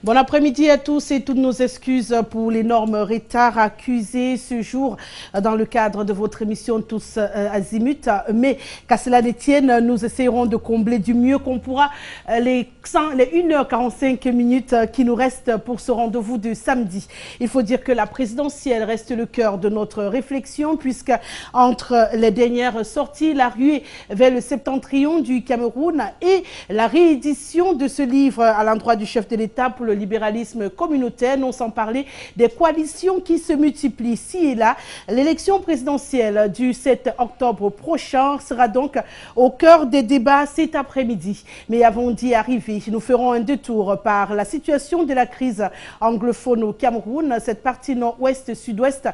Bon après-midi à tous et toutes nos excuses pour l'énorme retard accusé ce jour dans le cadre de votre émission Tous Azimuts. Mais qu'à cela ne tienne, nous essayerons de combler du mieux qu'on pourra les 1h45 minutes qui nous restent pour ce rendez-vous de samedi. Il faut dire que la présidentielle reste le cœur de notre réflexion puisque entre les dernières sorties, la ruée vers le septentrion du Cameroun et la réédition de ce livre à l'endroit du chef de l'État pour le libéralisme communautaire, non sans parler des coalitions qui se multiplient ici et là. L'élection présidentielle du 7 octobre prochain sera donc au cœur des débats cet après-midi. Mais avant d'y arriver, nous ferons un détour par la situation de la crise anglophone au Cameroun, cette partie nord-ouest-sud-ouest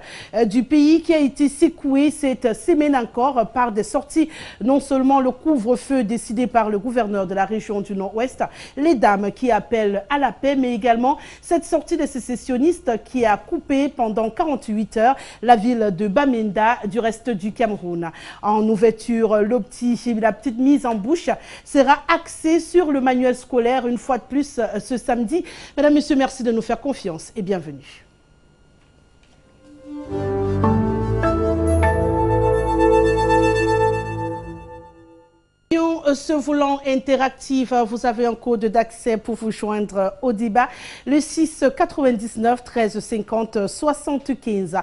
du pays qui a été secouée cette semaine encore par des sorties, non seulement le couvre-feu décidé par le gouverneur de la région du nord-ouest, les dames qui appellent à la paix, mais également cette sortie des sécessionnistes qui a coupé pendant 48 heures la ville de Bamenda du reste du Cameroun. En ouverture, la petite mise en bouche sera axée sur le manuel scolaire une fois de plus ce samedi. Mesdames, Messieurs, merci de nous faire confiance et bienvenue. Se voulant interactive, vous avez un code d'accès pour vous joindre au débat, le 6 99 13 50 75.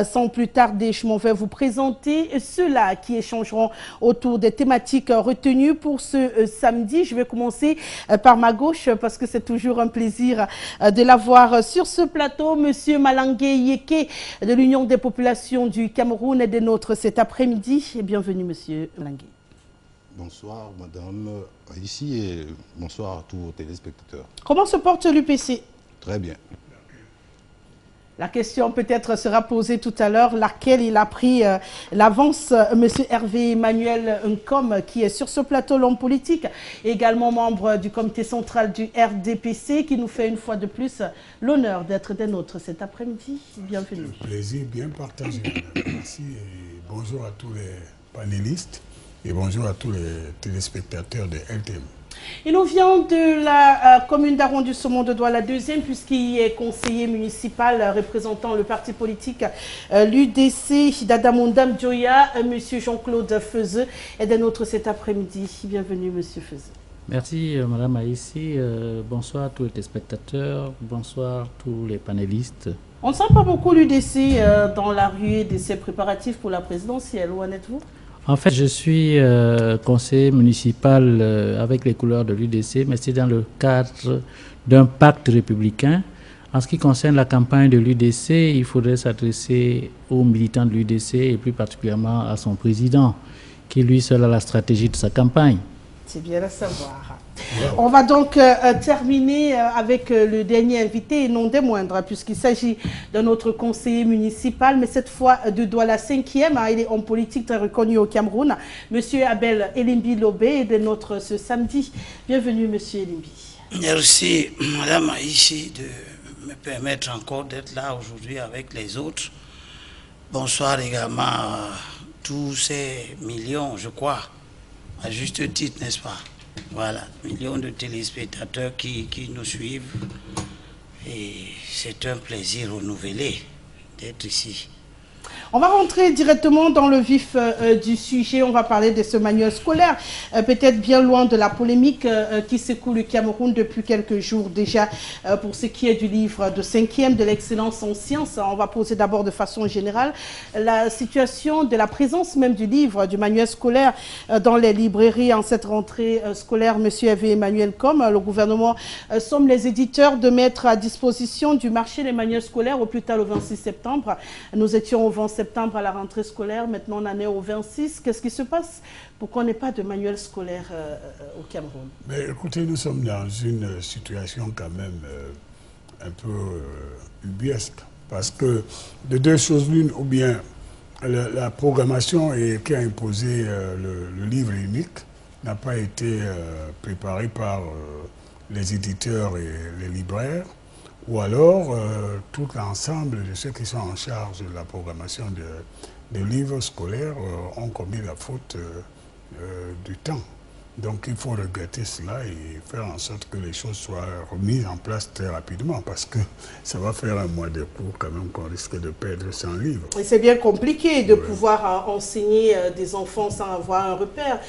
Sans plus tarder, je m'en vais vous présenter ceux-là qui échangeront autour des thématiques retenues pour ce samedi. Je vais commencer par ma gauche parce que c'est toujours un plaisir de l'avoir sur ce plateau. Monsieur Malangué Yeke de l'Union des populations du Cameroun est des nôtres cet après-midi. Et bienvenue, monsieur Malangué. Bonsoir Madame ici et bonsoir à tous vos téléspectateurs. Comment se porte l'UPC? Très bien. La question peut-être sera posée tout à l'heure, laquelle il a pris l'avance, Monsieur Hervé Emmanuel Nkom, qui est sur ce plateau, l'homme politique, également membre du comité central du RDPC, qui nous fait une fois de plus l'honneur d'être des nôtres cet après-midi. Bienvenue. Le plaisir bien partagé. Merci et bonjour à tous les panélistes. Et bonjour à tous les téléspectateurs de LTM. Il nous vient de la commune d'arrondissement de Douala, la deuxième, puisqu'il est conseiller municipal représentant le parti politique l'UDC d'Adamondam Djoya, monsieur Jean-Claude Feuzeux, est des nôtres cet après-midi. Bienvenue, monsieur Feuzeux. Merci, madame Aïssi. Bonsoir à tous les téléspectateurs. Bonsoir à tous les panélistes. On ne sent pas beaucoup l'UDC dans la ruée de ses préparatifs pour la présidentielle. Où en êtes-vous? En fait, je suis conseiller municipal avec les couleurs de l'UDC, mais c'est dans le cadre d'un pacte républicain. En ce qui concerne la campagne de l'UDC, il faudrait s'adresser aux militants de l'UDC et plus particulièrement à son président, qui lui seul a la stratégie de sa campagne. C'est bien à savoir. On va donc terminer avec le dernier invité, et non des moindres, puisqu'il s'agit de notre conseiller municipal, mais cette fois de Douala 5e. Il est homme politique très reconnu au Cameroun. Monsieur Abel Elimbi Lobé est de notre ce samedi. Bienvenue, monsieur Elimbi. Merci, madame Aïssi, de me permettre encore d'être là aujourd'hui avec les autres. Bonsoir également à tous ces millions, je crois, à juste titre, n'est-ce pas? Voilà, millions de téléspectateurs qui nous suivent et c'est un plaisir renouvelé d'être ici. On va rentrer directement dans le vif du sujet. On va parler de ce manuel scolaire, peut-être bien loin de la polémique qui secoue le Cameroun depuis quelques jours déjà. Pour ce qui est du livre de 5e de l'excellence en sciences, on va poser d'abord de façon générale la situation de la présence même du livre, du manuel scolaire dans les librairies en cette rentrée scolaire. Monsieur Hervé Emmanuel Nkom, le gouvernement somme les éditeurs de mettre à disposition du marché les manuels scolaires au plus tard le 26 septembre. Nous étions au 20 septembre à la rentrée scolaire, maintenant on en est au 26. Qu'est-ce qui se passe pour qu'on n'ait pas de manuel scolaire au Cameroun? Mais écoutez, nous sommes dans une situation quand même un peu ubiesque, parce que de deux choses l'une, ou bien la programmation qui a imposé le livre unique n'a pas été préparée par les éditeurs et les libraires, ou alors tout l'ensemble de ceux qui sont en charge de la programmation des livres scolaires ont commis la faute du temps. Donc il faut regretter cela et faire en sorte que les choses soient remises en place très rapidement parce que ça va faire un mois de cours quand même qu'on risque de perdre 100 livres. Et c'est bien compliqué de pouvoir enseigner des enfants sans avoir un repère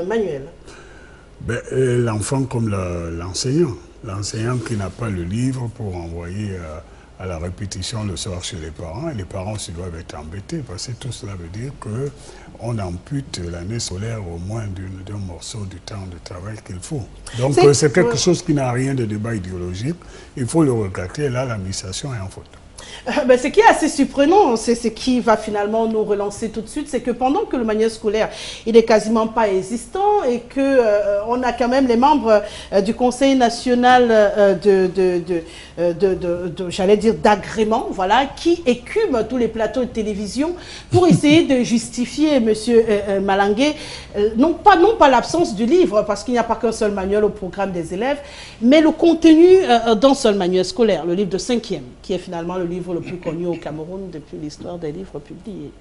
manuel. Ben, l'enfant comme l'enseignant. L'enseignant qui n'a pas le livre pour envoyer à la répétition le soir chez les parents, et les parents aussi doivent être embêtés parce que tout cela veut dire qu'on ampute l'année scolaire au moins d'un morceau du temps de travail qu'il faut. Donc c'est quelque chose qui n'a rien de débat idéologique, il faut le regretter, et là l'administration est en faute. Ben, ce qui est assez surprenant, c'est ce qui va finalement nous relancer tout de suite, c'est que pendant que le manuel scolaire, il n'est quasiment pas existant et que on a quand même les membres du Conseil national j'allais dire d'agrément, voilà, qui écument tous les plateaux de télévision pour essayer de justifier, monsieur Malangué, non pas l'absence du livre, parce qu'il n'y a pas qu'un seul manuel au programme des élèves, mais le contenu d'un seul manuel scolaire, le livre de 5e, qui est finalement le livre le plus connu au Cameroun depuis l'histoire des livres publiés.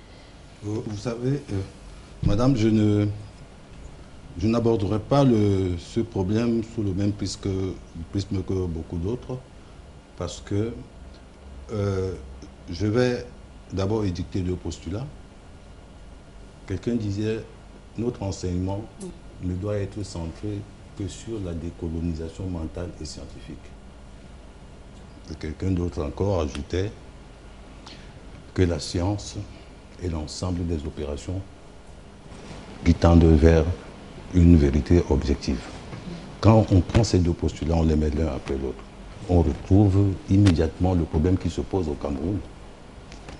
Vous savez, madame, je n'aborderai pas ce problème sous le même prisme que beaucoup d'autres, parce que je vais d'abord édicter 2 postulats. Quelqu'un disait, notre enseignement ne doit être centré que sur la décolonisation mentale et scientifique. Et quelqu'un d'autre encore ajoutait que la science est l'ensemble des opérations qui tendent vers une vérité objective. Quand on prend ces 2 postulats, on les met l'un après l'autre, on retrouve immédiatement le problème qui se pose au Cameroun,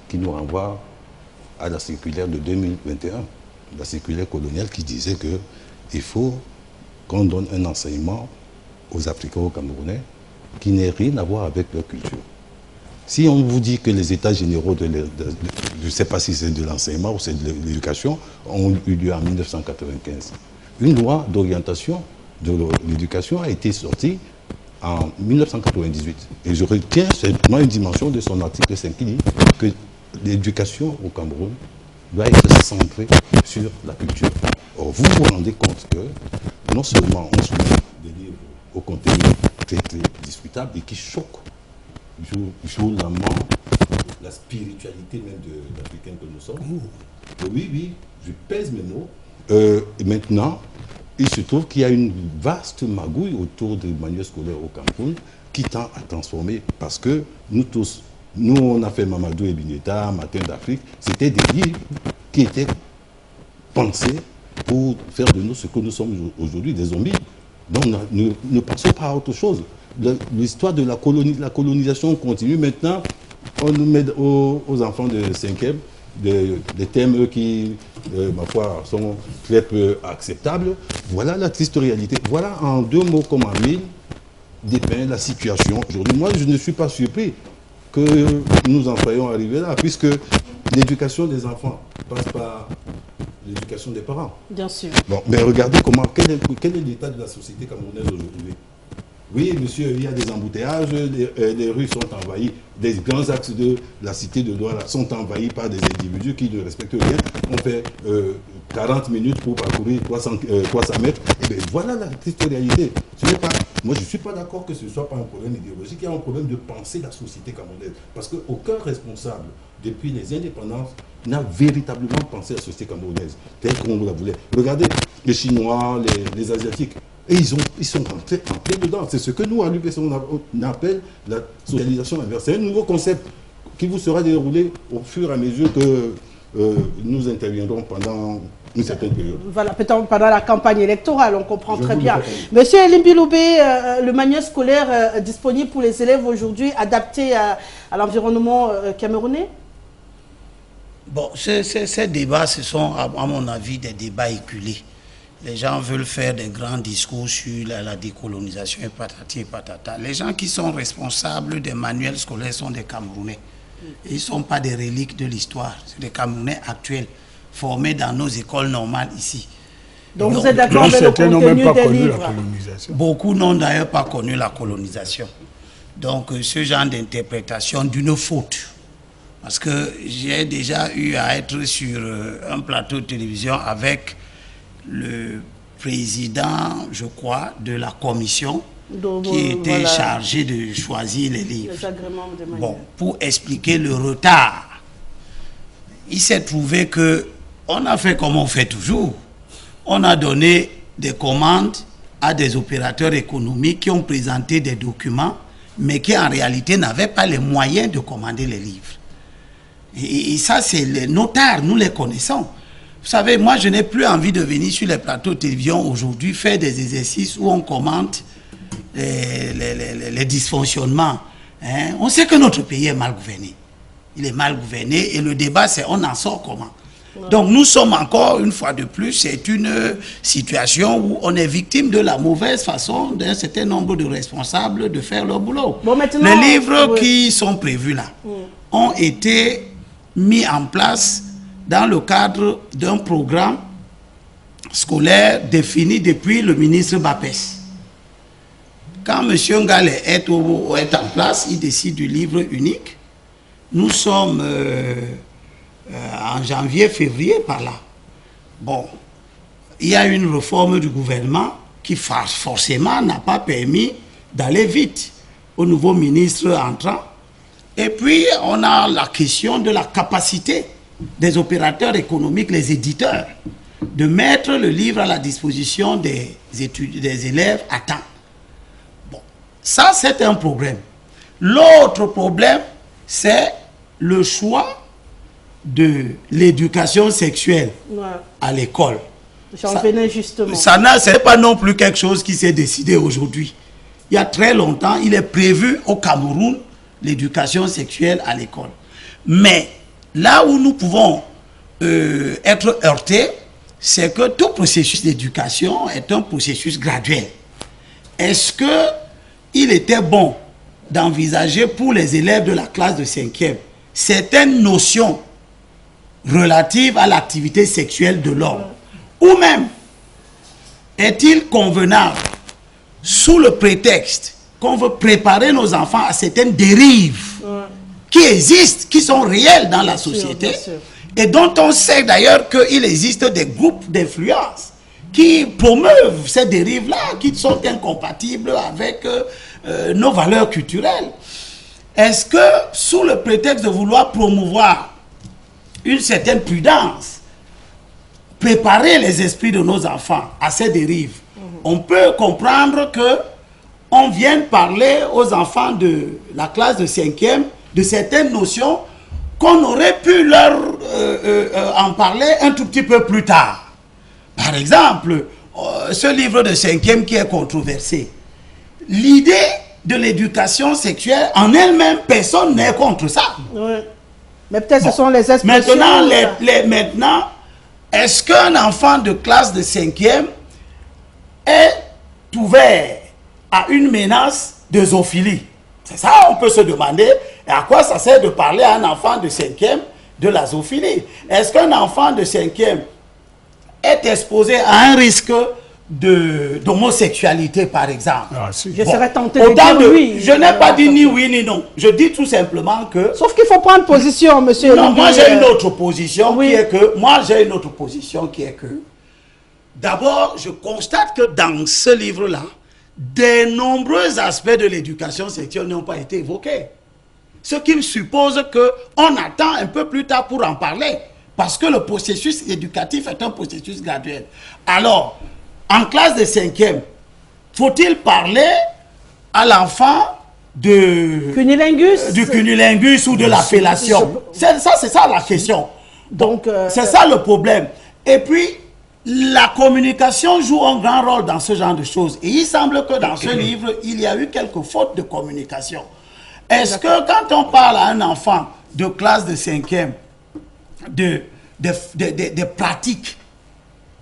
qui nous renvoie à la circulaire de 2021, la circulaire coloniale qui disait qu'il faut qu'on donne un enseignement aux Africains, aux Camerounais, qui n'ait rien à voir avec leur culture. Si on vous dit que les états généraux je ne sais pas si c'est de l'enseignement ou c'est de l'éducation, ont eu lieu en 1995. Une loi d'orientation de l'éducation a été sortie en 1998. Et je retiens seulement une dimension de son article 5 qui dit que l'éducation au Cameroun doit être centrée sur la culture. Or, vous vous rendez compte que non seulement on soumet des livres au contenu très, très discutable et qui choquent violemment la spiritualité même de l'Africain que nous sommes. Oui, je pèse mes mots. Maintenant, il se trouve qu'il y a une vaste magouille autour du manuel scolaire au Cameroun qui tend à transformer, parce que nous tous, on a fait Mamadou et Bineta, Matin d'Afrique, c'était des livres qui étaient pensés pour faire de nous ce que nous sommes aujourd'hui, des zombies. Donc ne pensons pas à autre chose. L'histoire de la colonisation continue. Maintenant, on nous met aux enfants de 5e des thèmes qui, ma foi, sont très peu acceptables. Voilà la triste réalité. Voilà en 2 mots comme en 1000 dépeint la situation aujourd'hui. Moi, je ne suis pas surpris que nous en soyons arrivés là, puisque l'éducation des enfants passe par l'éducation des parents. Bien sûr. Bon, mais regardez quel est l'état de la société camerounaise aujourd'hui. Oui, monsieur, il y a des embouteillages, les rues sont envahies, des grands axes de la cité de Douala sont envahis par des individus qui ne respectent rien. On fait 40 minutes pour parcourir 300 mètres. Et bien voilà la triste réalité. Moi, je ne suis pas d'accord que ce ne soit pas un problème idéologique, il y a un problème de penser la société camerounaise. Parce qu'aucun responsable, depuis les indépendances, n'a véritablement pensé la société camerounaise, telle qu'on la voulait. Regardez les Chinois, les Asiatiques. Et ils sont entrés en plein dedans. C'est ce que nous, à l'UPC, on appelle la socialisation inverse. C'est un nouveau concept qui vous sera déroulé au fur et à mesure que nous interviendrons pendant une certaine période. Voilà, peut-être pendant la campagne électorale, on comprend très bien. Monsieur Elimbiloubé, le manuel scolaire disponible pour les élèves aujourd'hui, adapté à l'environnement camerounais? Bon, ces débats, ce sont, à mon avis, des débats éculés. Les gens veulent faire des grands discours sur la décolonisation et patati et patata. Les gens qui sont responsables des manuels scolaires sont des Camerounais. Ils ne sont pas des reliques de l'histoire. C'est des Camerounais actuels, formés dans nos écoles normales ici. Donc vous êtes d'accord avec le contenu des livres? Beaucoup n'ont d'ailleurs pas connu la colonisation. Donc ce genre d'interprétation d'une faute. Parce que j'ai déjà eu à être sur un plateau de télévision avec le président, je crois, de la commission Donc, qui était voilà, chargée de choisir les livres. les agréments de manière. Bon, pour expliquer le retard, il s'est trouvé que on a fait comme on fait toujours. On a donné des commandes à des opérateurs économiques qui ont présenté des documents, mais qui en réalité n'avaient pas les moyens de commander les livres. Et ça, c'est les notaires, nous les connaissons. Vous savez, moi, je n'ai plus envie de venir sur les plateaux de télévision aujourd'hui faire des exercices où on commente les dysfonctionnements. Hein? On sait que notre pays est mal gouverné. Il est mal gouverné et le débat, c'est on en sort comment. Ouais. Donc nous sommes encore, une fois de plus, c'est une situation où on est victime de la mauvaise façon d'un certain nombre de responsables de faire leur boulot. Bon, maintenant, les livres qui sont prévus là ont été mis en place dans le cadre d'un programme scolaire défini depuis le ministre Bapès. Quand M. Ngale est en place, il décide du livre unique. Nous sommes en janvier, février par là. Bon, il y a une réforme du gouvernement qui forcément n'a pas permis d'aller vite au nouveau ministre entrant. Et puis, on a la question de la capacité des opérateurs économiques, les éditeurs, de mettre le livre à la disposition des élèves à temps. Bon, ça, c'est un problème. L'autre problème, c'est le choix de l'éducation sexuelle à l'école. J'en venais justement. Ça n'est pas non plus quelque chose qui s'est décidé aujourd'hui. Il y a très longtemps, il est prévu au Cameroun l'éducation sexuelle à l'école. Mais là où nous pouvons être heurtés, c'est que tout processus d'éducation est un processus graduel. Est-ce qu'il était bon d'envisager pour les élèves de la classe de 5e certaines notions relatives à l'activité sexuelle de l'homme? Ou même, est-il convenable, sous le prétexte qu'on veut préparer nos enfants à certaines dérives qui existent, qui sont réelles dans la société, bien sûr, et dont on sait d'ailleurs qu'il existe des groupes d'influence qui promeuvent ces dérives-là, qui sont incompatibles avec nos valeurs culturelles. Est-ce que, sous le prétexte de vouloir promouvoir une certaine prudence, préparer les esprits de nos enfants à ces dérives, on peut comprendre que on vienne parler aux enfants de la classe de 5e de certaines notions qu'on aurait pu leur en parler un tout petit peu plus tard. Par exemple, ce livre de 5e qui est controversé, l'idée de l'éducation sexuelle en elle-même, personne n'est contre ça. Oui. Mais peut-être ce sont les expressions. Maintenant, est-ce qu'un enfant de classe de 5e est ouvert à une menace de zoophilie? C'est ça, on peut se demander. Et à quoi ça sert de parler à un enfant de 5e de la zoophilie? Est-ce qu'un enfant de 5e est exposé à un risque d'homosexualité, par exemple? Ah, si. Je serais tenté de dire oui. Je n'ai pas dit ni oui ni non. Je dis tout simplement que... Sauf qu'il faut prendre position, monsieur. Non, moi j'ai une autre position qui est que... Moi j'ai une autre position qui est que... D'abord, je constate que dans ce livre-là, de nombreux aspects de l'éducation sexuelle n'ont pas été évoqués. Ce qui suppose qu'on attend un peu plus tard pour en parler. Parce que le processus éducatif est un processus graduel. Alors, en classe de 5e, faut-il parler à l'enfant du cunnilingus ou de l'appellation? C'est ça la question. Donc, c'est ça le problème. Et puis, la communication joue un grand rôle dans ce genre de choses. Et il semble que dans ce livre, il y a eu quelques fautes de communication. Est-ce que quand on parle à un enfant de classe de 5e des pratiques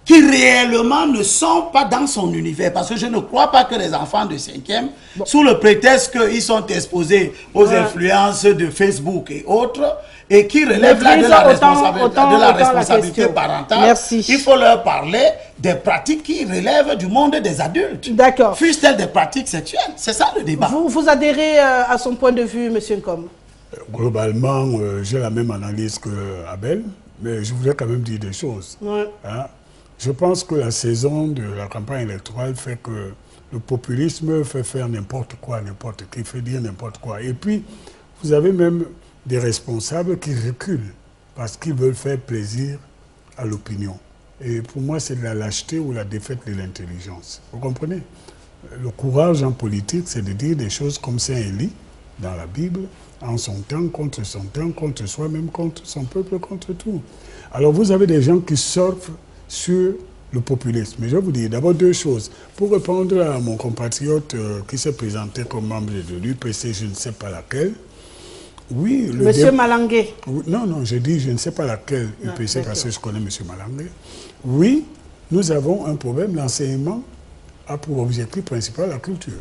qui réellement ne sont pas dans son univers, parce que je ne crois pas que les enfants de 5e, sous le prétexte qu'ils sont exposés aux influences de Facebook et autres, et qui relèvent là de la responsabilité parentale, merci. Il faut leur parler des pratiques qui relèvent du monde des adultes. D'accord. Fussent-elles des pratiques sexuelles? C'est ça le débat. Vous adhérez à son point de vue, monsieur Nkom? Globalement, j'ai la même analyse que Abel, mais je voudrais quand même dire des choses. Ouais. Hein? Je pense que la saison de la campagne électorale fait que le populisme fait faire n'importe quoi, n'importe qui, fait dire n'importe quoi. Et puis, vous avez même des responsables qui reculent parce qu'ils veulent faire plaisir à l'opinion. Et pour moi, c'est de la lâcheté ou la défaite de l'intelligence. Vous comprenez? Le courage en politique, c'est de dire des choses comme Saint Élie dans la Bible, en son temps, contre soi-même, contre son peuple, contre tout. Alors vous avez des gens qui surfent sur le populisme. Mais je vais vous dire d'abord deux choses. Pour répondre à mon compatriote qui s'est présenté comme membre de l'UPC, je ne sais pas laquelle. Oui, Monsieur Malangué. Non, non, je dis je ne sais pas laquelle UPC parce que je connais Monsieur Malangué. Oui, nous avons un problème. L'enseignement a pour objectif principal la culture.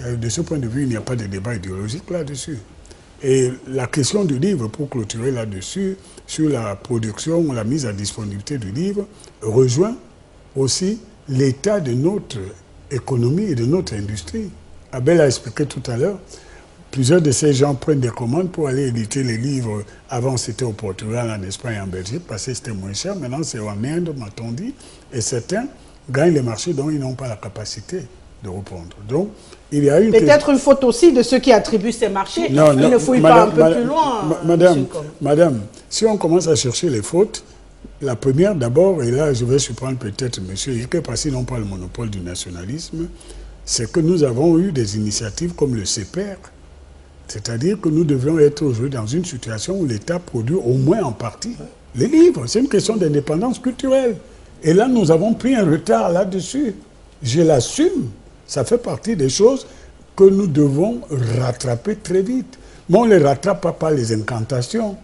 Et de ce point de vue, il n'y a pas de débat idéologique là-dessus. Et la question du livre, pour clôturer là-dessus, sur la production ou la mise à disponibilité du livre, rejoint aussi l'état de notre économie et de notre industrie. Abel a expliqué tout à l'heure, plusieurs de ces gens prennent des commandes pour aller éditer les livres. Avant, c'était au Portugal, en Espagne, en Belgique, parce que c'était moins cher. Maintenant, c'est en Inde, m'a-t-on dit. Et certains gagnent les marchés dont ils n'ont pas la capacité de reprendre. Donc, il y a peut-être une faute aussi de ceux qui attribuent ces marchés. Non, il ne fouille pas un peu plus loin. Madame, si on commence à chercher les fautes, la première d'abord, et là je vais surprendre peut-être M. Yeke, parce qu'ils n'ont pas le monopole du nationalisme, c'est que nous avons eu des initiatives comme le CEPER, c'est-à-dire que nous devions être aujourd'hui dans une situation où l'État produit au moins en partie les livres. C'est une question d'indépendance culturelle. Et là, nous avons pris un retard là-dessus. Je l'assume. Ça fait partie des choses que nous devons rattraper très vite. Mais on ne les rattrape pas par les incantations,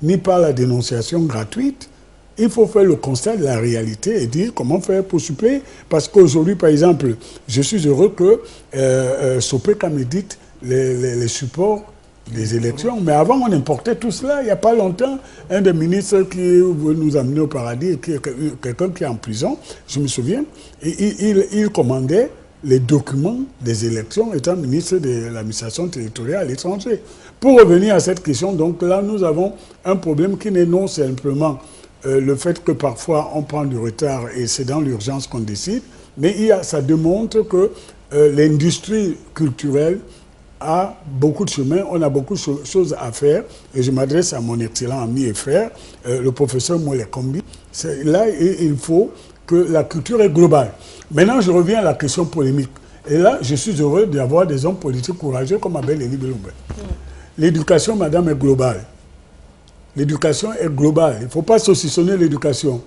ni par la dénonciation gratuite. Il faut faire le constat de la réalité et dire comment faire pour suppléer. Parce qu'aujourd'hui, par exemple, je suis heureux que Sopeka médite les supports des élections. Mais avant, on importait tout cela. Il n'y a pas longtemps, un des ministres qui veut nous amener au paradis, quelqu'un qui est en prison, je me souviens, il commandait les documents des élections étant ministre de l'administration territoriale à l'étranger. Pour revenir à cette question, donc là, nous avons un problème qui n'est non simplement le fait que parfois on prend du retard et c'est dans l'urgence qu'on décide, mais ça démontre que l'industrie culturelle a beaucoup de chemin, on a beaucoup de choses à faire, et je m'adresse à mon excellent ami et frère, le professeur Moulé Kombi. Là, il faut que la culture est globale. Maintenant, je reviens à la question polémique. Et là, je suis heureux d'avoir des hommes politiques courageux comme Abel Elie Belumbe. L'éducation, madame, est globale. L'éducation est globale. Il ne faut pas saucissonner l'éducation.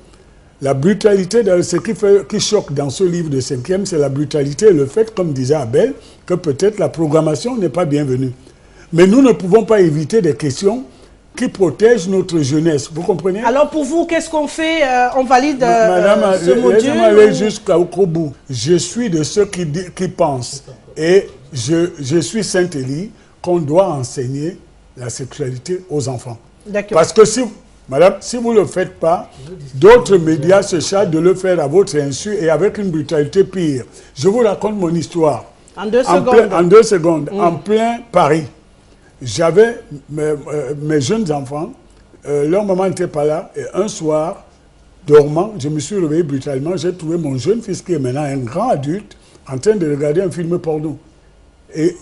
La brutalité, ce qui choque dans ce livre de 5e, c'est la brutalité et le fait, comme disait Abel, que peut-être la programmation n'est pas bienvenue. Mais nous ne pouvons pas éviter des questions qui protègent notre jeunesse. Vous comprenez? Alors pour vous, qu'est-ce qu'on fait? On valide ce module? Laissez-moi aller jusqu'au bout. Je suis de ceux qui pensent, et je suis Saint-Élie, qu'on doit enseigner la sexualité aux enfants. Parce que madame, si vous ne le faites pas, d'autres médias se chargent de le faire à votre insu et avec une brutalité pire. Je vous raconte mon histoire. En 2 secondes. En 2 secondes, en plein Paris. J'avais mes jeunes enfants, leur maman n'était pas là, et un soir, dormant, je me suis réveillé brutalement, j'ai trouvé mon jeune fils qui est maintenant un grand adulte en train de regarder un film porno. Et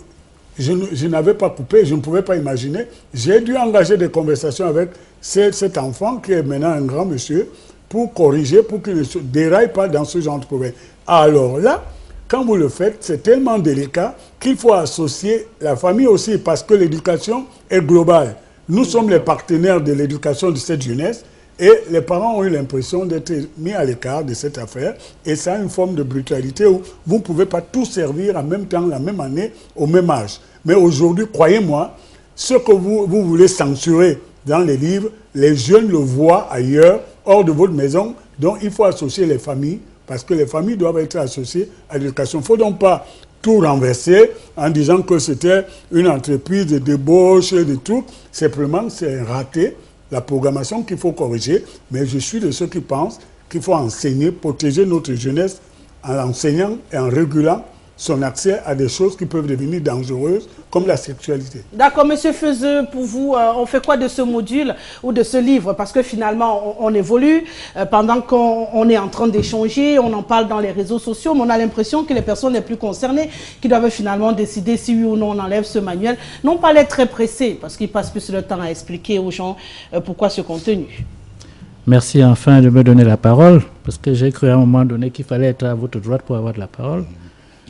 je n'avais pas coupé, je ne pouvais pas imaginer. J'ai dû engager des conversations avec cet enfant qui est maintenant un grand monsieur pour corriger, pour qu'il ne se déraille pas dans ce genre de problème. Alors là, quand vous le faites, c'est tellement délicat qu'il faut associer la famille aussi parce que l'éducation est globale. Nous sommes les partenaires de l'éducation de cette jeunesse et les parents ont eu l'impression d'être mis à l'écart de cette affaire et ça a une forme de brutalité où vous ne pouvez pas tout servir en même temps, la même année, au même âge. Mais aujourd'hui, croyez-moi, ce que vous voulez censurer dans les livres, les jeunes le voient ailleurs, hors de votre maison, donc il faut associer les familles parce que les familles doivent être associées à l'éducation. Il ne faut donc pas tout renverser en disant que c'était une entreprise de débauche et de tout. Simplement, c'est raté. La programmation qu'il faut corriger. Mais je suis de ceux qui pensent qu'il faut enseigner, protéger notre jeunesse en enseignant et en régulant son accès à des choses qui peuvent devenir dangereuses comme la sexualité. D'accord, Monsieur Feuzeux, pour vous, on fait quoi de ce module ou de ce livre? Parce que finalement, on évolue. Pendant qu'on est en train d'échanger, on en parle dans les réseaux sociaux, mais on a l'impression que les personnes les plus concernées, qui doivent finalement décider si oui ou non on enlève ce manuel, n'ont pas l'air très pressés, parce qu'ils passent plus le temps à expliquer aux gens pourquoi ce contenu. Merci enfin de me donner la parole, parce que j'ai cru à un moment donné qu'il fallait être à votre droite pour avoir de la parole.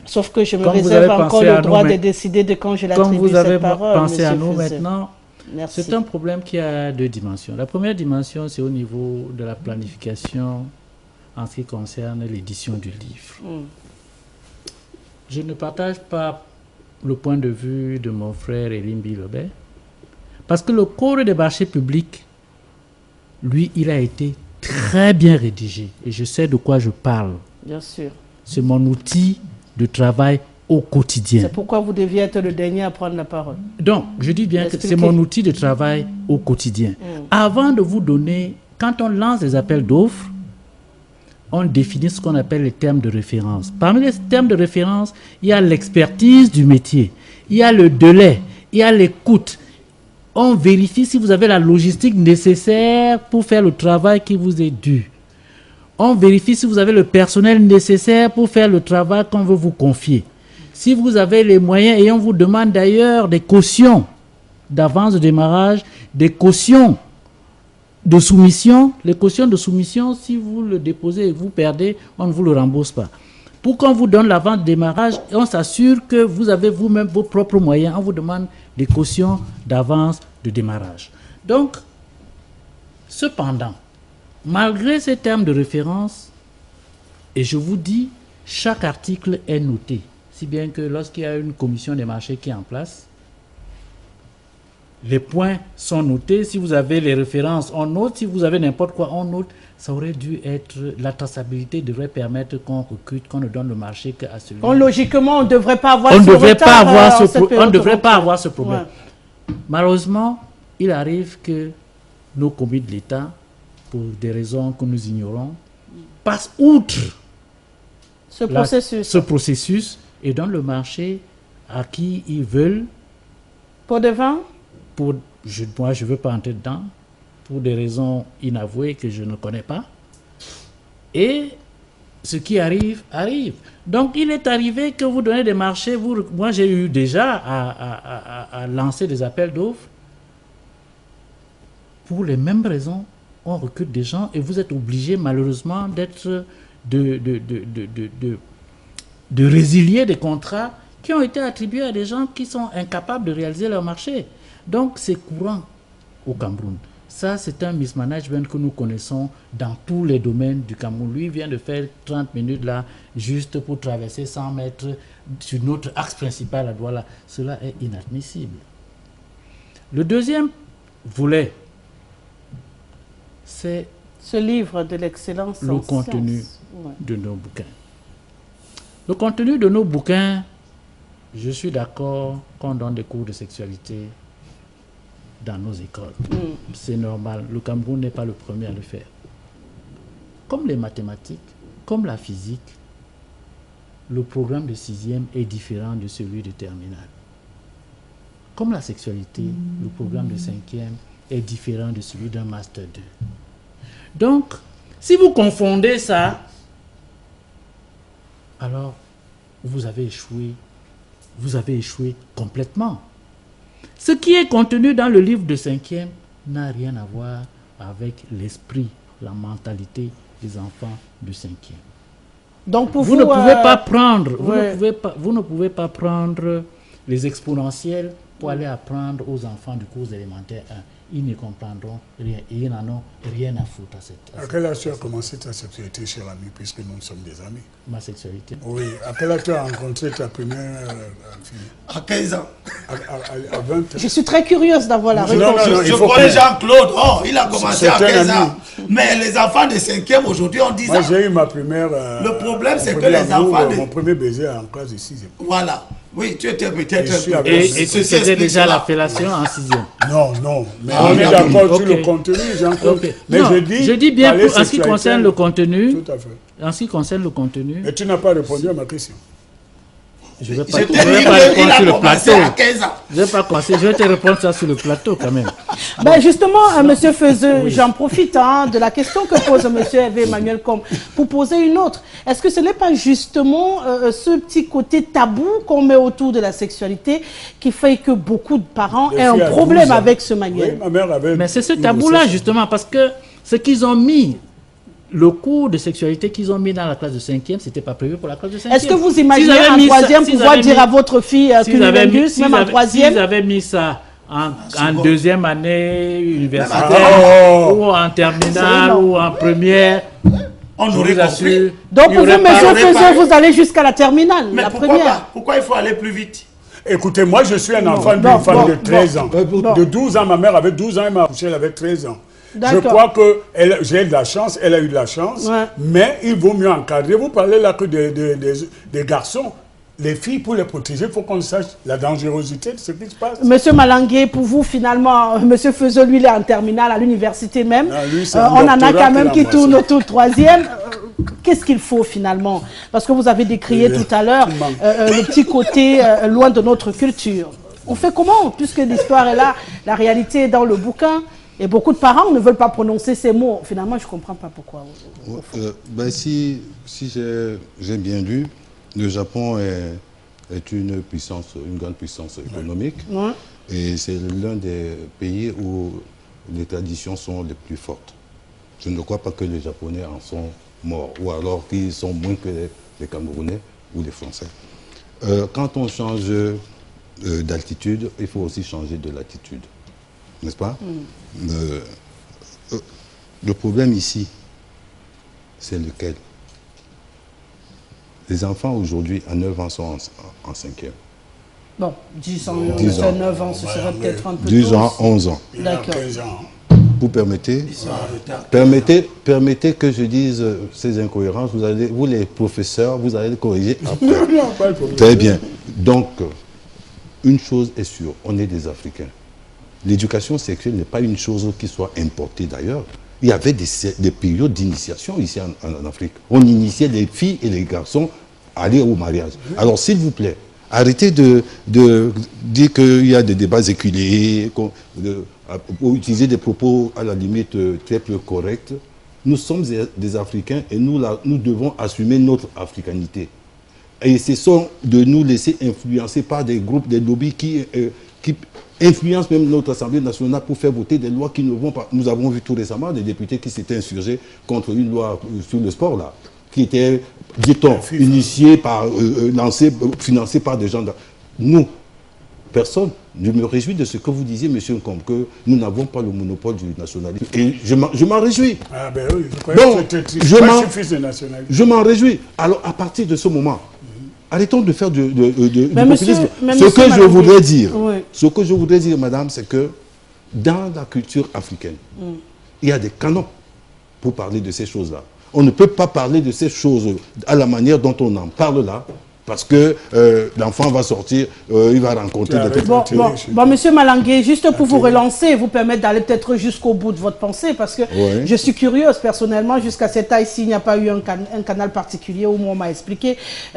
Sauf que je me réserve encore le droit de décider de quand je l'attribue cette parole. Comme vous avez pensé à nous maintenant, merci. C'est un problème qui a deux dimensions. La première dimension, c'est au niveau de la planification en ce qui concerne l'édition du livre. Je ne partage pas le point de vue de mon frère Elimbi Lobet, parce que le Code des marchés publics, lui, il a été très bien rédigé. Et je sais de quoi je parle. Bien sûr. C'est mon outil de travail au quotidien. C'est pourquoi vous deviez être le dernier à prendre la parole. Donc, je dis bien que c'est mon outil de travail au quotidien. Avant de vous donner, quand on lance des appels d'offres, on définit ce qu'on appelle les termes de référence. Parmi les termes de référence, il y a l'expertise du métier, il y a le délai, il y a l'écoute. On vérifie si vous avez la logistique nécessaire pour faire le travail qui vous est dû. On vérifie si vous avez le personnel nécessaire pour faire le travail qu'on veut vous confier. Si vous avez les moyens, et on vous demande d'ailleurs des cautions d'avance de démarrage, des cautions de soumission. Les cautions de soumission, si vous le déposez et vous perdez, on ne vous le rembourse pas. Pour qu'on vous donne l'avance de démarrage, on s'assure que vous avez vous-même vos propres moyens. On vous demande des cautions d'avance de démarrage. Donc, cependant, malgré ces termes de référence, et je vous dis, chaque article est noté. Si bien que lorsqu'il y a une commission des marchés qui est en place, les points sont notés. Si vous avez les références, on note. Si vous avez n'importe quoi, on note. Ça aurait dû être... La traçabilité devrait permettre qu'on recrute, qu'on ne donne le marché qu'à celui. Logiquement, on ne devrait pas avoir on ce retard. On ne devrait pas avoir ce problème. Ouais. Malheureusement, il arrive que nos commis de l'État, pour des raisons que nous ignorons, passent outre ce processus et donnent le marché à qui ils veulent. Pour de vin? Moi, je ne veux pas entrer dedans, pour des raisons inavouées que je ne connais pas. Et ce qui arrive, arrive. Donc, il est arrivé que vous donnez des marchés. Moi, j'ai eu déjà à lancer des appels d'offres. Pour les mêmes raisons, on recrute des gens et vous êtes obligé, malheureusement, de résilier des contrats qui ont été attribués à des gens qui sont incapables de réaliser leur marché. Donc, c'est courant au Cameroun. Ça, c'est un mismanagement que nous connaissons dans tous les domaines du Cameroun. Lui vient de faire 30 minutes là, juste pour traverser 100 mètres sur notre axe principal à Douala. Cela est inadmissible. Le deuxième volet, c'est ce livre de l'excellence. Le contenu de nos bouquins. Le contenu de nos bouquins, je suis d'accord qu'on donne des cours de sexualité dans nos écoles. C'est normal. Le Cameroun n'est pas le premier à le faire. Comme les mathématiques, comme la physique, le programme de 6e est différent de celui de terminale. Comme la sexualité, le programme de 5e est différent de celui d'un Master 2. Donc, si vous confondez ça, alors vous avez échoué complètement. Ce qui est contenu dans le livre de 5e n'a rien à voir avec l'esprit, la mentalité des enfants de 5e. Donc pour vous ne pouvez pas prendre, vous ne pouvez pas prendre les exponentiels pour aller apprendre aux enfants du cours élémentaire 1. Ils ne comprendront rien et ils n'en ont rien à foutre à cette. À quel âge tu as commencé ta sexualité, cher ami, puisque nous sommes des amis? Ma sexualité? Oui. À quel âge tu as rencontré ta première fille? À 15 ans. À 20 ans. Je suis très curieuse d'avoir la réponse. Je connais Jean-Claude. Oh, il a commencé à 15 ans. Mais les enfants de 5e aujourd'hui ont 10 ans. Moi, j'ai eu ma première... Le problème, c'est que les enfants... Mon premier baiser en classe de 6e. Voilà. Oui, tu étais peut-être... Et tu faisais déjà la fellation en 6e? Non. Mais on est d'accord sur le contenu, Jean-Claude. Mais non, je dis bien en ce qui concerne le contenu. Tout à fait. En ce qui concerne le contenu... Mais tu n'as pas répondu à ma question. Je ne vais pas répondre sur le plateau. Je vais pas commencer, je vais te répondre ça sur le plateau quand même. Ben justement, Monsieur Feuzeux, j'en profite de la question que pose Monsieur Emmanuel Combe pour poser une autre. Est-ce que ce n'est pas justement ce petit côté tabou qu'on met autour de la sexualité qui fait que beaucoup de parents aient un problème avec ce manuel? Oui, ma mère avait... Mais c'est ce tabou-là justement, parce que ce qu'ils ont mis, le cours de sexualité qu'ils ont mis dans la classe de 5e, c'était pas prévu pour la classe de 5e. Est-ce que vous imaginez en 3e pouvoir dire à votre fille cunnilingus, même en 3e? S'ils avaient mis ça en 2e année universitaire, ou en terminale, ou en première, on aurait compris. Donc pour vous, monsieur Feuzeux, vous allez jusqu'à la terminale, mais la pourquoi première. pas? Pourquoi il faut aller plus vite? Écoutez, moi je suis un enfant d'une femme de 13 ans. De 12 ans, ma mère avait 12 ans, elle m'a accouché, elle avait 13 ans. Je crois que j'ai de la chance, elle a eu de la chance, mais il vaut mieux encadrer. Vous parlez là que des garçons. Les filles, pour les protéger, il faut qu'on sache la dangerosité de ce qui se passe. Monsieur Malangué, pour vous, finalement, Monsieur Feuzeux, lui, il est en terminale à l'université même. On en a quand même qui tournent autour de 3e. Qu'est-ce qu'il faut finalement? Parce que vous avez décrié tout à l'heure le petit côté loin de notre culture. On fait comment? Puisque l'histoire est là, la réalité est dans le bouquin. Et beaucoup de parents ne veulent pas prononcer ces mots. Finalement, je ne comprends pas pourquoi. Ben, si j'ai bien lu, le Japon est une grande puissance économique. Et c'est l'un des pays où les traditions sont les plus fortes. Je ne crois pas que les Japonais en sont morts, ou alors qu'ils sont moins que les Camerounais ou les Français. Quand on change d'altitude, il faut aussi changer de latitude. N'est-ce pas? Le problème ici, c'est lequel? Les enfants aujourd'hui, à 9 ans, sont en 5e. Bon, 10 ans, 9 ans, ce serait peut-être un peu 10 ans, 11 ans. D'accord. Vous permettez que je dise ces incohérences, vous les professeurs, vous allez les corriger après. Très bien. Donc, une chose est sûre, on est des Africains. L'éducation sexuelle n'est pas une chose qui soit importée d'ailleurs. Il y avait des périodes d'initiation ici en Afrique. On initiait les filles et les garçons à aller au mariage. Alors s'il vous plaît, arrêtez de dire qu'il y a des débats éculés, ou utiliser des propos à la limite très peu corrects. Nous sommes des Africains et nous devons assumer notre africanité. Et cessons de nous laisser influencer par des groupes, des lobbies qui influencent même notre Assemblée nationale pour faire voter des lois qui ne vont pas. Nous avons vu tout récemment des députés qui s'étaient insurgés contre une loi sur le sport, là, qui était, dit-on, initiée par, financée par des gens. Nous, personne. Je me réjouis de ce que vous disiez, M. Combe, que nous n'avons pas le monopole du nationalisme. Et je m'en réjouis. Ah ben oui, je m'en réjouis. Alors, à partir de ce moment, arrêtons de faire du populisme. Ce que je voudrais dire, madame, c'est que dans la culture africaine, il y a des canons pour parler de ces choses-là. On ne peut pas parler de ces choses à la manière dont on en parle là, parce que l'enfant va sortir, il va rencontrer des personnes. Bon, monsieur Malangué, juste pour vous relancer et vous permettre d'aller peut-être jusqu'au bout de votre pensée, parce que je suis curieuse personnellement, jusqu'à cet âge, s'il n'y a pas eu un canal particulier où on m'a expliqué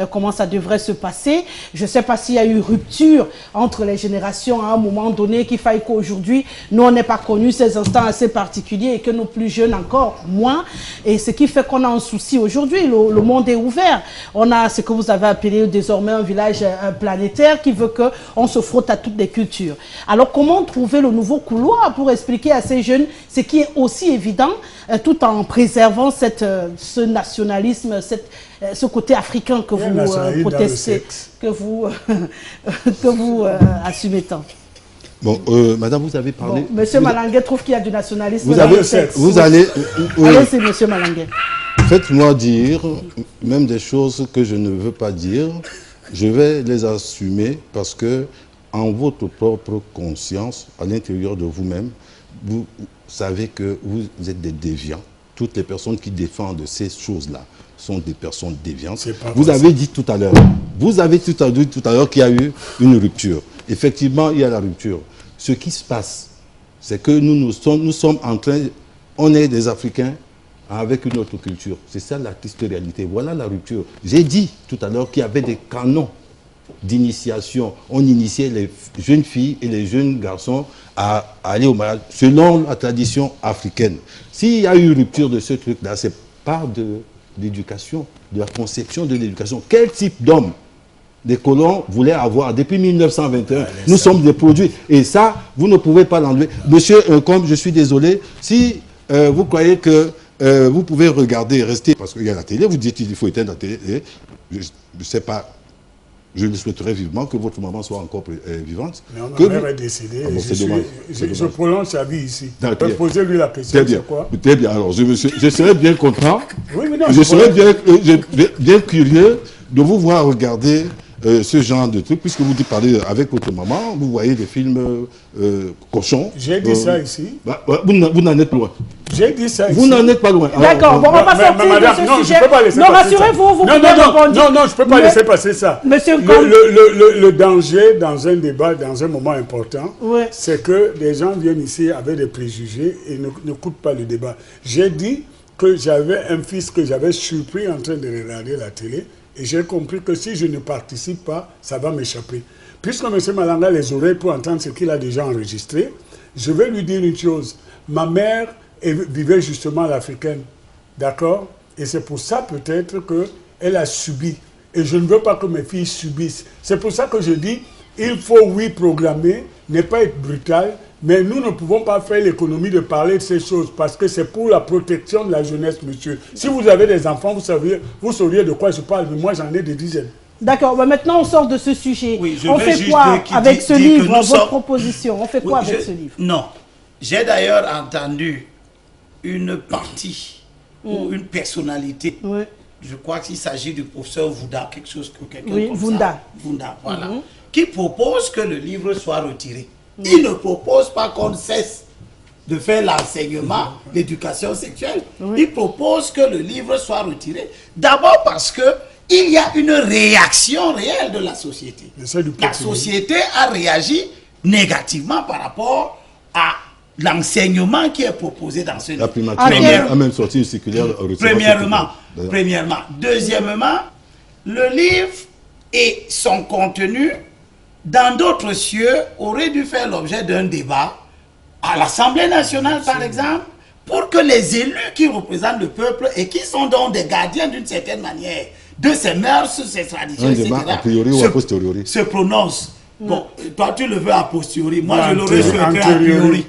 comment ça devrait se passer. Je ne sais pas s'il y a eu rupture entre les générations à un moment donné, qu'il faille qu'aujourd'hui, nous, on n'ait pas connu ces instants assez particuliers et que nos plus jeunes encore moins. Et ce qui fait qu'on a un souci aujourd'hui. Le monde est ouvert. On a ce que vous avez appelé désormais un village planétaire qui veut qu'on se frotte à toutes les cultures. Alors comment trouver le nouveau couloir pour expliquer à ces jeunes ce qui est aussi évident tout en préservant ce nationalisme, ce côté africain que vous protestez, que vous assumez tant. Bon, madame, vous avez parlé... Bon, monsieur Malangué trouve qu'il y a du nationalisme Allez-y, monsieur Malangué. Faites-moi dire même des choses que je ne veux pas dire. Je vais les assumer parce que en votre propre conscience, à l'intérieur de vous-même, vous savez que vous êtes des déviants. Toutes les personnes qui défendent ces choses-là sont des personnes déviantes. Vous avez dit tout à l'heure, qu'il y a eu une rupture. Effectivement, il y a la rupture. Ce qui se passe, c'est que nous sommes en train, on est des Africains avec une autre culture. C'est ça la triste réalité. Voilà la rupture. J'ai dit tout à l'heure qu'il y avait des canons d'initiation. On initiait les jeunes filles et les jeunes garçons à aller au mariage selon la tradition africaine. S'il y a eu rupture de ce truc-là, c'est part de l'éducation, de la conception de l'éducation. Quel type d'homme les colons voulaient avoir depuis 1921? Nous sommes des produits. Et ça, vous ne pouvez pas l'enlever. Monsieur, comme je suis désolé, si vous croyez que vous pouvez regarder, rester, parce qu'il y a la télé, vous dites qu'il faut éteindre la télé. Je ne sais pas, je le souhaiterais vivement que votre maman soit encore vivante. Non, que ma mère est décédée. Ah bon, je prolonge sa vie ici. Posez-lui la question, c'est quoi? Très bien, alors je serais bien content, oui, mais non, je serais bien curieux de vous voir regarder ce genre de truc, puisque vous parlez avec votre maman, vous voyez des films cochons. J'ai dit ça ici. Bah, vous n'en êtes pas loin. J'ai dit ça ici. Vous n'en êtes pas loin. D'accord, bon, on va pas sortir madame, de ce non, sujet. Je peux pas laisser non, passer rassurez-vous, vous pouvez répondre. Non, je ne peux pas laisser passer ça. Monsieur le danger dans un débat, dans un moment important, ouais, c'est que des gens viennent ici avec des préjugés et n'écoutent pas le débat. J'ai dit que j'avais un fils que j'avais surpris en train de regarder la télé. Et j'ai compris que si je ne participe pas, ça va m'échapper. Puisque M. Malanga a les oreilles pour entendre ce qu'il a déjà enregistré, je vais lui dire une chose. Ma mère vivait justement à l'africaine. D'accord? Et c'est pour ça peut-être qu'elle a subi. Et je ne veux pas que mes filles subissent. C'est pour ça que je dis, il faut, oui, programmer, ne pas être brutal, mais nous ne pouvons pas faire l'économie de parler de ces choses parce que c'est pour la protection de la jeunesse, monsieur. Si vous avez des enfants, vous sauriez de quoi je parle, mais moi j'en ai des dizaines. D'accord, bah maintenant on sort de ce sujet. Oui, on fait quoi avec ce livre, votre proposition? On fait quoi avec ce livre? Non, j'ai d'ailleurs entendu une partie ou une personnalité. Oui. Je crois qu'il s'agit du professeur Vouda, quelque chose que quelqu'un comme Vunda. Ça. Vunda, voilà. Qui propose que le livre soit retiré. Il ne propose pas qu'on cesse de faire l'enseignement, l'éducation sexuelle. Il propose que le livre soit retiré. D'abord parce que il y a une réaction réelle de la société. La société a réagi négativement par rapport à l'enseignement qui est proposé dans ce livre. La primature a même sorti une circulaire. Premièrement. Deuxièmement, le livre et son contenu dans d'autres cieux aurait dû faire l'objet d'un débat à l'Assemblée nationale, par exemple, pour que les élus qui représentent le peuple et qui sont donc des gardiens d'une certaine manière de ces mœurs, ces traditions, etc., a priori ou a posteriori, se prononcent. Bon, toi tu le veux a posteriori, moi je l'aurais souhaité a priori.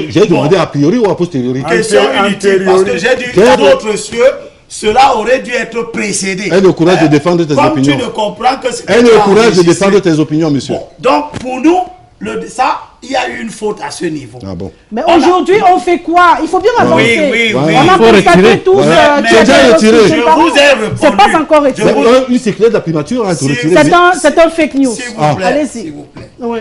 J'ai demandé a priori ou a posteriori. Question inutile, parce que j'ai dit que d'autres cieux, cela aurait dû être précédé. Aie le courage de défendre tes opinions. Comme tu ne comprends que c'est... Aie le courage de défendre tes opinions, monsieur. Bon, donc, pour nous, il y a eu une faute à ce niveau. Ah bon. Mais aujourd'hui, on fait quoi? Il faut bien avancer. Oui. On a constaté tous c'est déjà retiré. Je vous ai répondu. C'est pas encore retiré. Une circulaire de la primature a été retirée. C'est un fake news. Allez-y. S'il vous plaît. Oui.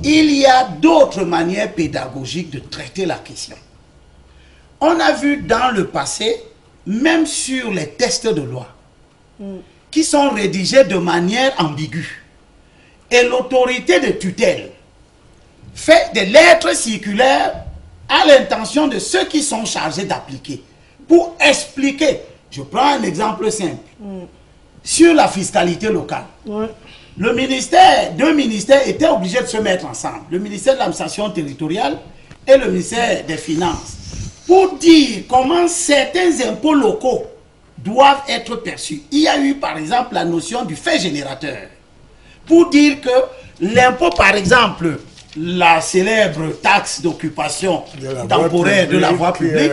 Il y a d'autres manières pédagogiques de traiter la question. On a vu dans le passé, même sur les textes de loi, qui sont rédigés de manière ambiguë. Et l'autorité de tutelle fait des lettres circulaires à l'intention de ceux qui sont chargés d'appliquer, pour expliquer. Je prends un exemple simple. Sur la fiscalité locale, deux ministères étaient obligés de se mettre ensemble. Le ministère de l'administration territoriale et le ministère des Finances, pour dire comment certains impôts locaux doivent être perçus. Il y a eu par exemple la notion du fait générateur, pour dire que l'impôt, par exemple, la célèbre taxe d'occupation temporaire de la voie publique,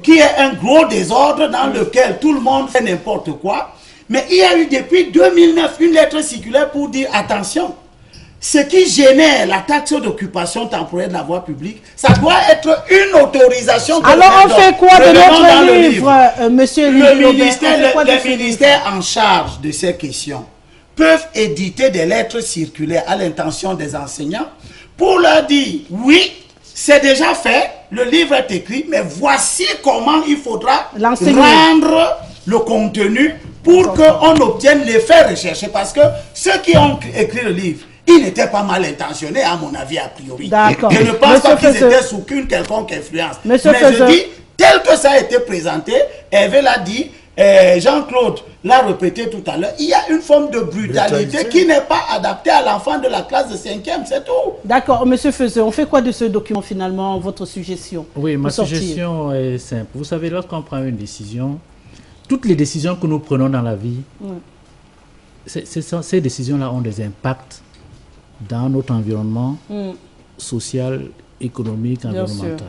qui est un gros désordre dans lequel tout le monde fait n'importe quoi. Mais il y a eu depuis 2009 une lettre circulaire pour dire attention, ce qui génère la taxe d'occupation temporaire de la voie publique, ça doit être une autorisation. Alors on fait quoi de notre livre, monsieur les ministères en charge de ces questions peuvent éditer des lettres circulaires à l'intention des enseignants pour leur dire oui, c'est déjà fait, le livre est écrit, mais voici comment il faudra rendre le contenu pour qu'on obtienne l'effet recherché. Parce que ceux qui ont écrit le livre, ils n'étaient pas mal intentionnés, à mon avis, a priori. Je ne pense pas qu'ils étaient sous qu'une quelconque influence. Mais je dis, tel que ça a été présenté, Hervé l'a dit, Jean-Claude l'a répété tout à l'heure, il y a une forme de brutalité qui n'est pas adaptée à l'enfant de la classe de 5e, c'est tout. D'accord, monsieur Feuzeux, on fait quoi de ce document finalement, votre suggestion? Oui, ma suggestion est simple. Vous savez, lorsqu'on prend une décision, toutes les décisions que nous prenons dans la vie, ces décisions-là ont des impacts dans notre environnement social, économique, environnemental.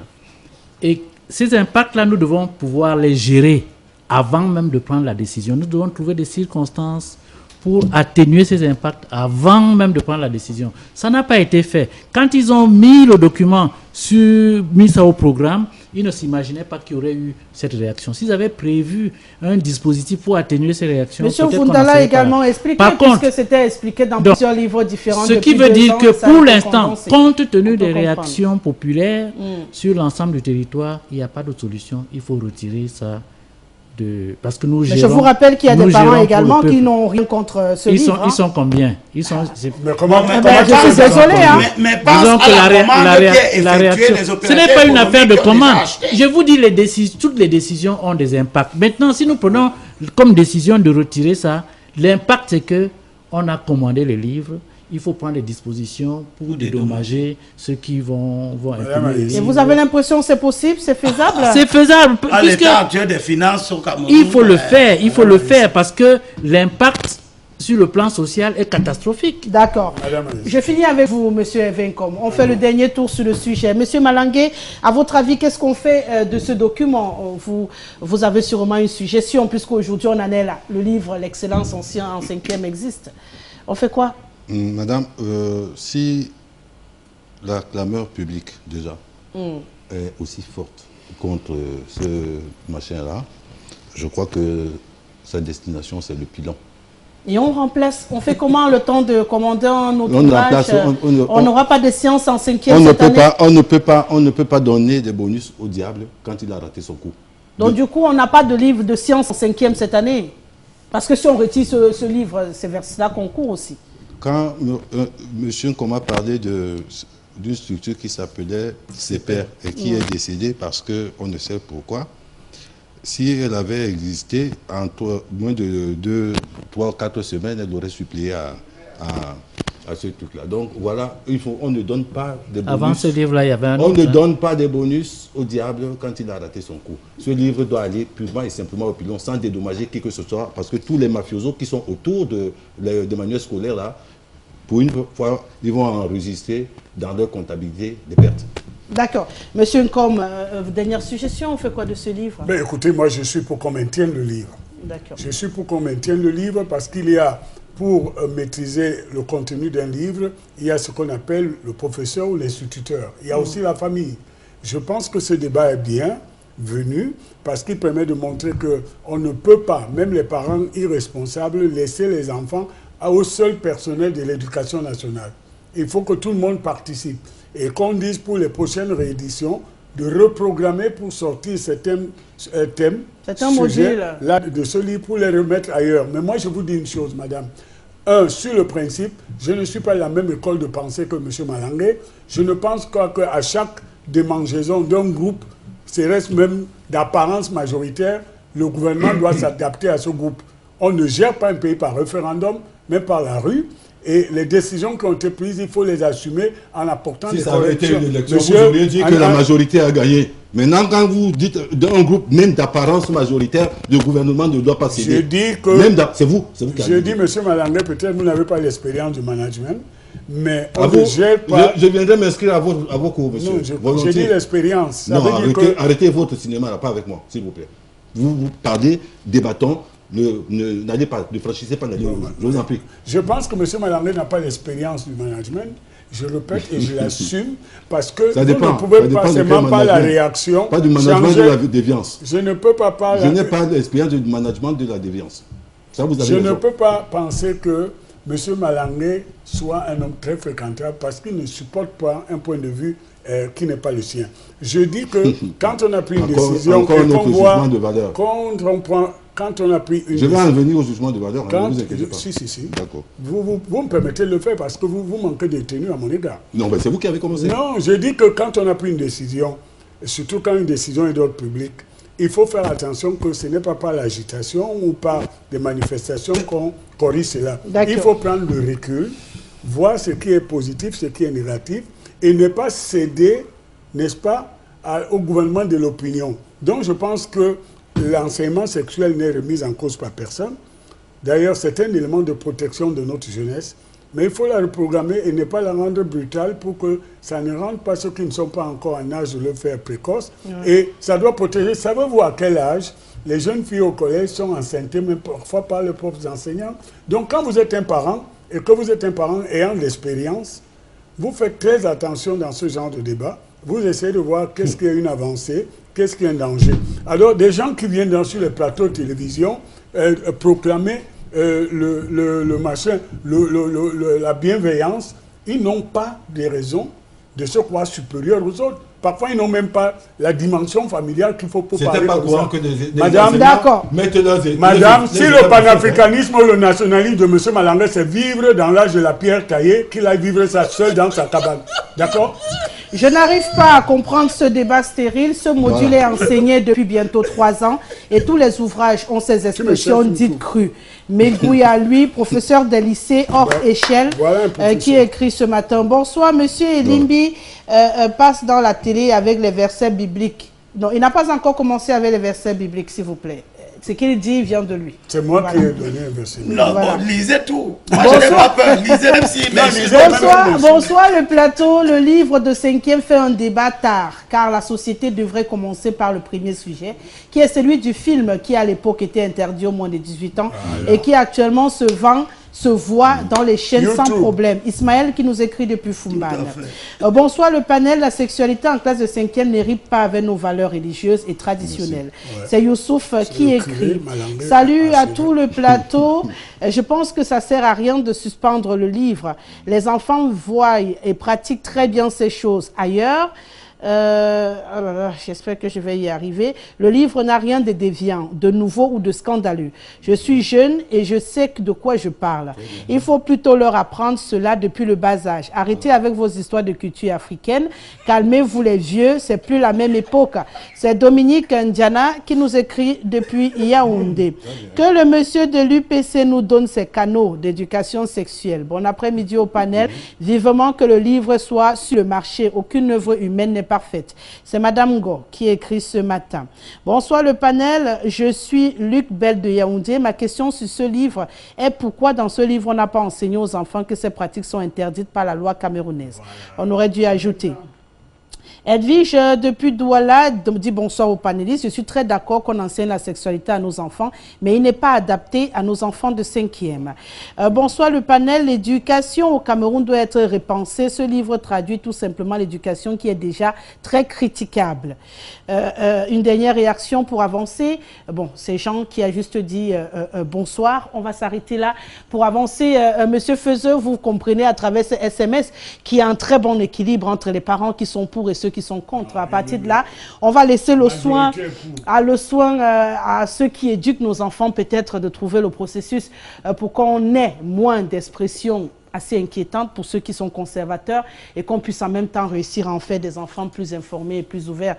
Et ces impacts-là, nous devons pouvoir les gérer avant même de prendre la décision. Nous devons trouver des circonstances pour atténuer ces impacts avant même de prendre la décision. Ça n'a pas été fait. Quand ils ont mis le document, mis ça au programme, ils ne s'imaginaient pas qu'il y aurait eu cette réaction. S'ils avaient prévu un dispositif pour atténuer ces réactions... Monsieur Fundala a également expliqué, puisque c'était expliqué dans plusieurs livres différents. Ce qui veut dire que pour l'instant, compte tenu des réactions populaires sur l'ensemble du territoire, il n'y a pas d'autre solution. Il faut retirer ça. Parce que nous gérons, je vous rappelle qu'il y a des parents également qui n'ont rien contre ce livre. Ils sont combien? Ils sont... Mais comment je suis désolé. Mais disons que la réaction, ce n'est pas une affaire de commande. Je vous dis, toutes les décisions ont des impacts. Maintenant, si nous prenons comme décision de retirer ça, l'impact c'est que on a commandé les livres. Il faut prendre des dispositions pour dédommager ceux qui vont imprimer les livres. Et vous avez l'impression que c'est possible, c'est faisable? C'est faisable. À l'état actuel des finances au Cameroun. Il faut le faire, il faut le faire parce que l'impact sur le plan social est catastrophique. D'accord. Je finis avec vous, monsieur Evencom. On fait le dernier tour sur le sujet. Monsieur Malangué, à votre avis, qu'est-ce qu'on fait de ce document? Vous avez sûrement une suggestion, puisqu'aujourd'hui on en est là. Le livre « L'excellence en 5e » existe. On fait quoi? Madame, si la clameur publique, déjà, est aussi forte contre ce machin-là, je crois que sa destination, c'est le pilon. Et on remplace, on fait comment le temps de commander un autre ouvrage? On n'aura pas de sciences en 5e cette année? On ne peut pas donner des bonus au diable quand il a raté son coup. Donc du coup, on n'a pas de livre de sciences en 5e cette année? Parce que si on retire ce livre, c'est vers cela qu'on court aussi. Quand M. Nkoma parlait d'une structure qui s'appelait CEPER et qui est décédée parce qu'on ne sait pourquoi, si elle avait existé en moins de 2, 3, 4 semaines, elle aurait suppléé à ce truc-là. Donc voilà, on ne donne pas de bonus. Avant ce livre-là, il y avait un autre. On ne donne pas de bonus au diable quand il a raté son coup. Ce livre doit aller purement et simplement au pilon sans dédommager qui que ce soit, parce que tous les mafiosos qui sont autour des manuels scolaires là, pour une fois, ils vont enregistrer dans leur comptabilité des pertes. D'accord. Monsieur Nkom, dernière suggestion, on fait quoi de ce livre? Ben, écoutez, moi je suis pour qu'on maintienne le livre. D'accord. Je suis pour qu'on maintienne le livre parce qu'il y a, pour maîtriser le contenu d'un livre, il y a ce qu'on appelle le professeur ou l'instituteur. Il y a aussi la famille. Je pense que ce débat est bien venu parce qu'il permet de montrer qu'on ne peut pas, même les parents irresponsables, laisser les enfants au seul personnel de l'éducation nationale. Il faut que tout le monde participe et qu'on dise pour les prochaines rééditions de reprogrammer pour sortir certains thèmes, là, de ce livre pour les remettre ailleurs. Mais moi, je vous dis une chose, madame. Sur le principe, je ne suis pas de la même école de pensée que M. Malangué. Je ne pense qu'à chaque démangeaison d'un groupe, c'est reste même d'apparence majoritaire, le gouvernement doit s'adapter à ce groupe. On ne gère pas un pays par référendum, mais par la rue. Et les décisions qui ont été prises, il faut les assumer en apportant des corrections. Si ça avait été une élection, vous auriez dit que la majorité a gagné. Maintenant, quand vous dites d'un groupe, même d'apparence majoritaire, le gouvernement ne doit pas céder. Je dis que... C'est vous qui avez dit. Je dis, M. Malangué, peut-être vous n'avez pas l'expérience du management, mais on ne gère pas... Je viendrai m'inscrire à vos cours, monsieur. Non, j'ai dit l'expérience. Non, arrêtez votre cinéma, là, pas avec moi, s'il vous plaît. Vous parlez, débattons. N'allez pas, ne franchissez pas la ligne rouge, je vous en prie. Je pense que M. Malangué n'a pas l'expérience du management. Je le répète et je l'assume parce que vous ne pouvez pas seulement pas la réaction. Pas du management de la déviance. Je ne peux pas parler. Je n'ai pas l'expérience du management de la déviance. Ça, vous avez je raison. ne peux pas penser que M. Malangué soit un homme très fréquentable parce qu'il ne supporte pas un point de vue qui n'est pas le sien. Je dis que quand on a pris une décision, qu'on voit quand on a pris une Je vais en venir au jugement de valeur, ne vous inquiétez pas. Si. D'accord. Vous me permettez de le faire parce que vous manquez de tenue à mon égard. Non, mais c'est vous qui avez commencé. Non, je dis que quand on a pris une décision, surtout quand une décision est d'ordre public, il faut faire attention que ce n'est pas par l'agitation ou par des manifestations qu'on corrige cela. Il faut prendre le recul, voir ce qui est positif, ce qui est négatif, et ne pas céder, n'est-ce pas, au gouvernement de l'opinion. Donc je pense que l'enseignement sexuel n'est remis en cause par personne. D'ailleurs, c'est un élément de protection de notre jeunesse. Mais il faut la reprogrammer et ne pas la rendre brutale pour que ça ne rende pas ceux qui ne sont pas encore en âge de le faire précoce. Et ça doit protéger. Savez-vous à quel âge les jeunes filles au collège sont enceintes, mais parfois par leurs propres enseignants? Donc quand vous êtes un parent, et que vous êtes un parent ayant de l'expérience, vous faites très attention dans ce genre de débat. Vous essayez de voir qu'est-ce qui est une avancée, qu'est-ce qui est un danger. Alors des gens qui viennent sur les plateaux de télévision proclamer le machin, la bienveillance, ils n'ont pas de raison de se croire supérieurs aux autres. Parfois, ils n'ont même pas la dimension familiale qu'il faut pour parler comme ça. Madame, d'accord. Madame, si le panafricanisme ou le nationalisme de M. Malanga, c'est vivre dans l'âge de la pierre taillée, qu'il aille vivre ça seul dans sa cabane. D'accord? Je n'arrive pas à comprendre ce débat stérile. Ce module est enseigné depuis bientôt 3 ans et tous les ouvrages ont ces expressions dites crues. Mégouya, lui, professeur des lycées hors échelle, qui écrit ce matin. Bonsoir, monsieur Elimbi passe dans la télé avec les versets bibliques. Non, il n'a pas encore commencé avec les versets bibliques, s'il vous plaît. Ce qu'il dit vient de lui. C'est moi qui ai donné un verset. Non, bon, lisez tout. Moi, je n'ai pas peur. Lisez même si... Bonsoir le plateau. Le livre de 5e fait un débat tard, car la société devrait commencer par le premier sujet, qui est celui du film qui, à l'époque, était interdit aux moins de 18 ans et qui actuellement se voit dans les chaînes sans problème. Ismaël qui nous écrit depuis Fumbane. Bonsoir le panel. La sexualité en classe de 5e n'hérite pas avec nos valeurs religieuses et traditionnelles. C'est Youssouf qui écrit. Salut à tout le plateau. Je pense que ça sert à rien de suspendre le livre. Les enfants voient et pratiquent très bien ces choses ailleurs. J'espère que je vais y arriver. Le livre n'a rien de déviant, de nouveau ou de scandaleux. Je suis jeune et je sais de quoi je parle. Il faut plutôt leur apprendre cela depuis le bas âge. Arrêtez avec vos histoires de culture africaine. Calmez-vous les vieux, c'est plus la même époque. C'est Dominique Ndiana qui nous écrit depuis Yaoundé. Que le monsieur de l'UPC nous donne ses canaux d'éducation sexuelle. Bon après-midi au panel. Vivement que le livre soit sur le marché. Aucune œuvre humaine n'est parfaite. C'est Madame Go qui écrit ce matin. Bonsoir le panel, je suis Luc Bell de Yaoundé. Ma question sur ce livre est pourquoi dans ce livre on n'a pas enseigné aux enfants que ces pratiques sont interdites par la loi camerounaise. On aurait dû ajouter. Edwige, depuis Douala, dit bonsoir aux panélistes. Je suis très d'accord qu'on enseigne la sexualité à nos enfants, mais il n'est pas adapté à nos enfants de 5e. Bonsoir le panel. L'éducation au Cameroun doit être repensée. Ce livre traduit tout simplement l'éducation qui est déjà très critiquable. Une dernière réaction pour avancer. Bon, c'est Jean qui a juste dit bonsoir. On va s'arrêter là pour avancer. Monsieur Feuzeux, vous comprenez à travers ce SMS qu'il y a un très bon équilibre entre les parents qui sont pour et ceux qui sont contre. À partir de là, on va laisser le soin à ceux qui éduquent nos enfants peut-être de trouver le processus pour qu'on ait moins d'expression assez inquiétante pour ceux qui sont conservateurs et qu'on puisse en même temps réussir à en faire des enfants plus informés et plus ouverts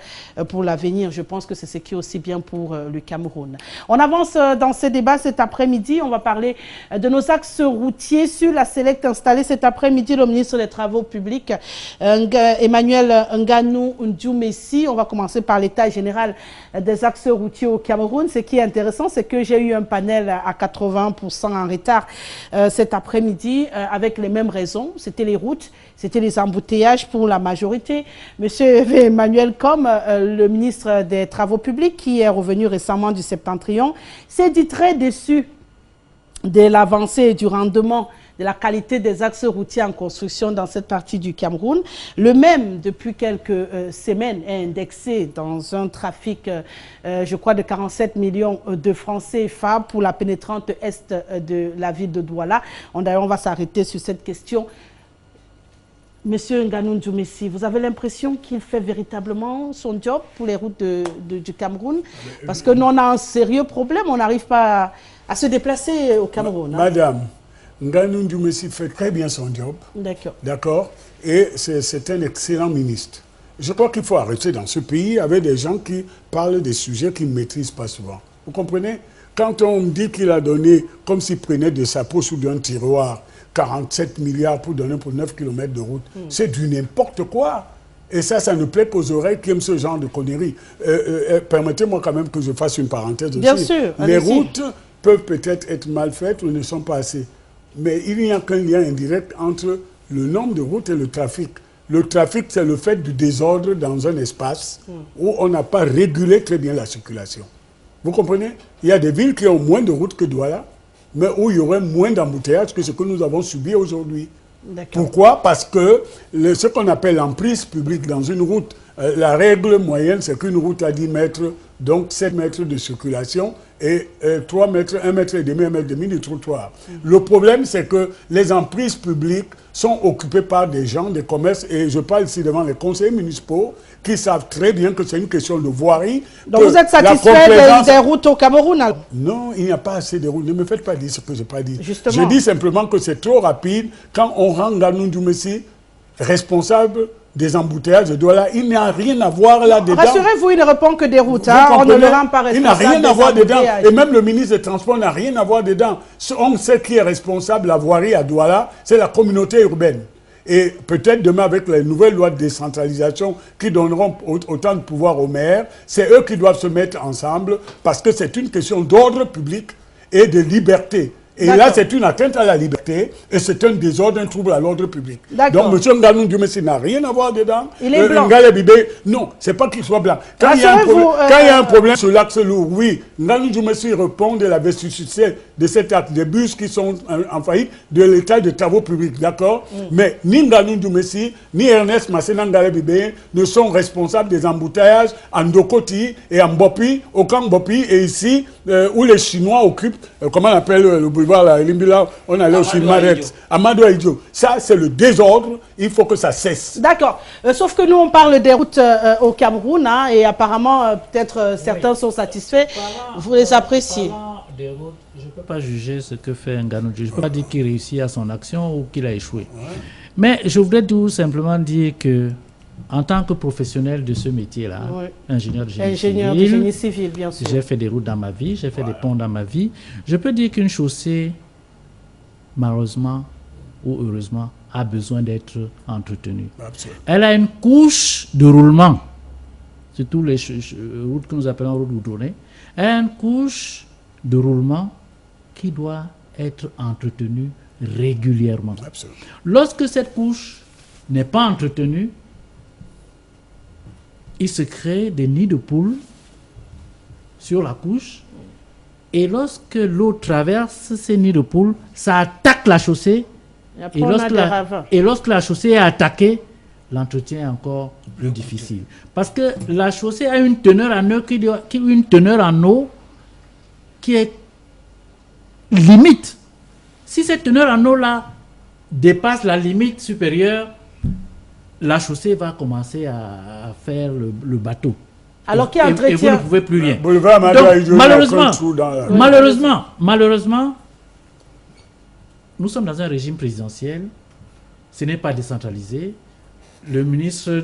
pour l'avenir. Je pense que c'est ce qui est aussi bien pour le Cameroun. On avance dans ces débats cet après-midi. On va parler de nos axes routiers sur la Select installée cet après-midi. Le ministre des Travaux publics, Emmanuel Nganou Ndjoumessi. On va commencer par l'état général des axes routiers au Cameroun. Ce qui est intéressant, c'est que j'ai eu un panel à 80% en retard cet après-midi avec les mêmes raisons. C'était les routes, c'était les embouteillages pour la majorité. Monsieur Emmanuel Comme, le ministre des Travaux publics, qui est revenu récemment du Septentrion, s'est dit très déçu de l'avancée et du rendement de la qualité des axes routiers en construction dans cette partie du Cameroun. Le même, depuis quelques semaines, est indexé dans un trafic, je crois, de 47 millions de francs CFA pour la pénétrante est de la ville de Douala. D'ailleurs, on va s'arrêter sur cette question. Monsieur Nganou Ndjoumessi, vous avez l'impression qu'il fait véritablement son job pour les routes du Cameroun? Parce que nous, on a un sérieux problème, on n'arrive pas à se déplacer au Cameroun. Madame, Nganou Ndjoumessi fait très bien son job. D'accord. D'accord. Et c'est un excellent ministre. je crois qu'il faut arrêter dans ce pays avec des gens qui parlent des sujets qu'ils ne maîtrisent pas souvent. Vous comprenez? Quand on me dit qu'il a donné, comme s'il prenait de sa poche ou d'un tiroir, 47 milliards pour donner pour 9 km de route, c'est du n'importe quoi. Et ça ne plaît qu'aux oreilles qui aiment ce genre de conneries. Permettez-moi quand même que je fasse une parenthèse aussi. Bien sûr. Les routes peuvent peut-être être mal faites ou ne sont pas assez. Mais il n'y a qu'un lien indirect entre le nombre de routes et le trafic. Le trafic, c'est le fait du désordre dans un espace où on n'a pas régulé très bien la circulation. Vous comprenez? Il y a des villes qui ont moins de routes que Douala, mais où il y aurait moins d'embouteillages que ce que nous avons subi aujourd'hui. Pourquoi? Parce que ce qu'on appelle l'emprise publique dans une route, la règle moyenne, c'est qu'une route a 10 mètres, donc 7 mètres de circulation et 3 mètres, 1 mètre et demi, 1 mètre et demi de trottoir. Le problème, c'est que les emprises publiques sont occupées par des gens, des commerces, et je parle ici devant les conseillers municipaux qui savent très bien que c'est une question de voirie. Donc vous êtes satisfait des routes au Cameroun? Non, il n'y a pas assez de routes. Ne me faites pas dire ce que je n'ai pas dit. Justement. Je dis simplement que c'est trop rapide quand on rend Nganou Ndoumbessi responsable des embouteillages de Douala. Il n'y a rien à voir là-dedans. Rassurez-vous, il ne répond que des routes. Hein, on ne le rend pas responsable. Il n'a rien à voir dedans. Et même le ministre des Transports n'a rien à voir dedans. On sait qui est responsable de la voirie à Douala, c'est la communauté urbaine. Et peut-être demain, avec les nouvelles lois de décentralisation qui donneront autant de pouvoir aux maires, c'est eux qui doivent se mettre ensemble parce que c'est une question d'ordre public et de liberté. Et là, c'est une atteinte à la liberté et c'est un désordre, un trouble à l'ordre public. Donc, M. Nganou Ndoumbessi n'a rien à voir dedans. Il est blanc. Non, c'est pas qu'il soit blanc. Quand il y a un problème sur l'axe lourd, oui, Nganou Ndoumbessi répond de la vesticité de cet acte, des bus qui sont en faillite, de l'état de travaux publics, d'accord? Mais ni Nganou Ndoumbessi, ni Ernest Masséna Ngalé-Bibé ne sont responsables des embouteillages en Dokoti et en Bopi, au camp Bopi, et ici, où les Chinois occupent, comment on appelle le boulevard là, on allait au Chilmaret, Amadou Aïdjo. Ça, c'est le désordre, il faut que ça cesse. D'accord. Sauf que nous, on parle des routes au Cameroun, hein, et apparemment, peut-être certains sont satisfaits. Vous les appréciez. Des routes, je ne peux pas juger ce que fait Nganou. Je ne peux pas dire qu'il réussit à son action ou qu'il a échoué. Mais je voudrais tout simplement dire que, en tant que professionnel de ce métier-là, ingénieur de génie civil, bien sûr. J'ai fait des routes dans ma vie, j'ai fait des ponts dans ma vie. Je peux dire qu'une chaussée, malheureusement ou heureusement, a besoin d'être entretenue. Absolument. Elle a une couche de roulement, surtout les routes que nous appelons routes goudronnées. Elle a une couche de roulement qui doit être entretenue régulièrement. Absolument. Lorsque cette couche n'est pas entretenue, il se crée des nids de poules sur la couche et lorsque l'eau traverse ces nids de poules, ça attaque la chaussée et lorsque la chaussée est attaquée, l'entretien est encore plus difficile. Parce que la chaussée a une teneur en eau qui est limite. Si cette teneur en eau là dépasse la limite supérieure, la chaussée va commencer à faire le bateau. Alors qu'il y a et vous ne pouvez plus rien. Donc, malheureusement, nous sommes dans un régime présidentiel. Ce n'est pas décentralisé. Le ministre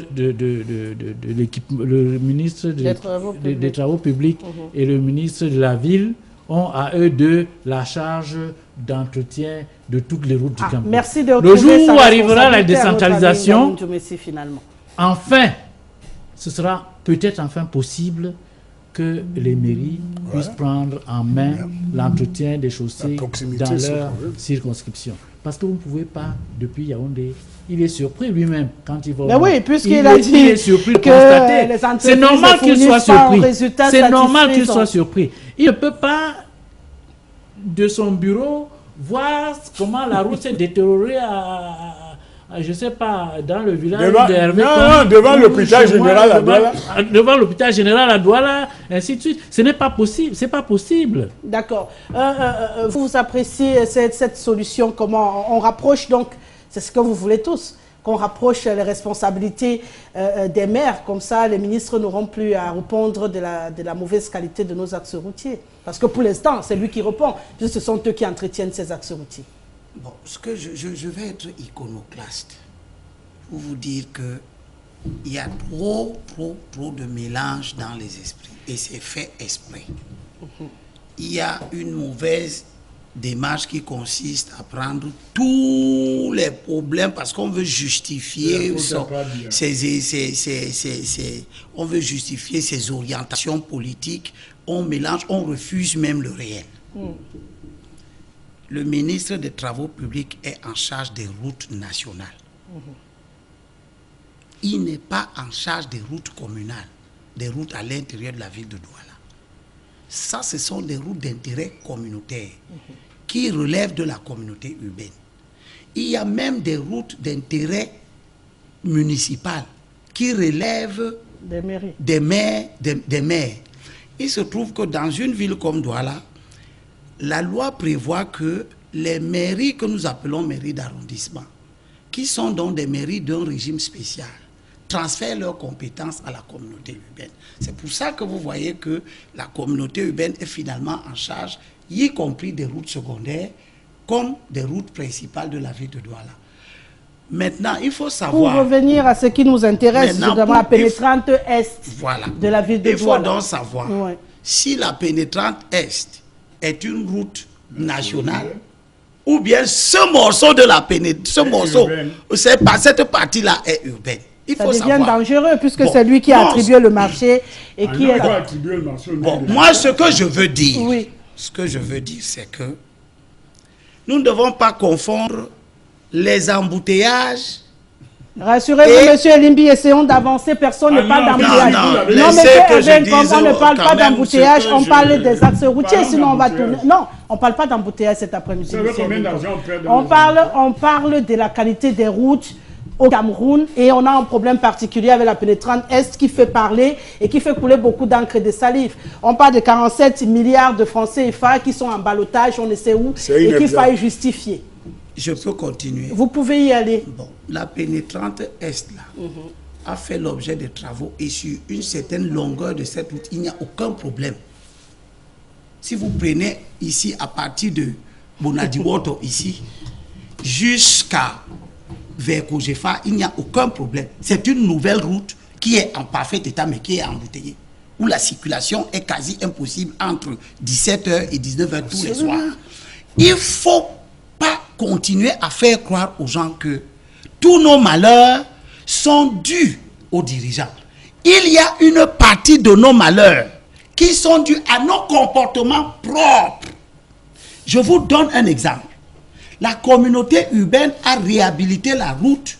des Travaux publics et le ministre de la Ville ont à eux deux la charge d'entretien de toutes les routes du Cameroun. Merci de le jour où arrivera la décentralisation, finalement. Enfin, ce sera peut-être enfin possible que les mairies puissent prendre en main l'entretien des chaussées dans leur circonscription. Parce que vous ne pouvez pas, depuis Yaoundé, il est surpris lui-même quand il va... Mais oui, puisqu'il a dit il est surpris de constater. C'est normal qu'il soit surpris. C'est normal qu'il soit surpris. Il ne peut pas, de son bureau, voir comment la route s'est détériorée je ne sais pas, dans le village de Hervé. Devant l'hôpital général à Douala. Devant l'hôpital général à Douala, ainsi de suite. Ce n'est pas possible. C'est pas possible. D'accord. Vous appréciez cette solution, comment on rapproche donc, c'est ce que vous voulez tous, qu'on rapproche les responsabilités des maires, comme ça les ministres n'auront plus à répondre de la mauvaise qualité de nos axes routiers. Parce que pour l'instant, c'est lui qui répond, puisque ce sont eux qui entretiennent ces axes routiers. Bon, ce que je vais être iconoclaste pour vous dire que il y a trop de mélange dans les esprits. Et c'est fait exprès. Il y a une mauvaise démarche qui consiste à prendre tous les problèmes parce qu'on veut justifier on veut justifier ses orientations politiques. On mélange, on refuse même le réel. Le ministre des Travaux publics est en charge des routes nationales. Il n'est pas en charge des routes communales, des routes à l'intérieur de la ville de Douala. Ça, ce sont des routes d'intérêt communautaire qui relèvent de la communauté urbaine. Il y a même des routes d'intérêt municipal qui relèvent des maires. Il se trouve que dans une ville comme Douala, la loi prévoit que les mairies que nous appelons mairies d'arrondissement, qui sont donc des mairies d'un régime spécial, transfèrent leurs compétences à la communauté urbaine. C'est pour ça que vous voyez que la communauté urbaine est finalement en charge, y compris des routes secondaires, comme des routes principales de la ville de Douala. Maintenant, il faut savoir... Pour revenir à ce qui nous intéresse, notamment la pénétrante est de la ville de Douala. Il faut donc savoir si la pénétrante est une route nationale, ou bien ce morceau de la pénétrante, cette partie-là est urbaine. Ça devient dangereux puisque c'est lui qui a attribué le marché et qui est... Moi, ce que je veux dire, c'est que nous ne devons pas confondre les embouteillages. Rassurez-vous, monsieur Elimbi, essayons d'avancer. Personne ne parle d'embouteillage. Non, mais on ne parle pas d'embouteillage, on parle des axes routiers, sinon on va tourner. Non, on ne parle pas d'embouteillage cet après-midi. On parle de la qualité des routes au Cameroun et on a un problème particulier avec la pénétrante Est qui fait parler et qui fait couler beaucoup d'encre et de salive. On parle de 47 milliards de francs CFA qui sont en ballottage, on ne sait où, et qu'il faille justifier. Je peux continuer. Vous pouvez y aller. Bon, la pénétrante Est là, a fait l'objet de travaux et sur une certaine longueur de cette route, il n'y a aucun problème. Si vous prenez ici à partir de Bonadiwoto ici jusqu'à vers Kojefa, il n'y a aucun problème. C'est une nouvelle route qui est en parfait état mais qui est embouteillée, où la circulation est quasi impossible entre 17h et 19h tous les soirs. Il ne faut pas continuer à faire croire aux gens que tous nos malheurs sont dus aux dirigeants. Il y a une partie de nos malheurs qui sont dus à nos comportements propres. Je vous donne un exemple. La communauté urbaine a réhabilité la route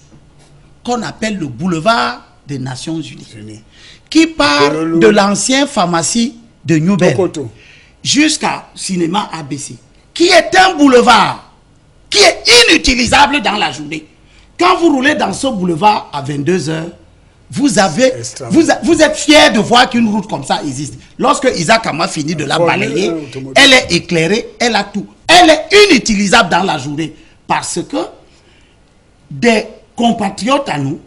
qu'on appelle le boulevard des Nations Unies, qui part de l'ancienne pharmacie de New Bell jusqu'à Cinéma ABC, qui est un boulevard qui est inutilisable dans la journée. Quand vous roulez dans ce boulevard à 22 h, vous êtes fiers de voir qu'une route comme ça existe. Lorsque Isaac Ama finit de la balayer, elle est éclairée, elle a tout. Elle est inutilisable dans la journée parce que des compatriotes à nous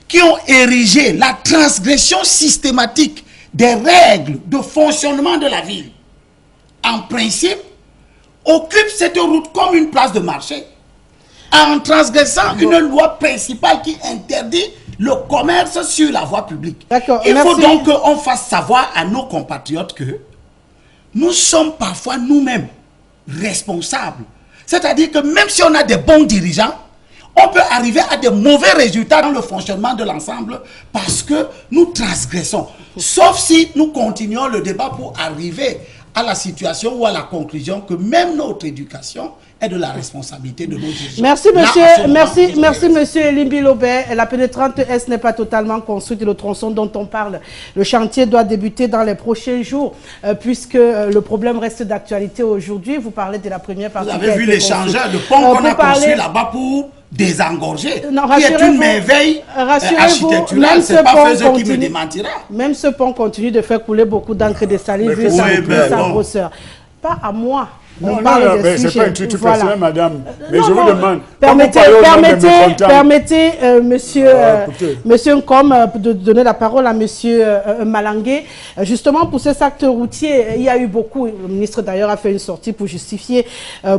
qui ont érigé la transgression systématique des règles de fonctionnement de la ville, en principe, occupent cette route comme une place de marché en transgressant une loi principale qui interdit le commerce sur la voie publique. Il faut donc qu'on fasse savoir à nos compatriotes que nous sommes parfois nous-mêmes responsables. C'est-à-dire que même si on a des bons dirigeants, on peut arriver à des mauvais résultats dans le fonctionnement de l'ensemble parce que nous transgressons. Sauf si nous continuons le débat pour arriver à la situation ou à la conclusion que même notre éducation est de la responsabilité de nos dirigeants. Merci monsieur Elimbi Lobé. La pénétrante Est n'est pas totalement construite. Le tronçon dont on parle, le chantier doit débuter dans les prochains jours puisque le problème reste d'actualité aujourd'hui. Vous parlez de la première partie. Vous avez vu l'échangeur de pont qu'on a construit là-bas pour désengorger, qui est une merveille architecturale. C'est pas Faiseux qui me démentira. Même ce pont continue de faire couler beaucoup d'encre et de salive vu sa grosseur. Pas à moi Non, parle des mais c'est sujets. pas un tutu Voilà. personnel, madame. Mais Non, je vous non, demande. Permettez, monsieur, écoutez. monsieur Nkom, de donner la parole à monsieur Malangué. Justement, pour ces actes routiers, il y a eu beaucoup, le ministre d'ailleurs a fait une sortie pour justifier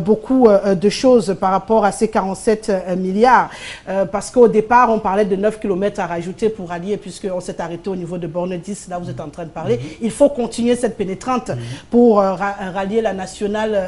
beaucoup de choses par rapport à ces 47 milliards. Parce qu'au départ, on parlait de 9 km à rajouter pour rallier, puisqu'on s'est arrêté au niveau de Borne 10, là vous êtes en train de parler. Il faut continuer cette pénétrante pour rallier la nationale,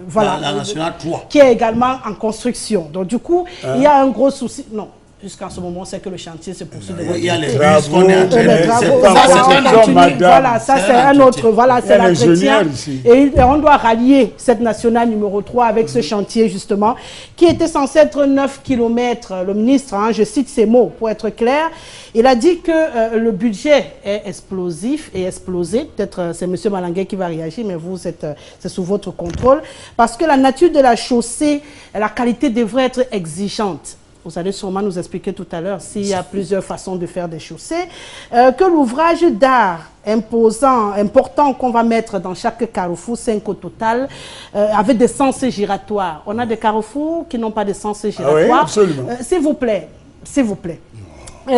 voilà, la nationale 3. qui est également en construction. Donc du coup, il y a un gros souci. Non. Jusqu'à ce moment, c'est que le chantier se poursuit de Il y a les Bravo. bus qu'on est en train de... Bravo. Ça, Ça, c'est un c'est entretien. madame. Voilà, ça c'est un autre, voilà, c'est Il y a l'entretien. l'ingénieur ici. Et on doit rallier cette nationale numéro 3 avec ce chantier justement, qui était censé être 9 km. Le ministre, hein, je cite ces mots pour être clair, il a dit que le budget est explosif et explosé. Peut-être c'est M. Malangué qui va réagir, mais vous, c'est sous votre contrôle. Parce que la nature de la chaussée, la qualité devrait être exigeante. Vous allez sûrement nous expliquer tout à l'heure s'il y a plusieurs façons de faire des chaussées. Que l'ouvrage d'art important qu'on va mettre dans chaque carrefour, 5 au total, avec des sens giratoires. On a des carrefours qui n'ont pas de sens giratoires. Ah oui, absolument. S'il vous plaît,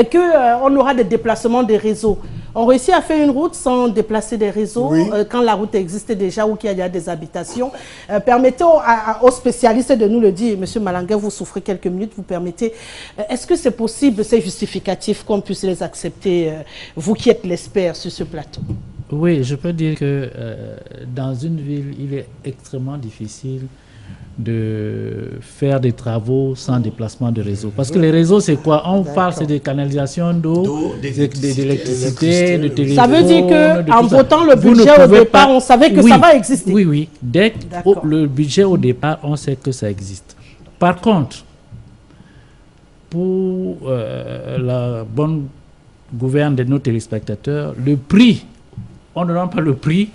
qu'on aura des déplacements des réseaux. On réussit à faire une route sans déplacer des réseaux, oui. Quand la route existe déjà ou qu'il y a des habitations. Permettez aux spécialistes de nous le dire. Monsieur Malangué, vous souffrez quelques minutes, vous permettez. Est-ce que c'est possible, c'est justificatif qu'on puisse les accepter, vous qui êtes l'expert sur ce plateau? Oui, je peux dire que dans une ville, il est extrêmement difficile de faire des travaux sans déplacement de réseau. Parce que les réseaux, c'est quoi? On parle, c'est des canalisations d'eau, d'électricité, de téléphone. Ça veut dire qu'en votant le budget au départ, on savait que ça va exister. Oui, oui. Dès que le budget au départ, on sait que ça existe. Par contre, pour la bonne gouverne de nos téléspectateurs, le prix, on ne donne pas le prix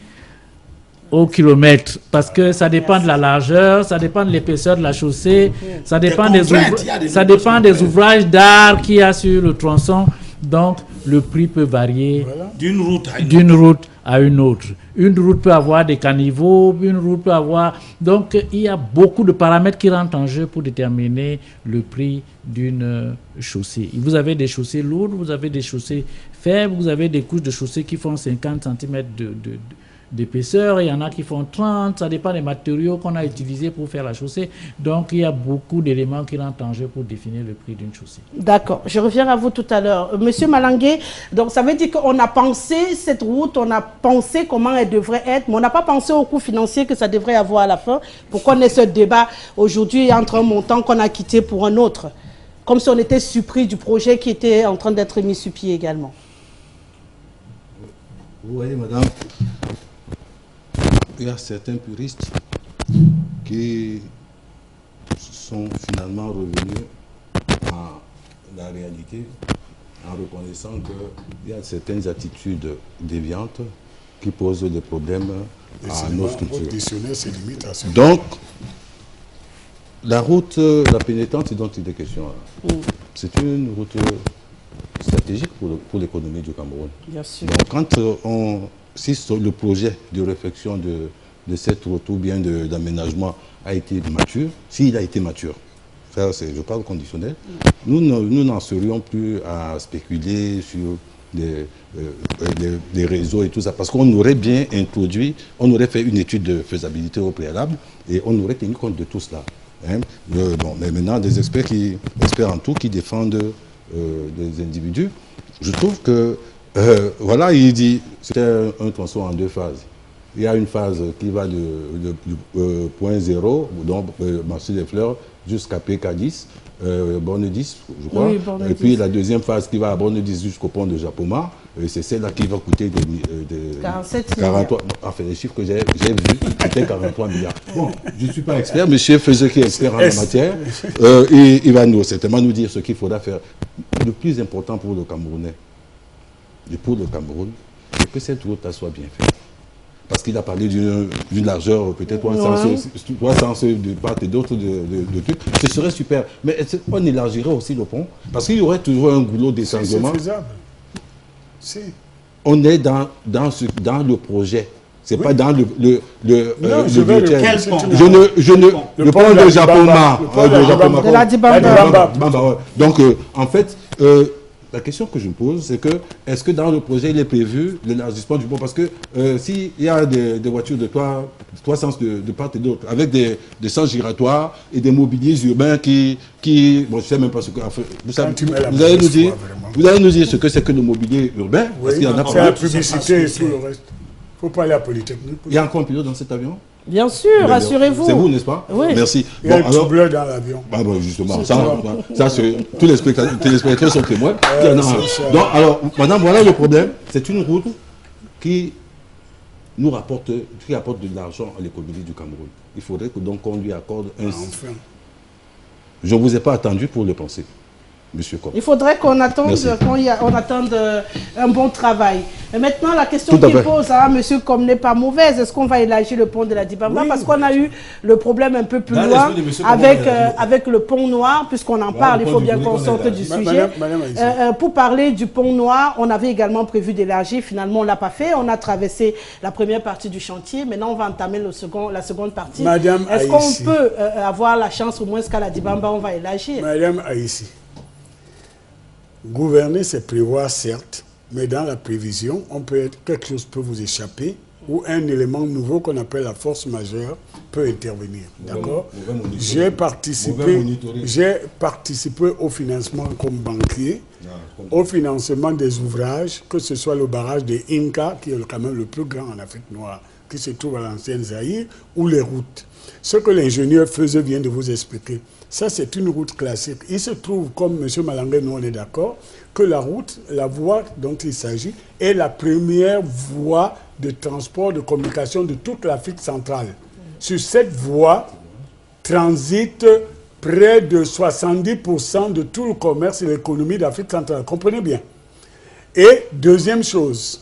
au kilomètre, parce que ça dépend de la largeur, ça dépend de l'épaisseur de la chaussée, ça dépend des ouvrages d'art qu'il y a sur le tronçon. Donc, le prix peut varier d'une route à une autre. Une route peut avoir des caniveaux, une route peut avoir... Donc, il y a beaucoup de paramètres qui rentrent en jeu pour déterminer le prix d'une chaussée. Vous avez des chaussées lourdes, vous avez des chaussées faibles, vous avez des couches de chaussées qui font 50 cm d'épaisseur, il y en a qui font 30, ça dépend des matériaux qu'on a utilisés pour faire la chaussée. Donc, il y a beaucoup d'éléments qui rentrent en jeu pour définir le prix d'une chaussée. D'accord, je reviens à vous tout à l'heure. Monsieur Malangué, donc ça veut dire qu'on a pensé cette route, on a pensé comment elle devrait être, mais on n'a pas pensé au coût financier que ça devrait avoir à la fin, pour qu'on ait ce débat aujourd'hui entre un montant qu'on a quitté pour un autre, comme si on était surpris du projet qui était en train d'être mis sur pied également. Vous voyez, madame, il y a certains puristes qui sont finalement revenus à la réalité en reconnaissant qu'il y a certaines attitudes déviantes qui posent des problèmes à nos structures. Donc, la route, la pénétrante dont il est question, c'est une route stratégique pour l'économie du Cameroun. Bien sûr. Donc, quand si le projet de réflexion de cette route ou bien d'aménagement a été mature, s'il a été mature, ça, je parle conditionnel, nous n'en serions plus à spéculer sur des réseaux et tout ça, parce qu'on aurait bien introduit, on aurait fait une étude de faisabilité au préalable et on aurait tenu compte de tout cela. Hein. Bon, mais maintenant, des experts en tout, qui défendent des individus, je trouve que voilà, il dit c'était un tronçon en 2 phases. Il y a une phase qui va de point 0, donc Marché des Fleurs, jusqu'à PK10, Borne 10, je crois. Oui, et puis la deuxième phase qui va à Borne 10 jusqu'au pont de Japoma, c'est celle-là qui va coûter 43. Enfin, les chiffres que j'ai vus, c'était 43 milliards. Bon, je ne suis pas expert, monsieur Fezeux qui est expert en la matière, il va certainement nous dire ce qu'il faudra faire. Le plus important pour le Camerounais, et pour le Cameroun, c'est que cette route soit bien faite. Parce qu'il a parlé d'une largeur peut-être 300 de part et d'autre de trucs. Ce serait super. Mais on élargirait aussi le pont. Parce qu'il y aurait toujours un goulot d'étranglement. C'est faisable. Si. On est dans le projet. C'est pas dans le budget. Le pont de Japoma. De la Dibamba. Donc, en fait, la question que je me pose, c'est que, est-ce que dans le projet, il est prévu l'élargissement du pont? Parce que s'il y a des voitures de trois sens de part et d'autre, avec des sens giratoires et des mobiliers urbains qui bon, je sais même pas ce que... Enfin, vous allez nous dire ce que c'est que le mobilier urbain. Oui, c'est la publicité et tout le reste. Il ne faut pas aller à Polytechnique. Il y a encore un pilote dans cet avion? Bien sûr, rassurez-vous. C'est vous, n'est-ce pas? Oui. Merci. Il y a un tout bleu dans l'avion. Ah bon, justement, ça tous les spectateurs sont témoins. Donc, alors, maintenant, voilà le problème. C'est une route qui nous rapporte, qui apporte de l'argent à l'économie du Cameroun. Il faudrait que donc on lui accorde un... Enfin. Je ne vous ai pas attendu pour le penser, Monsieur Cobb. Il faudrait qu'on attende, un bon travail. Et maintenant, la question qu'il pose à Monsieur Cobb n'est pas mauvaise. Est-ce qu'on va élargir le pont de la Dibamba? Parce qu'on a eu le problème un peu plus loin avec le pont noir, puisqu'on en parle, il faut bien qu'on sorte du sujet. Pour parler du pont noir, on avait également prévu d'élargir. Finalement, on ne l'a pas fait. On a traversé la première partie du chantier. Maintenant, on va entamer la seconde partie. Est-ce qu'on peut avoir la chance, au moins qu'à la Dibamba, on va élargir? Madame Aïssi, gouverner, c'est prévoir, certes, mais dans la prévision, quelque chose peut vous échapper ou un élément nouveau qu'on appelle la force majeure peut intervenir. D'accord? J'ai participé au financement comme banquier, au financement des ouvrages, que ce soit le barrage de Inca, qui est quand même le plus grand en Afrique noire, qui se trouve à l'ancienne Zaïre, ou les routes. Ce que l'ingénieur Feuzeux vient de vous expliquer, ça c'est une route classique. Il se trouve, comme M. Malangé, nous on est d'accord, que la voie dont il s'agit est la première voie de transport, de communication de toute l'Afrique centrale. Sur cette voie transite près de 70% de tout le commerce et l'économie d'Afrique centrale. Comprenez bien. Et deuxième chose,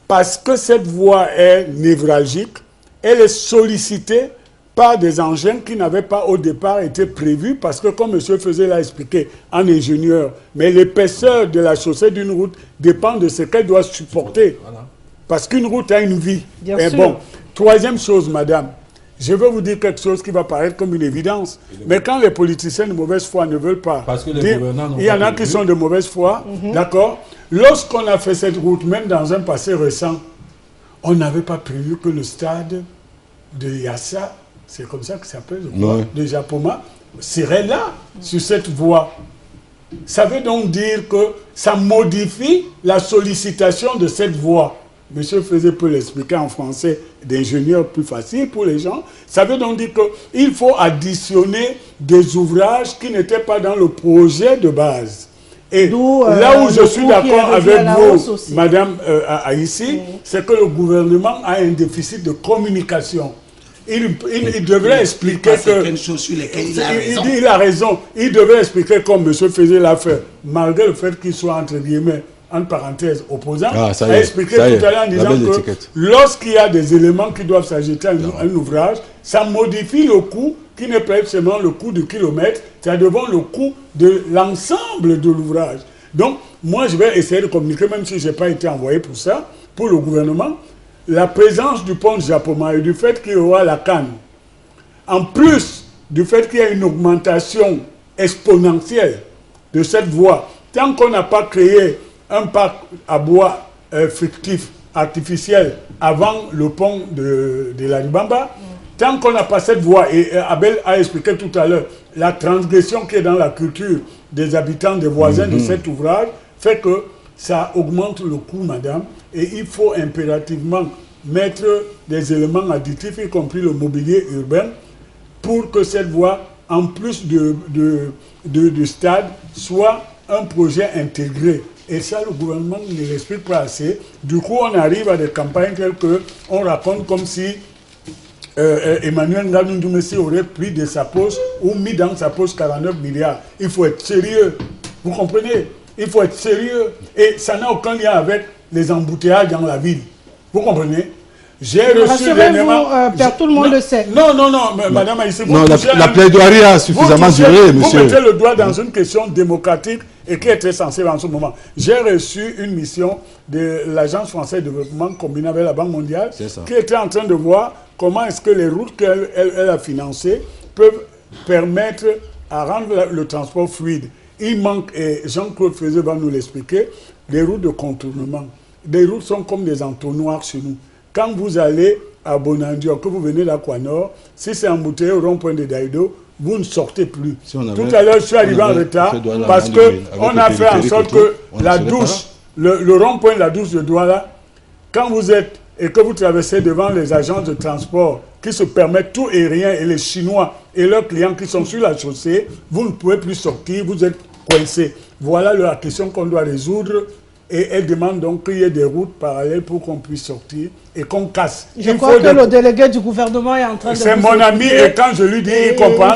parce que cette voie est névralgique, elle est sollicitée par des engins qui n'avaient pas au départ été prévus, parce que comme M. Feuzé l'a expliqué en ingénieur, mais l'épaisseur de la chaussée d'une route dépend de ce qu'elle doit supporter. Voilà. Parce qu'une route a une vie. Et bon, troisième chose, madame, je vais vous dire quelque chose qui va paraître comme une évidence, mais quand les politiciens de mauvaise foi ne veulent pas dire, il y en a qui sont de mauvaise foi, d'accord? Lorsqu'on a fait cette route, même dans un passé récent, on n'avait pas prévu que le stade de Yassa, c'est comme ça que ça s'appelle, de Japoma, serait là, sur cette voie. Ça veut donc dire que ça modifie la sollicitation de cette voie. Monsieur Feuzé peut l'expliquer en français d'ingénieur plus facile pour les gens. Ça veut donc dire qu'il faut additionner des ouvrages qui n'étaient pas dans le projet de base. Et là où je suis d'accord avec vous, Madame Aïssi, c'est que le gouvernement a un déficit de communication. Il devrait expliquer que... Sur lesquelles il a raison. Il a raison. Il devrait expliquer comme M. Feuzé l'a fait, malgré le fait qu'il soit, entre guillemets, entre parenthèses, opposant, a expliqué tout à l'heure en disant que lorsqu'il y a des éléments qui doivent s'ajouter à un ouvrage, ça modifie le coût, qui n'est pas seulement le coût du kilomètre, ça devient le coût de l'ensemble de l'ouvrage. Donc, moi, je vais essayer de communiquer, même si je n'ai pas été envoyé pour ça, pour le gouvernement, la présence du pont de Japoma et du fait qu'il y aura la canne, en plus du fait qu'il y a une augmentation exponentielle de cette voie, tant qu'on n'a pas créé un parc à bois fictif, artificiel, avant le pont de la Dibamba, tant qu'on n'a pas cette voie, et Abel a expliqué tout à l'heure, la transgression qui est dans la culture des habitants, des voisins de cet ouvrage, fait que ça augmente le coût, madame, et il faut impérativement mettre des éléments additifs, y compris le mobilier urbain, pour que cette voie, en plus du stade, soit un projet intégré. Et ça, le gouvernement ne l'explique pas assez. Du coup, on arrive à des campagnes telles qu'on raconte comme si Emmanuel Ngannou-Messi aurait pris de sa poche ou mis dans sa poche 49 milliards. Il faut être sérieux. Vous comprenez? Il faut être sérieux. Et ça n'a aucun lien avec les embouteillages dans la ville. Vous comprenez? J'ai reçu dernièrement... tout le monde le sait. Non, madame Aïssi... Non, la plaidoirie a suffisamment duré, monsieur. Vous mettez le doigt dans une question démocratique et qui est très sensible en ce moment. J'ai reçu une mission de l'Agence française de développement combinée avec la Banque mondiale qui était en train de voir comment est-ce que les routes qu'elle a financées peuvent permettre à rendre le transport fluide. Il manque, et Jean-Claude Fezé va nous l'expliquer, des routes de contournement. Des routes sont comme des entonnoirs chez nous. Quand vous allez à Bonandio, que vous venez d'Aquanor, si c'est embouteillé au rond-point de Daïdo, vous ne sortez plus. Tout à l'heure, je suis arrivé en retard parce qu'on a fait en sorte que la douche, le rond-point de la douche de Douala, quand vous êtes et que vous traversez devant les agences de transport qui se permettent tout et rien, et les Chinois et leurs clients qui sont sur la chaussée, vous ne pouvez plus sortir, vous êtes coincés. Voilà la question qu'on doit résoudre. Et elle demande donc qu'il y ait des routes parallèles pour qu'on puisse sortir et qu'on casse. Je crois que le délégué du gouvernement est en train de... C'est mon ami et quand je lui dis, il comprend.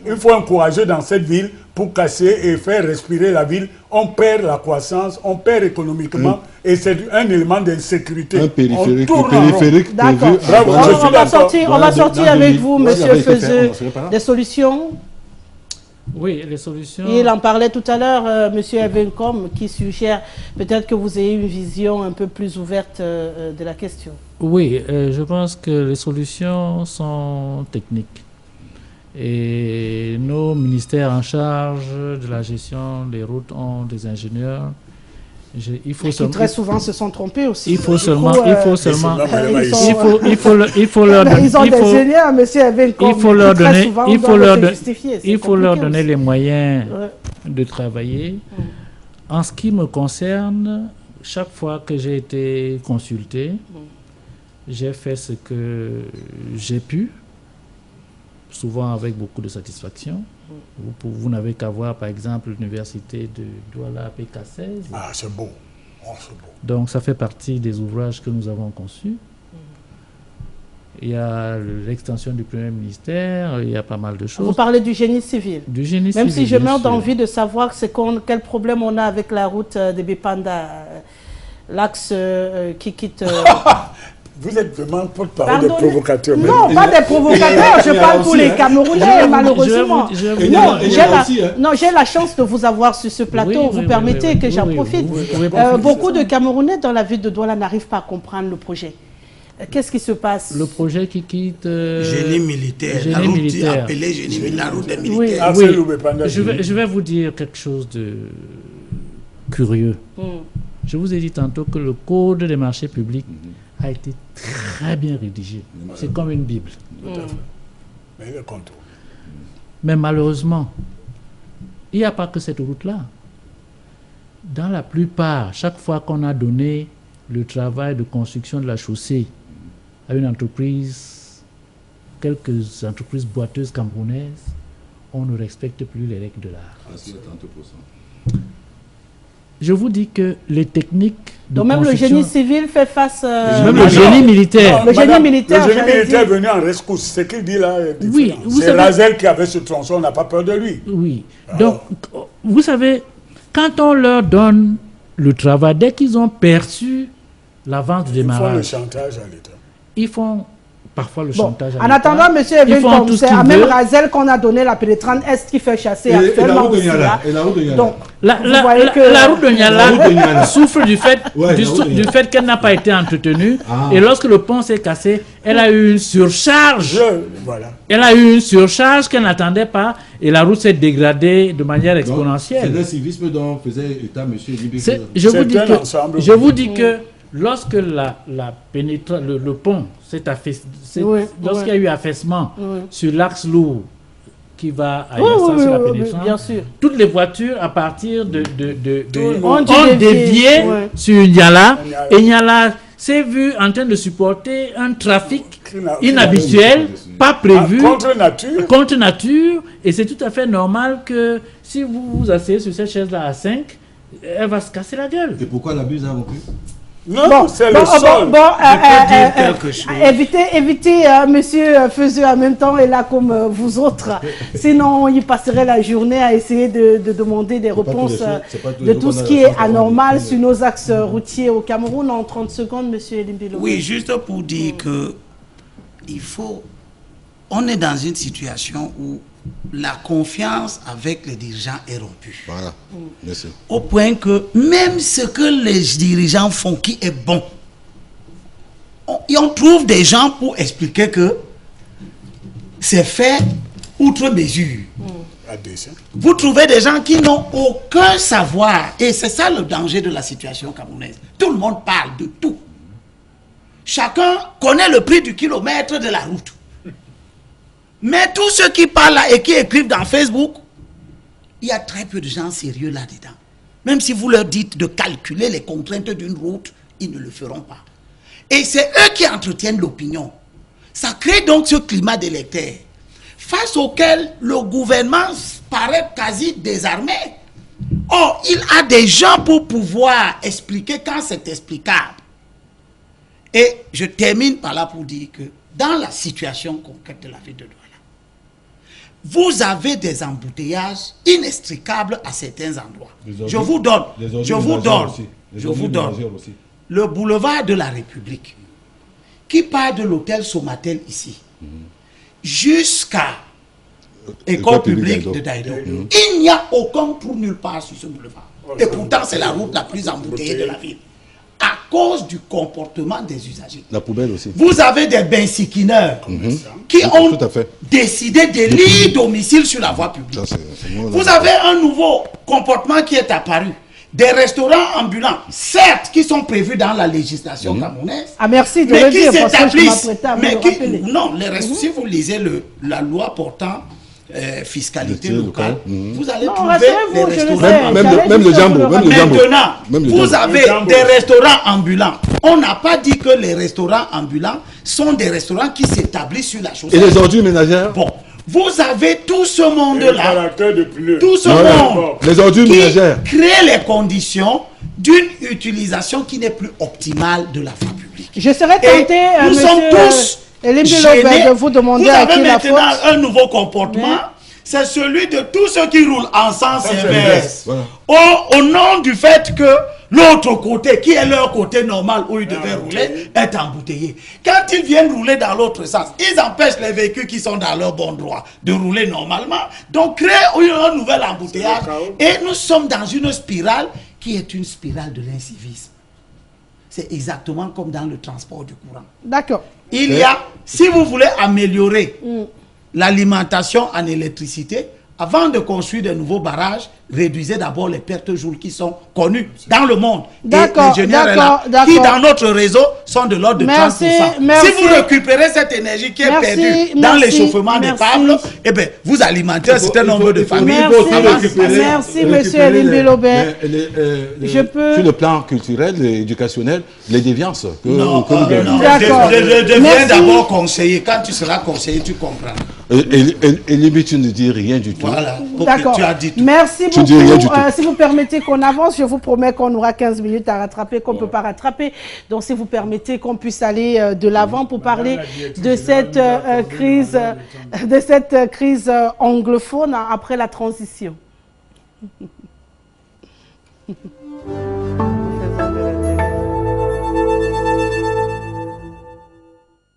Il faut un courageux dans cette ville pour casser et faire respirer la ville. On perd la croissance, on perd économiquement et c'est un élément d'insécurité. Un périphérique. D'accord. On va sortir avec vous, monsieur Fezé, des solutions. Oui, les solutions... Il en parlait tout à l'heure, monsieur Evencom, qui suggère peut-être que vous ayez une vision un peu plus ouverte de la question. Oui, je pense que les solutions sont techniques. Et nos ministères en charge de la gestion des routes ont des ingénieurs. Qui très souvent se sont trompés aussi. Il faut seulement leur donner les moyens de travailler. En ce qui me concerne, chaque fois que j'ai été consulté, j'ai fait ce que j'ai pu, souvent avec beaucoup de satisfaction. Vous n'avez qu'à voir, par exemple, l'université de Douala PK16. Ah, c'est beau. Oh, c'est beau. Donc, ça fait partie des ouvrages que nous avons conçus. Il y a l'extension du Premier ministère, il y a pas mal de choses. Vous parlez du génie civil. Du génie Même civil, si je meurs d'envie de savoir quel problème on a avec la route de Bipanda, l'axe qui quitte... Vous êtes vraiment porte-parole des provocateurs. Non, pas des provocateurs, je parle pour les Camerounais, malheureusement. Non, j'ai la chance de vous avoir sur ce plateau, vous permettez que j'en profite. Beaucoup de Camerounais dans la ville de Douala n'arrivent pas à comprendre le projet. Qu'est-ce qui se passe? Le projet qui quitte... Génie militaire, la route appelée génie, la route des militaires. Oui. Je vais vous dire quelque chose de curieux. Je vous ai dit tantôt que le code des marchés publics a été très bien rédigé. C'est comme une Bible. Mais malheureusement, il n'y a pas que cette route-là. Dans la plupart, chaque fois qu'on a donné le travail de construction de la chaussée à une entreprise, quelques entreprises boiteuses camerounaises, on ne respecte plus les règles de l'art. Je vous dis que les techniques de même le génie civil fait face... Même le génie militaire. Le génie militaire est venu en rescousse. Ce qu'il dit là est différent. Oui, c'est Razel qui avait ce tronçon, on n'a pas peur de lui. Oui. Donc, vous savez, quand on leur donne le travail, dès qu'ils ont perçu l'avance du démarrage... Ils font le chantage à l'État. Ils font... parfois le chantage à en attendant, M. Evencom, c'est à même Razel qu'on a donné la pénétrante Est qui fait chasser actuellement aussi. Donc, la route de Niala souffre du fait qu'elle n'a pas été entretenue. Et lorsque le pont s'est cassé, elle a eu une surcharge. Elle a eu une surcharge qu'elle n'attendait pas. Et la route s'est dégradée de manière exponentielle. C'est le civisme dont faisait état M. Libé. Je vous dis que lorsque le pont s'est affaissé, lorsqu'il y a eu affaissement sur l'axe lourd qui va à sur la pénétrante, toutes les voitures à partir ont dévié sur Niala, et Niala s'est vu en train de supporter un trafic inhabituel, pas prévu, contre nature, et c'est tout à fait normal que si vous vous asseyez sur cette chaise-là à 5, elle va se casser la gueule. Et pourquoi la buse a rompu? Non, c'est le sol. Évitez monsieur Fezé en même temps et là comme vous autres. Sinon, il passerait la journée à essayer de demander des réponses de tout ce qui est anormal sur nos axes routiers au Cameroun. En 30 secondes, monsieur Elimbilo. Oui, juste pour dire que il faut on est dans une situation où la confiance avec les dirigeants est rompue. Voilà. Merci. Au point que même ce que les dirigeants font qui est bon, on trouve des gens pour expliquer que c'est fait outre mesure. Vous trouvez des gens qui n'ont aucun savoir. Et c'est ça le danger de la situation camerounaise. Tout le monde parle de tout. Chacun connaît le prix du kilomètre de la route. Mais tous ceux qui parlent là et qui écrivent dans Facebook, il y a très peu de gens sérieux là-dedans. Même si vous leur dites de calculer les contraintes d'une route, ils ne le feront pas. Et c'est eux qui entretiennent l'opinion. Ça crée donc ce climat d'électeurs face auquel le gouvernement paraît quasi désarmé. Or, il a des gens pour pouvoir expliquer quand c'est explicable. Et je termine par là pour dire que dans la situation concrète de la ville de Douala, vous avez des embouteillages inextricables à certains endroits. Je vous donne le boulevard de la République, qui part de l'hôtel Somatel ici, jusqu'à École publique de Daïdo. Il n'y a aucun trou nulle part sur ce boulevard. Et pourtant, c'est la route la plus embouteillée de la ville. À cause du comportement des usagers. La poubelle aussi. Vous avez des bensiquineurs qui ont décidé d'élire domicile sur la voie publique. Vous avez un nouveau comportement qui est apparu. Des restaurants ambulants, certes, qui sont prévus dans la législation camerounaise. Ah, merci de mais le qui dire, parce que je s'établissent. m'apprêtais à Mais vous qui, rappeler. non, si vous lisez la loi portant fiscalité locale, vous allez trouver des rassurez-vous, je le restaurants. sais. Même le jambo. Maintenant, Même le vous jambo. avez des restaurants ambulants. On n'a pas dit que les restaurants ambulants sont des restaurants qui s'établissent sur la chaussée. Et les ordures ménagères? Bon, vous avez tout ce monde-là, tout ce Non, monde les ordures qui ménagères. crée les conditions d'une utilisation qui n'est plus optimale de la voie publique. Je serais Et tenté, nous sommes tous Elim gênés. de vous demander à qui Vous la avez faute. maintenant un nouveau comportement. C'est celui de tous ceux qui roulent en sens inverse. Voilà. Au nom du fait que l'autre côté, qui est leur côté normal où ils devaient rouler, est embouteillé. Quand ils viennent rouler dans l'autre sens, ils empêchent les véhicules qui sont dans leur bon droit de rouler normalement. Donc, créer un nouvel embouteillage. Et nous sommes dans une spirale qui est une spirale de l'incivisme. C'est exactement comme dans le transport du courant. D'accord. Il y a, si vous voulez améliorer l'alimentation en électricité, avant de construire de nouveaux barrages, réduisez d'abord les pertes jour qui sont connues dans le monde. D'accord, Et l'ingénieur est là, qui dans notre réseau sont de l'ordre de 30%. Si vous récupérez cette énergie qui est perdue dans l'échauffement des tables, eh bien, vous alimentez un certain nombre de familles. Merci, monsieur Elim Belobert. Sur le plan culturel et éducationnel, les déviances que Non, vous donnez. D'accord. Deviens d'abord conseiller. Quand tu seras conseiller, tu comprends. Et limite, tu ne dis rien du tout. Voilà. D'accord. Tu as dit tout. Merci Tu dis rien du beaucoup. tout. Si vous permettez qu'on avance, je vous promets qu'on aura 15 minutes à rattraper, qu'on ne peut pas rattraper. Donc, si vous permettez qu'on puisse aller de l'avant pour parler de cette crise anglophone après la transition.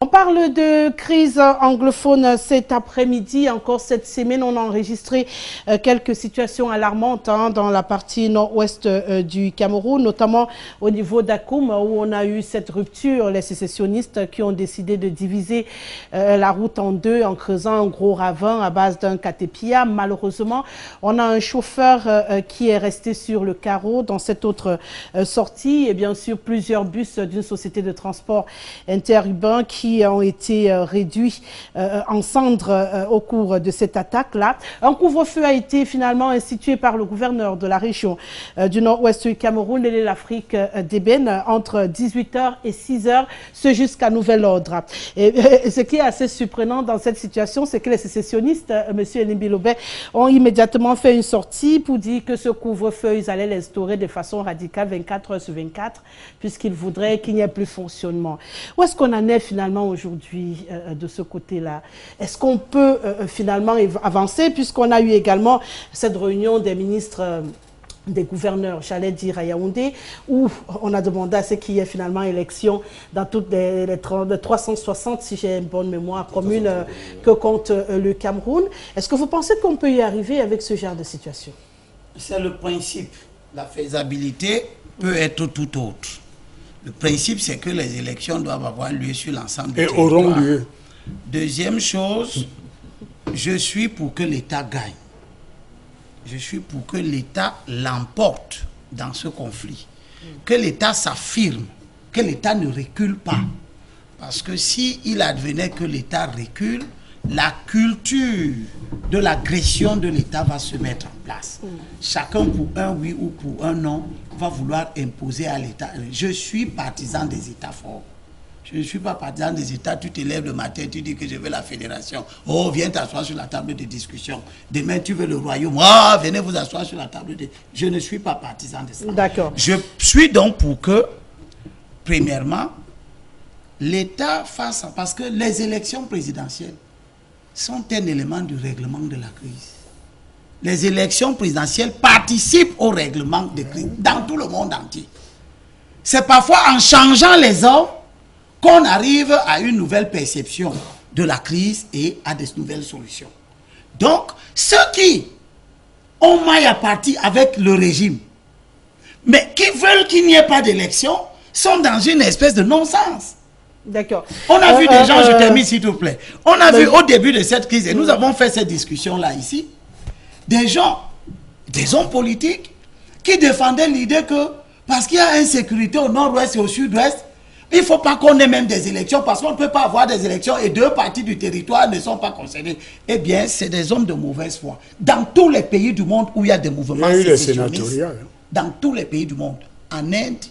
On parle de crise anglophone cet après-midi. Encore cette semaine, on a enregistré quelques situations alarmantes dans la partie nord-ouest du Cameroun, notamment au niveau d'Akoum, où on a eu cette rupture, les sécessionnistes qui ont décidé de diviser la route en deux en creusant un gros ravin à base d'un catépia. Malheureusement, on a un chauffeur qui est resté sur le carreau dans cette autre sortie, et bien sûr plusieurs bus d'une société de transport interurbain qui ont été réduits en cendres au cours de cette attaque-là. Un couvre-feu a été finalement institué par le gouverneur de la région du nord-ouest du Cameroun et de l'Afrique d'Ébène entre 18h et 6h, ce jusqu'à nouvel ordre. Et ce qui est assez surprenant dans cette situation, c'est que les sécessionnistes, M. Elim Belobert, ont immédiatement fait une sortie pour dire que ce couvre-feu, ils allaient l'instaurer de façon radicale 24 heures sur 24, puisqu'ils voudraient qu'il n'y ait plus fonctionnement. Où est-ce qu'on en est finalement aujourd'hui de ce côté-là? Est-ce qu'on peut finalement avancer, puisqu'on a eu également cette réunion des ministres des gouverneurs, j'allais dire à Yaoundé, où on a demandé à ce qu'il y ait finalement élection dans toutes les 360, si j'ai une bonne mémoire, communes que compte le Cameroun. Est-ce que vous pensez qu'on peut y arriver avec ce genre de situation? C'est le principe. La faisabilité peut être tout autre. Le principe, c'est que les élections doivent avoir lieu sur l'ensemble du territoire. Et auront lieu. Deuxième chose, je suis pour que l'État gagne. Je suis pour que l'État l'emporte dans ce conflit. Que l'État s'affirme, que l'État ne recule pas. Parce que s'il advenait que l'État recule, la culture de l'agression de l'État va se mettre en place. Chacun pour un oui ou pour un non va vouloir imposer à l'État. Je suis partisan des États forts. Je ne suis pas partisan des États. Tu te lèves le matin, tu dis que je veux la fédération. Oh, viens t'asseoir sur la table de discussion. Demain, tu veux le royaume. Oh, venez vous asseoir sur la table de... Je ne suis pas partisan de ça. D'accord. Je suis donc pour que, premièrement, l'État fasse... Parce que les élections présidentielles sont un élément du règlement de la crise. Les élections présidentielles participent au règlement de crise dans tout le monde entier. C'est parfois en changeant les hommes qu'on arrive à une nouvelle perception de la crise et à des nouvelles solutions. Donc, ceux qui ont maille à partie avec le régime, mais qui veulent qu'il n'y ait pas d'élection, sont dans une espèce de non-sens. D'accord. On a vu des gens, je termine s'il te plaît, on a vu au début de cette crise, et nous avons fait cette discussion-là ici, des gens, des hommes politiques, qui défendaient l'idée que, parce qu'il y a insécurité au nord-ouest et au sud-ouest, il ne faut pas qu'on ait même des élections, parce qu'on ne peut pas avoir des élections et deux parties du territoire ne sont pas concernées. Eh bien, c'est des hommes de mauvaise foi. Dans tous les pays du monde où il y a des mouvements sécessionnistes, dans tous les pays du monde, en Inde,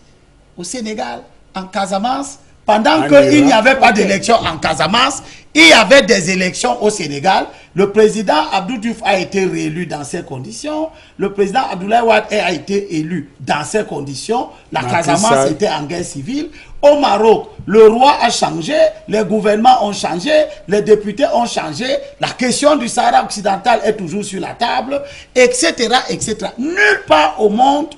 au Sénégal, en Casamance, pendant qu'il n'y avait pas d'élection en Casamance, il y avait des élections au Sénégal. Le président Abdou Diouf a été réélu dans ces conditions. Le président Abdoulaye Wade a été élu dans ces conditions. La Casamance était en guerre civile. Au Maroc, le roi a changé, les gouvernements ont changé, les députés ont changé, la question du Sahara occidental est toujours sur la table, etc., etc. Nulle part au monde,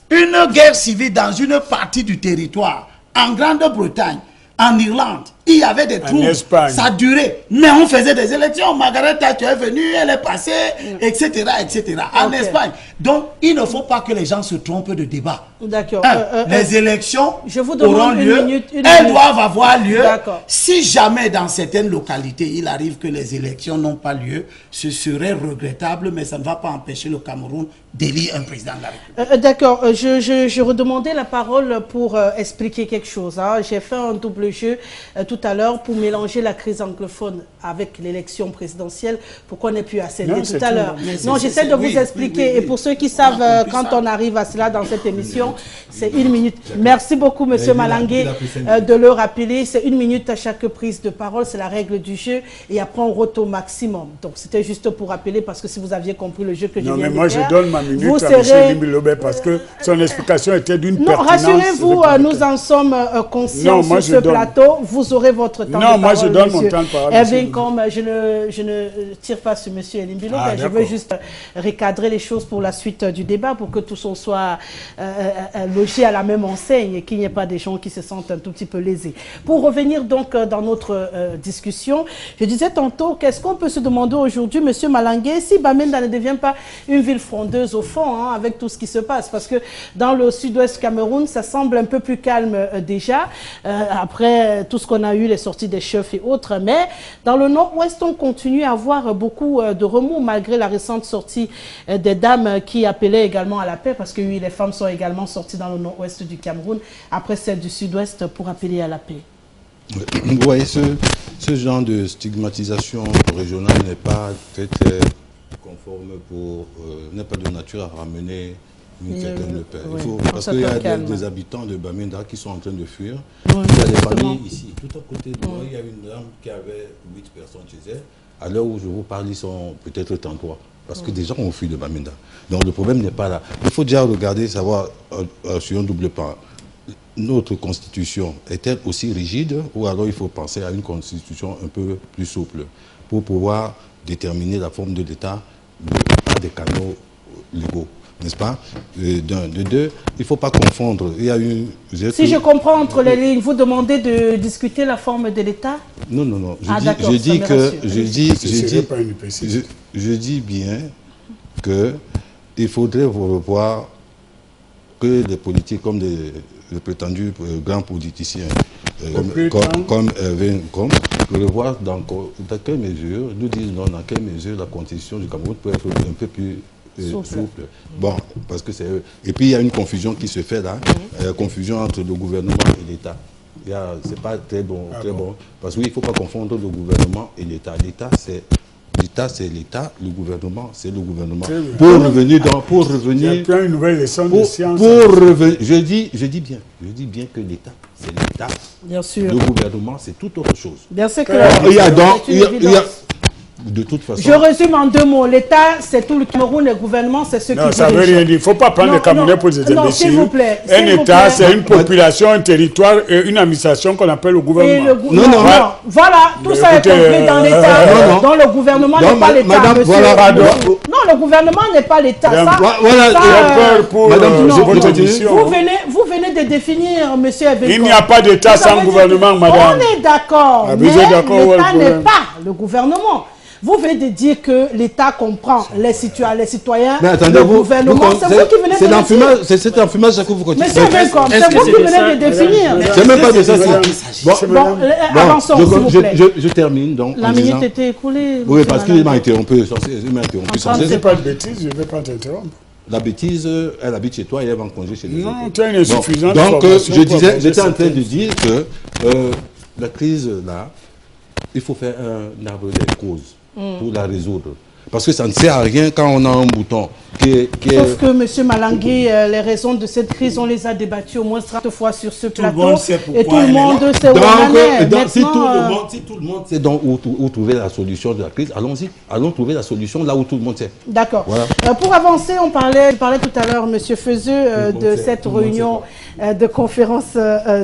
une guerre civile dans une partie du territoire, en Grande-Bretagne, en Irlande, il y avait des troubles, ça durait, mais on faisait des élections. Margaret Thatcher est venue, elle est passée, etc., etc. En Espagne. Donc, il ne faut pas que les gens se trompent de débat. D'accord. Les élections auront lieu, elles doivent avoir lieu. Si jamais dans certaines localités, il arrive que les élections n'ont pas lieu, ce serait regrettable, mais ça ne va pas empêcher le Cameroun d'élire un président de la République. D'accord. Je redemandais la parole pour expliquer quelque chose. Hein. J'ai fait un double jeu tout à l'heure pour mélanger la crise anglophone avec l'élection présidentielle pour qu'on ait pu accéder tout à l'heure. Non, j'essaie de vous expliquer. Et pour ceux qui savent, quand on arrive à cela dans cette émission, c'est 1 minute. Merci beaucoup, Monsieur Malangué, de le rappeler. C'est 1 minute à chaque prise de parole. C'est la règle du jeu. Et après, on rote au maximum. Donc, c'était juste pour rappeler, parce que si vous aviez compris le jeu que je viens de faire... Non, mais moi, je donne ma minute à M. Limbilobé parce que son explication était d'une pertinence... Non, rassurez-vous, nous en sommes conscients sur ce plateau. Vous aurez votre temps de parole. Non, moi, je donne mon temps de parole. Comme je ne tire pas sur M. Limbilobé, je veux juste recadrer les choses pour la suite du débat, pour que tous on soit logés à la même enseigne et qu'il n'y ait pas des gens qui se sentent un tout petit peu lésés. Pour revenir donc dans notre discussion, je disais tantôt, qu'est-ce qu'on peut se demander aujourd'hui, M. Malangué, si Bamenda ne devient pas une ville frondeuse au fond, hein, avec tout ce qui se passe, parce que dans le sud-ouest Cameroun, ça semble un peu plus calme déjà, après tout ce qu'on a eu, les sorties des chefs et autres, mais dans le nord-ouest, on continue à avoir beaucoup de remous, malgré la récente sortie des dames qui appelaient également à la paix, parce que oui, les femmes sont également sorties dans le nord-ouest du Cameroun, après celle du sud-ouest, pour appeler à la paix. Vous voyez, ce genre de stigmatisation régionale n'est pas très conforme n'est pas de nature à ramener une certaine paix. Parce qu'il y a des habitants de Bamenda qui sont en train de fuir. Il y a des familles ici. Tout à côté de moi, il y a une dame qui avait 8 personnes chez elle. À l'heure où je vous parle, ils sont peut-être 33. Parce que des gens ont fui de Bamenda. Donc le problème n'est pas là. Il faut déjà regarder, savoir sur un double plan. Notre constitution est-elle aussi rigide, ou alors il faut penser à une constitution un peu plus souple pour pouvoir déterminer la forme de l'État par des canaux légaux. n'est-ce pas? De deux, il ne faut pas confondre. Il y a une... Si je comprends entre les lignes, vous demandez de discuter la forme de l'État? Non, non, non. Je dis bien qu'il faudrait revoir que les politiques comme les prétendus grands politiciens comme Erwin Komm, revoir dans quelle mesure, nous disons non, dans quelle mesure la constitution du Cameroun peut être un peu plus souple. Bon, parce que c'est... Et puis il y a une confusion qui se fait là, confusion entre le gouvernement et l'État. C'est pas très bon, parce qu'il ne faut pas confondre le gouvernement et l'État. L'État, c'est l'État, le gouvernement, c'est le gouvernement. Pour revenir une nouvelle leçon de science. Je dis bien que l'État, c'est l'État. Bien sûr. Le gouvernement, c'est toute autre chose. Bien sûr que de toute façon. Je résume en 2 mots. L'État, c'est tout le Cameroun, le gouvernement, c'est ceux qui... Non, ça ne veut rien dire. Il ne faut pas prendre les Camerounais pour des imbéciles. Non, s'il vous plaît. Un État, c'est une population, un territoire et une administration qu'on appelle le gouvernement. Non. Voilà, tout ça est compris dans l'État. Dans le gouvernement n'est pas l'État, monsieur. Non, le gouvernement n'est pas l'État. Vous venez de définir, monsieur Evenko. Il n'y a pas d'État sans gouvernement, madame. On est d'accord, mais l'État n'est pas le gouvernement. Vous venez de dire que l'État comprend les citoyens, le gouvernement. C'est vous qui venez de définir. C'est cet enfumage que vous continuez. Monsieur Evenko, c'est vous qui venez de définir. C'est même pas de ça. Bon, avançons, s'il vous plaît. Je termine donc. La minute était écoulée. Oui, parce qu'il m'a interrompu. C'est pas de bêtises, je ne vais pas t'interrompre. La bêtise, elle habite chez toi et elle va en congé chez les autres. Non, tu as une insuffisance. Donc, j'étais en train de dire que la crise, là, il faut faire un arbre des causes pour la résoudre. Parce que ça ne sert à rien quand on a un bouton Sauf que, M. Malangui, les raisons de cette crise, on les a débattues au moins 30 fois sur ce plateau. Tout le monde sait pourquoi. Et tout le monde sait où on est. Si tout le monde sait donc où trouver la solution de la crise, allons-y. Allons trouver la solution là où tout le monde sait. D'accord. Voilà. Pour avancer, on parlait tout à l'heure, M. Feuzeux, de cette réunion de conférence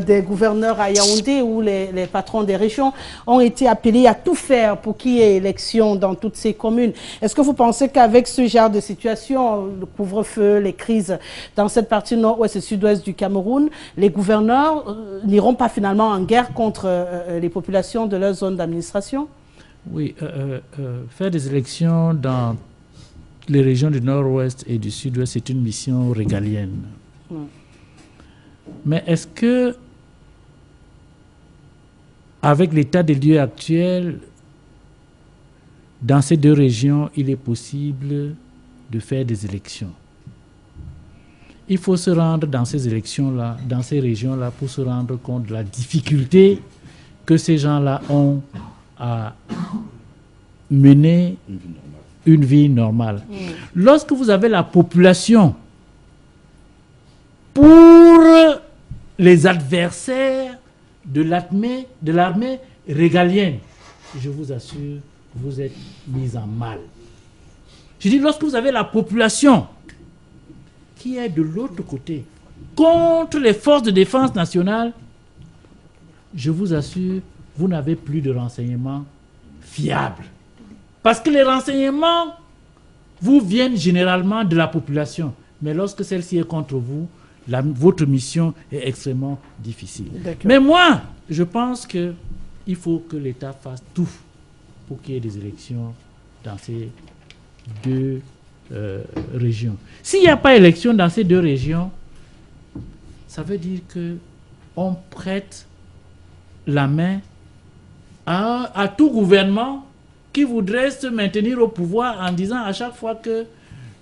des gouverneurs à Yaoundé où les patrons des régions ont été appelés à tout faire pour qu'il y ait élection dans toutes ces communes. Est-ce que vous pensez qu'avec ce genre de situation, le couvre-feu, les crises dans cette partie nord-ouest et sud-ouest du Cameroun, les gouverneurs n'iront pas finalement en guerre contre les populations de leur zone d'administration? Oui, faire des élections dans les régions du nord-ouest et du sud-ouest, c'est une mission régalienne. Mais est-ce que, avec l'état des lieux actuel, dans ces 2 régions, il est possible de faire des élections? Il faut se rendre dans ces élections-là, dans ces régions-là, pour se rendre compte de la difficulté que ces gens-là ont à mener une vie normale. Lorsque vous avez la population pour les adversaires de l'armée régalienne, je vous assure, vous êtes mis en mal. Je dis, lorsque vous avez la population qui est de l'autre côté, contre les forces de défense nationale, je vous assure, vous n'avez plus de renseignements fiables. Parce que les renseignements vous viennent généralement de la population. Mais lorsque celle-ci est contre vous, votre mission est extrêmement difficile. Mais moi, je pense qu'il faut que l'État fasse tout pour qu'il y ait des élections dans ces 2 régions. S'il n'y a pas élection dans ces 2 régions, ça veut dire qu'on prête la main à tout gouvernement qui voudrait se maintenir au pouvoir en disant à chaque fois que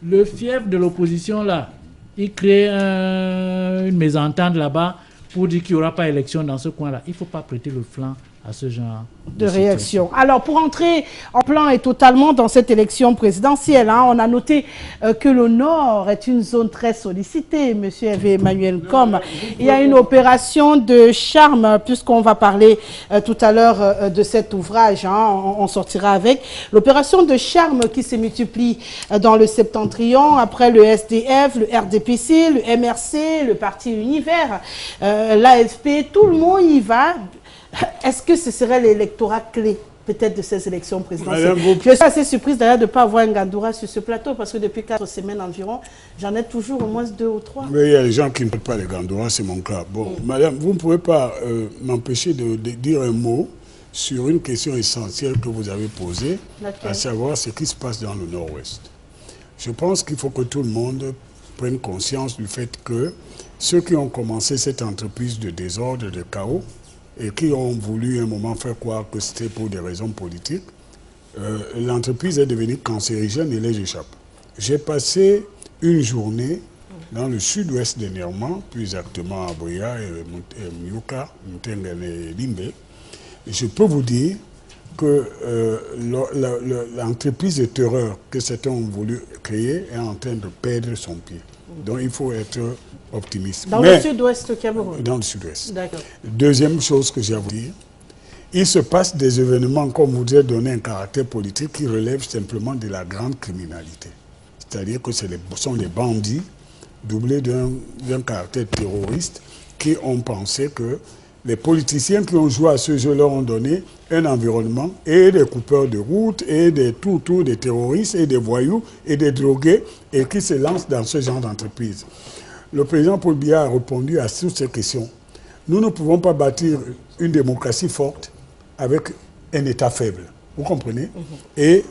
le fief de l'opposition là, il crée une mésentente là-bas pour dire qu'il n'y aura pas élection dans ce coin-là. Il ne faut pas prêter le flanc à ce genre de réaction. Alors, pour entrer en plein et totalement dans cette élection présidentielle, on a noté que le Nord est une zone très sollicitée, M. Emmanuel Komm. Il y a une opération de charme, puisqu'on va parler tout à l'heure de cet ouvrage, on sortira avec. L'opération de charme qui se multiplie dans le septentrion, après le SDF, le RDPC, le MRC, le Parti Univers, l'AFP, tout le monde y va. Est-ce que ce serait l'électorat clé peut-être de ces élections présidentielles? Je suis assez surprise d'ailleurs de ne pas avoir un Gandoura sur ce plateau parce que depuis 4 semaines environ, j'en ai toujours au moins 2 ou 3. Mais il y a des gens qui ne parlent pas les Gandoura, c'est mon cas. Bon, madame, vous ne pouvez pas m'empêcher de dire un mot sur une question essentielle que vous avez posée, à savoir ce qui se passe dans le Nord-Ouest. Je pense qu'il faut que tout le monde prenne conscience du fait que ceux qui ont commencé cette entreprise de désordre, de chaos, et qui ont voulu à un moment faire croire que c'était pour des raisons politiques, l'entreprise est devenue cancérigène et les échappe. J'ai passé une journée dans le sud-ouest dernièrement, plus exactement à Boya et Myuka, Mtengane et Limbe. Je peux vous dire que l'entreprise de terreur que certains ont voulu créer est en train de perdre son pied. Donc il faut être optimiste. Dans le sud-ouest du Cameroun? Dans le sud-ouest. D'accord. Deuxième chose que j'ai à vous dire, il se passe des événements, comme vous avez donné un caractère politique, qui relèvent simplement de la grande criminalité. C'est-à-dire que ce sont des bandits doublés d'un caractère terroriste qui ont pensé que les politiciens qui ont joué à ce jeu leur ont donné un environnement et des coupeurs de route et des des terroristes et des voyous et des drogués et qui se lancent dans ce genre d'entreprise. Le président Paul Biya a répondu à toutes ces questions. Nous ne pouvons pas bâtir une démocratie forte avec un État faible. Vous comprenez? Et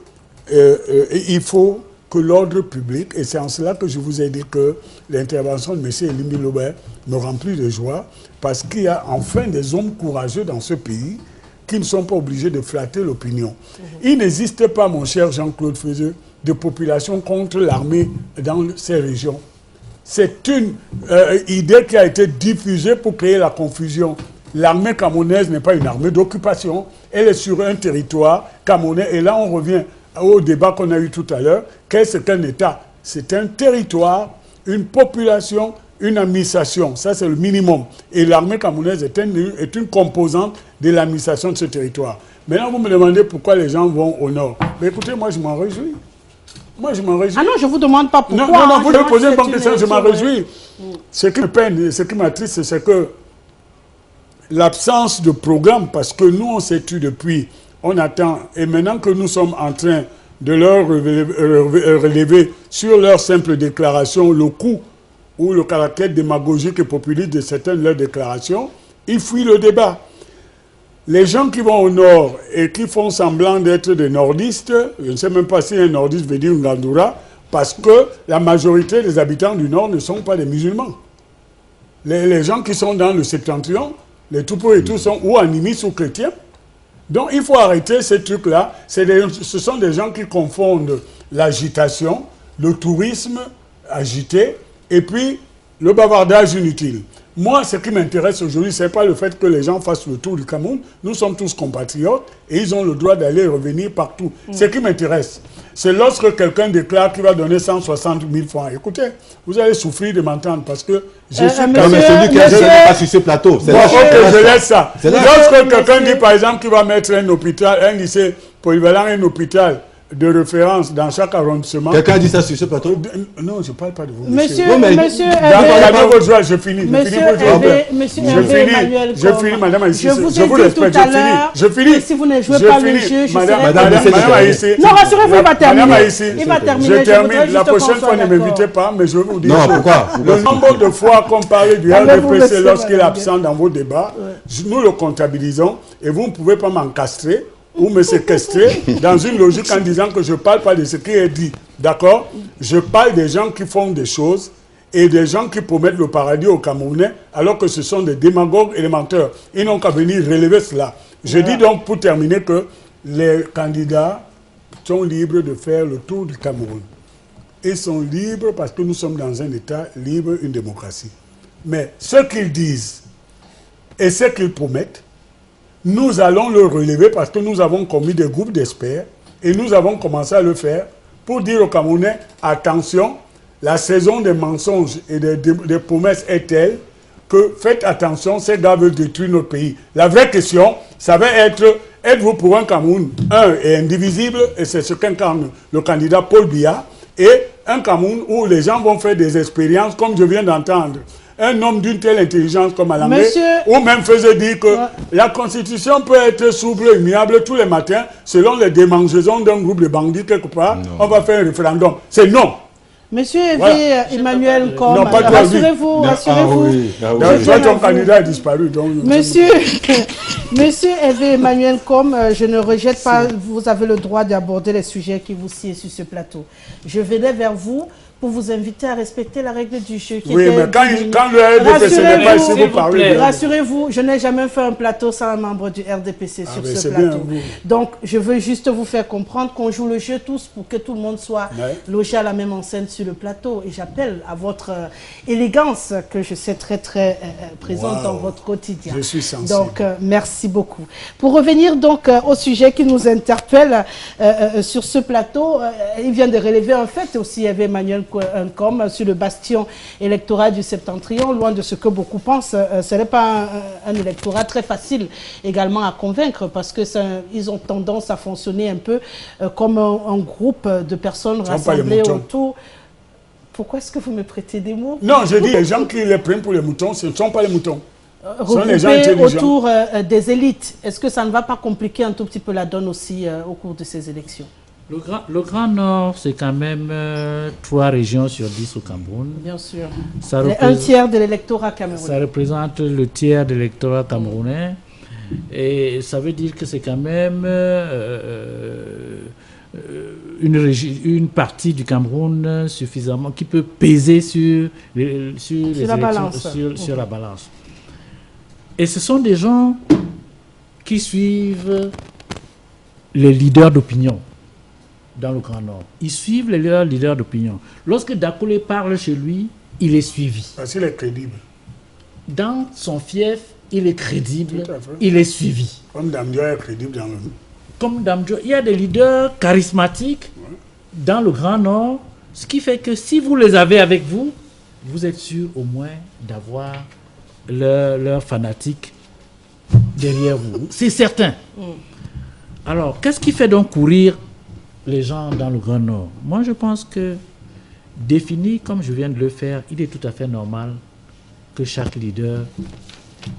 il faut que l'ordre public, et c'est en cela que je vous ai dit que l'intervention de M. Elimbi Lobert me remplit de joie, parce qu'il y a enfin des hommes courageux dans ce pays qui ne sont pas obligés de flatter l'opinion. Il n'existe pas, mon cher Jean-Claude Feuzeux, de population contre l'armée dans ces régions. C'est une idée qui a été diffusée pour créer la confusion. L'armée camerounaise n'est pas une armée d'occupation, elle est sur un territoire camerounais, et là on revient au débat qu'on a eu tout à l'heure. Qu'est-ce qu'un État? C'est un territoire, une population, une administration. Ça, c'est le minimum. Et l'armée camerounaise est une composante de l'administration de ce territoire. Maintenant, vous me demandez pourquoi les gens vont au nord. Mais écoutez, moi, je m'en réjouis. Moi, je m'en réjouis. Ah non, je ne vous demande pas pourquoi. Non, vous me posez une bonne question, je m'en réjouis. Ce qui me peine, ce qui m'attriste, c'est que l'absence de programme, parce que nous, on s'est tué depuis, on attend, et maintenant que nous sommes en train de leur relever sur leur simple déclaration le coût ou le caractère démagogique et populiste de certaines de leurs déclarations, ils fuient le débat. Les gens qui vont au nord et qui font semblant d'être des nordistes, je ne sais même pas si un nordiste veut dire Ngandoura, parce que la majorité des habitants du nord ne sont pas des musulmans. Les gens qui sont dans le septentrion, les Toupos et tout sont ou animistes ou chrétiens. Donc il faut arrêter ces trucs-là. Ce sont des gens qui confondent l'agitation, le tourisme agité et puis le bavardage inutile. Moi, ce qui m'intéresse aujourd'hui, ce n'est pas le fait que les gens fassent le tour du Cameroun. Nous sommes tous compatriotes et ils ont le droit d'aller et revenir partout. Ce qui m'intéresse, c'est lorsque quelqu'un déclare qu'il va donner 160 000 francs. Écoutez, vous allez souffrir de m'entendre parce que je suis... mais celui qui n'est pas sur ce plateau. Bon, ok, je laisse ça. Lorsque quelqu'un dit, par exemple, qu'il va mettre un hôpital, un lycée polyvalent, un hôpital de référence dans chaque arrondissement. Quelqu'un a dit ça sur ce plateau? Non, je ne parle pas de vous. Monsieur je finis. Je finis, madame Aïssi. Je vous respecte, je finis. Si vous ne jouez pas le jeu, je serai... Madame Aïssi. Non, rassurez-vous, il va terminer. Madame Aïssi. Il va terminer. Je termine. La prochaine fois, ne m'invitez pas, mais je vais vous dire. Non, pourquoi? Le nombre de fois qu'on parle du RDPC lorsqu'il est absent dans vos débats, nous le comptabilisons et vous ne pouvez pas m'encastrer ou me séquestrer dans une logique en disant que je ne parle pas de ce qui est dit. D'accord? Je parle des gens qui font des choses et des gens qui promettent le paradis aux Camerounais alors que ce sont des démagogues et des menteurs. Ils n'ont qu'à venir relever cela. Je dis donc pour terminer que les candidats sont libres de faire le tour du Cameroun. Ils sont libres parce que nous sommes dans un État libre, une démocratie. Mais ce qu'ils disent et ce qu'ils promettent, nous allons le relever parce que nous avons commis des groupes d'experts et nous avons commencé à le faire pour dire aux Camerounais, attention, la saison des mensonges et des promesses est telle que faites attention, ces gars veulent détruire notre pays. La vraie question, ça va être, êtes-vous pour un Cameroun, un et indivisible, et c'est ce qu'incarne le candidat Paul Biya, et un Cameroun où les gens vont faire des expériences, comme je viens d'entendre un homme d'une telle intelligence comme Alamé, Monsieur... ou même faisait dire que la Constitution peut être souple et immuable tous les matins, selon les démangeaisons d'un groupe de bandits quelque part, on va faire un référendum. C'est non. Monsieur Emmanuel Com, rassurez-vous, rassurez-vous. Ton candidat a disparu. Donc Monsieur Hervé Emmanuel Com, je ne rejette pas, vous avez le droit d'aborder les sujets qui vous sied sur ce plateau. Je venais vers vous pour vous inviter à respecter la règle du jeu. Oui, mais quand le RDPC n'est pas ici, vous parlez. Rassurez-vous, je n'ai jamais fait un plateau sans un membre du RDPC sur ce plateau. Donc, je veux juste vous faire comprendre qu'on joue le jeu tous pour que tout le monde soit logé à la même enseigne sur le plateau. Et j'appelle à votre élégance, que je sais très présente dans votre quotidien. Je suis sensible. Donc, merci beaucoup. Pour revenir donc au sujet qui nous interpelle sur ce plateau, il vient de relever un fait aussi, Hervé Emmanuel Com, sur le bastion électoral du Septentrion, loin de ce que beaucoup pensent. Ce n'est pas un électorat très facile également à convaincre, parce que ils ont tendance à fonctionner un peu comme un groupe de personnes rassemblées autour. Pourquoi est-ce que vous me prêtez des mots? Non, je dis, les gens qui les prennent pour les moutons, ce ne sont pas les moutons. Regroupés autour des élites, est-ce que ça ne va pas compliquer un tout petit peu la donne aussi au cours de ces élections? Le Grand Nord, c'est quand même 3 régions sur 10 au Cameroun. Bien sûr. Un tiers de l'électorat camerounais. Ça représente le tiers de l'électorat camerounais. Et ça veut dire que c'est quand même une partie du Cameroun suffisamment qui peut peser sur la balance. Et ce sont des gens qui suivent les leaders d'opinion dans le Grand Nord. Ils suivent les leaders d'opinion. Lorsque Dakolé parle chez lui, il est suivi. Parce qu'il est crédible. Dans son fief, il est crédible, il est suivi. Comme Damdio est crédible dans le... Comme Damdio, il y a des leaders charismatiques dans le Grand Nord, ce qui fait que si vous les avez avec vous, vous êtes sûr au moins d'avoir leurs fanatiques derrière vous. C'est certain. Alors, qu'est-ce qui fait donc courir les gens dans le Grand Nord? Moi, je pense que, défini comme je viens de le faire, il est tout à fait normal que chaque leader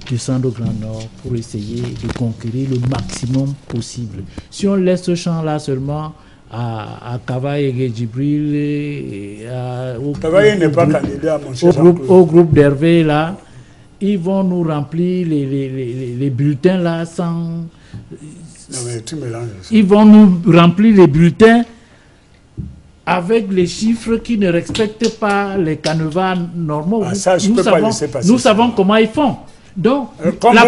descende au Grand Nord pour essayer de conquérir le maximum possible. Si on laisse ce champ-là seulement à Kavaye et Djibril et au groupe d'Hervé, là, ils vont nous remplir les bulletins là sans... Non, mais tu mélanges. Ils vont nous remplir les bulletins avec les chiffres qui ne respectent pas les canevas normaux. Nous savons comment ils font. Donc, la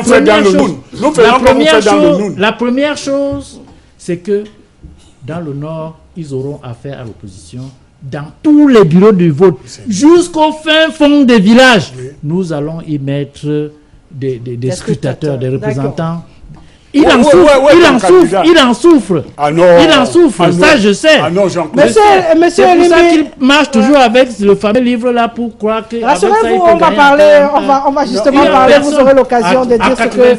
première chose, c'est que dans le Nord, ils auront affaire à l'opposition dans tous les bureaux de vote, jusqu'au fin fond des villages. Oui. Nous allons y mettre des scrutateurs, des représentants. Il en souffre. Ah non. Il en souffre, ça je sais. Ah non, monsieur, c'est pour ça qu'il marche toujours avec le fameux livre là pour croire que... Rassurez-vous, on va parler, on va justement parler, vous aurez l'occasion de dire ce que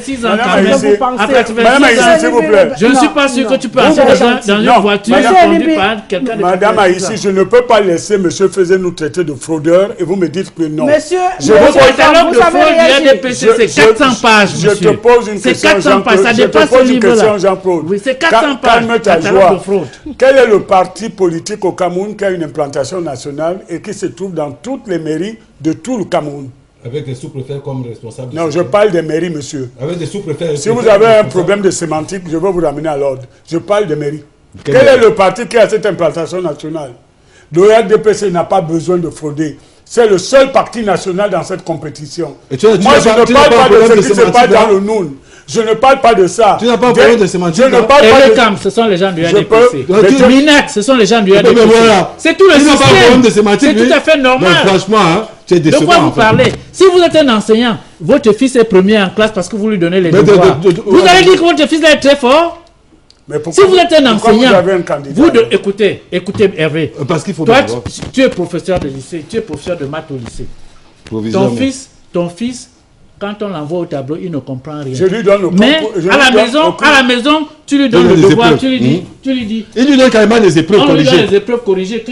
vous pensez. À 86 ans, s'il vous plaît. Je ne suis pas sûr que tu peux entrer dans une voiture conduite par quelqu'un de... Madame Aïssi, je ne peux pas laisser monsieur Faisé nous traiter de fraudeurs et vous me dites que non. Monsieur, le catalogue de fraude du RDPC, c'est 400 pages, je te pose une question, c'est 400 pages, ça dépasse ce livre-là. Jean-Claude. Oui, c'est 400 pages. Calme ta joie. Quel est le parti politique au Cameroun qui a une implantation nationale et qui se trouve dans toutes les mairies de tout le Cameroun? Avec des sous-préfets comme responsables. Non, je parle des mairies, monsieur. Avec des sous-préfets. Si vous avez un problème de sémantique, je vais vous ramener à l'ordre. Je parle des mairies. Quel est le parti qui a cette implantation nationale? Le RDPC n'a pas besoin de frauder. C'est le seul parti national dans cette compétition. Moi, je ne parle pas de ce qui se passe dans le Noun. Je ne parle pas de ça. Tu n'as pas besoin de sémantique. Je ne parle pas de... CAM, ce sont les gens du RDPC. Minac, ce sont les gens du RDPC. C'est tout le système. C'est tout à fait normal. Franchement, tu es décevant. De quoi vous parlez? Si vous êtes un enseignant, votre fils est premier en classe parce que vous lui donnez les devoirs. Vous allez dire que votre fils est très fort? Si vous êtes un enseignant, écoutez Hervé. Parce qu'il faut... Toi, tu es professeur de lycée, tu es professeur de maths au lycée. Ton fils, quand on l'envoie au tableau, il ne comprend rien. Je lui donne mais à la maison, tu lui donnes le devoir, tu lui dis. Il lui donne carrément des épreuves corrigées. On lui donne des épreuves corrigées.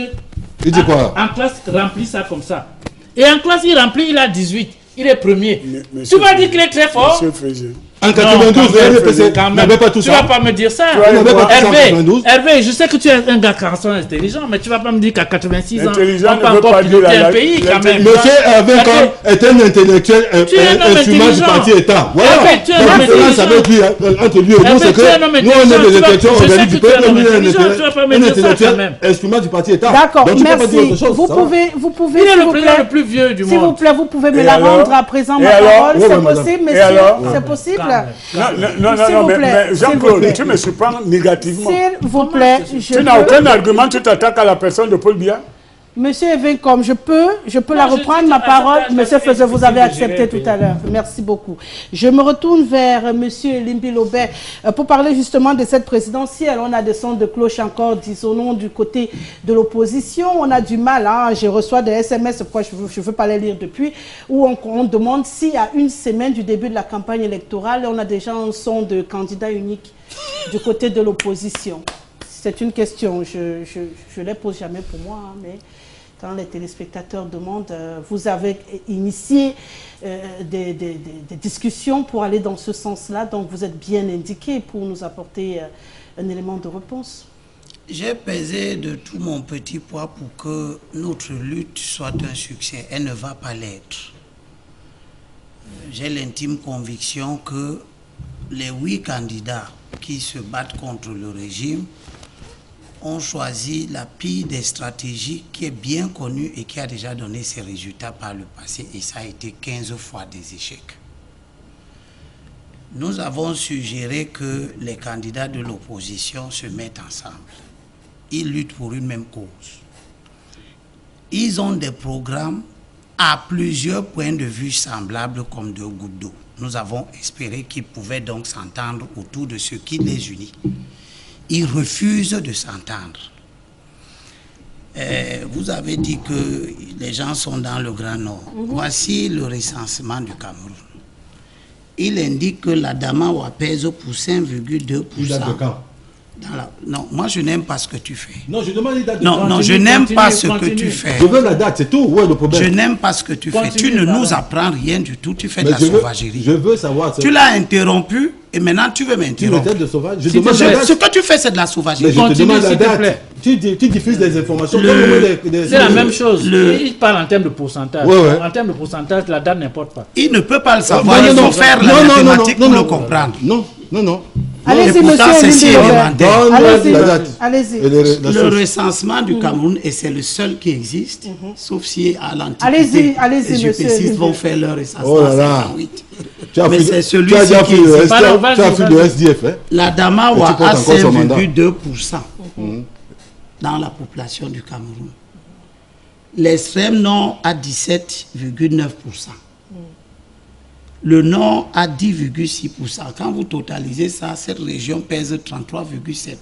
Il dit quoi? En classe, remplis ça comme ça. Et en classe, il remplit, il a 18. Il est premier. Monsieur Tu vas dire qu'il est très fort? Monsieur Frégé. En 92, le RPC n'avait pas tout tu ça. vas pas me dire ça. On n'avait pas tout ça en 92. Hervé, je sais que tu es un gars carrément intelligent, mais tu vas pas me dire qu'à 86 ans, Intelligent on ne peut veut encore pas dire piloter la- un pays quand même. Monsieur Hervé Com est un intellectuel, Tu es un homme instrument du intelligent. parti État. Voilà. Hervé, tu es un La homme différence intelligent. avec lui, entre lui et nous, Hervé, c'est tu es un homme que nous, on est intelligent. des Tu vas- intellectuels je sais organiques que du tu es un peuple, homme lui, intelligent, tu vas pas me dire ça quand intellectuel, même. instrument du parti État. D'accord, Donc, tu peux pas dire merci. autre chose, Vous ça va. pouvez, Il est s'il le vous président plaît, le plus vieux du s'il vous monde. plaît, vous pouvez me Et la alors? rendre à présent Et ma alors? parole. Oui, C'est madame. possible, Et monsieur? alors? C'est possible? Non, S'il vous plaît, mais s'il vous Jean-Claude, plaît. tu me surprends négativement. S'il vous plaît, Tu n'as aucun argument, tu t'attaques à la personne de Paul Biya. Monsieur Evencom, je peux la je reprendre, dis ma que parole. accepter, Monsieur accepter, Fezeux, vous avez difficile de accepté gérer tout à l'heure. Merci beaucoup. Je me retourne vers Monsieur Limbi Lobet pour parler justement de cette présidentielle. On a des sons de cloche encore dissonants du côté de l'opposition. On a du mal, hein. Je reçois des SMS, pourquoi je ne veux pas les lire depuis, où on demande si à une semaine du début de la campagne électorale, on a déjà un son de candidat unique du côté de l'opposition. C'est une question, je ne les pose jamais pour moi, hein, mais quand les téléspectateurs demandent, vous avez initié des discussions pour aller dans ce sens-là, donc vous êtes bien indiqué pour nous apporter un élément de réponse. J'ai pesé de tout mon petit poids pour que notre lutte soit un succès. Elle ne va pas l'être. J'ai l'intime conviction que les 8 candidats qui se battent contre le régime ont choisi la pire des stratégies qui est bien connue et qui a déjà donné ses résultats par le passé, et ça a été 15 fois des échecs. Nous avons suggéré que les candidats de l'opposition se mettent ensemble. Ils luttent pour une même cause. Ils ont des programmes à plusieurs points de vue semblables comme deux gouttes d'eau. Nous avons espéré qu'ils pouvaient donc s'entendre autour de ce qui les unit. Ils refusent de s'entendre. Vous avez dit que les gens sont dans le Grand Nord. Voici le recensement du Cameroun. Il indique que la Damawa pèse pour 5,2%. Non, moi je n'aime pas ce que tu fais. Non, je demande une date. Non, je n'aime pas ce que tu fais. Je veux la date, c'est tout. Où est le problème? Je n'aime pas ce que tu fais. Tu ne nous apprends rien du tout. Tu fais de la sauvagerie. Je veux savoir. Tu l'as interrompu et maintenant tu veux m'interrompre. Tu me traites de sauvage. Je demande la date. Ce que tu fais, c'est de la sauvagerie. Mais je te demande la date. Tu diffuses des informations. C'est la même chose. Il parle en termes de pourcentage. En termes de pourcentage, la date n'importe pas. Il ne peut pas le savoir. Il faut faire la mathématique pour le comprendre. Non. Allez-y, monsieur. Allez-y. Le recensement du Cameroun, et c'est le seul qui existe, sauf si à l'Antiquité, allez-y, les UPCistes vont faire leur recensement. Oh là là. Mais c'est celui qui existe. Tu as fait le SDF. La Damawa a 5,2% dans la population du Cameroun. L'extrême nord a 17,9%. Le nord a 10,6%. Quand vous totalisez ça, cette région pèse 33,7%.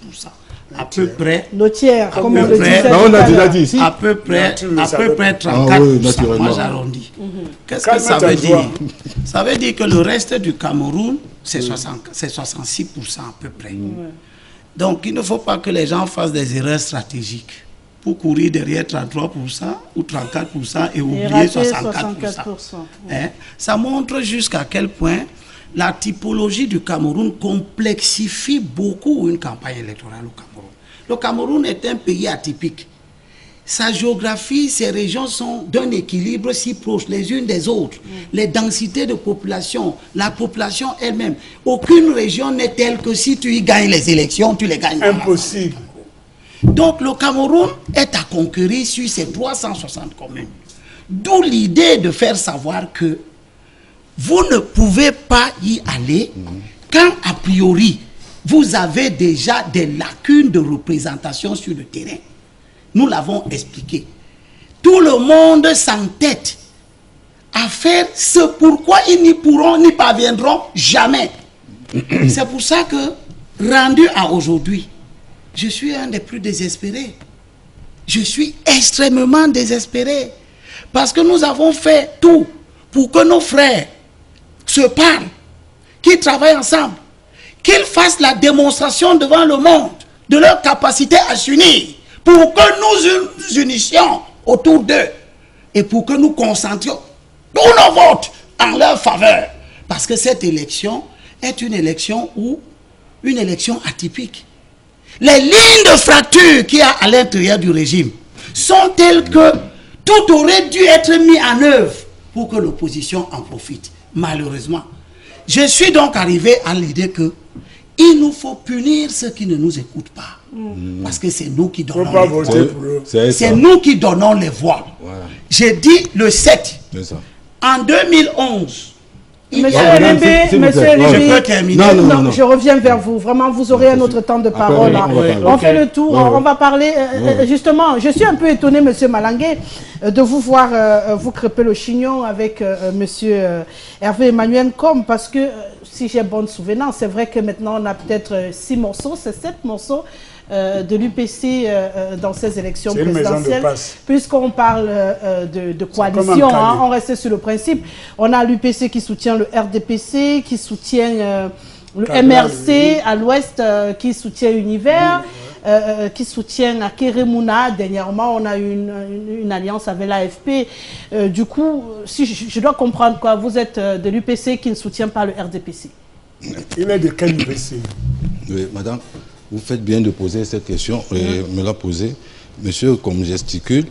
À peu près. Le tiers, comme on le disait. On a déjà dit ici. À peu près 34%. Moi j'arrondis. Qu'est-ce que ça veut dire? Ça veut dire que le reste du Cameroun, c'est 66% à peu près. Donc il ne faut pas que les gens fassent des erreurs stratégiques pour courir derrière 33% ou 34% et oublier 64%. Ça montre jusqu'à quel point la typologie du Cameroun complexifie beaucoup une campagne électorale au Cameroun. Le Cameroun est un pays atypique. Sa géographie, ses régions sont d'un équilibre si proche les unes des autres. Les densités de population, la population elle-même. Aucune région n'est telle que si tu y gagnes les élections, tu les gagnes. Impossible. Donc le Cameroun est à conquérir sur ses 360 communes. D'où l'idée de faire savoir que vous ne pouvez pas y aller quand a priori vous avez déjà des lacunes de représentation sur le terrain. Nous l'avons expliqué. Tout le monde s'entête à faire ce pourquoi ils n'y pourront ni parviendront jamais. C'est pour ça que, rendu à aujourd'hui, je suis un des plus désespérés. Je suis extrêmement désespéré. Parce que nous avons fait tout pour que nos frères se parlent, qu'ils travaillent ensemble, qu'ils fassent la démonstration devant le monde de leur capacité à s'unir, pour que nous unissions autour d'eux. et pour que nous concentrions tous nos votes en leur faveur. Parce que cette élection est une élection atypique. Les lignes de fracture qu'il y a à l'intérieur du régime sont telles que tout aurait dû être mis en œuvre pour que l'opposition en profite. Malheureusement, je suis donc arrivé à l'idée que il nous faut punir ceux qui ne nous écoutent pas. Parce que c'est nous qui donnons les voix. C'est nous qui donnons les voix. Voilà. J'ai dit le 7. En 2011, Monsieur Elimbe, je peux terminer. Non, je reviens vers vous. Vraiment, vous aurez un autre temps de parole. On fait le tour. On va parler. Justement, je suis un peu étonné, Monsieur Malangué, de vous voir vous crêper le chignon avec Monsieur Hervé Emmanuel Com, parce que si j'ai bonne souvenance, c'est vrai que maintenant on a peut-être 6 morceaux, c'est 7 morceaux de l'UPC dans ces élections présidentielles, puisqu'on parle de coalition, hein, on reste sur le principe. On a l'UPC qui soutient le RDPC, qui soutient le MRC à l'ouest, qui soutient Univers, qui soutient à Kérémouna. Dernièrement, on a une alliance avec l'AFP. Du coup, si je dois comprendre quoi, vous êtes de l'UPC qui ne soutient pas le RDPC. Il est de quel UPC? Oui, madame. Vous faites bien de poser cette question et me la poser. Monsieur, comme gesticule,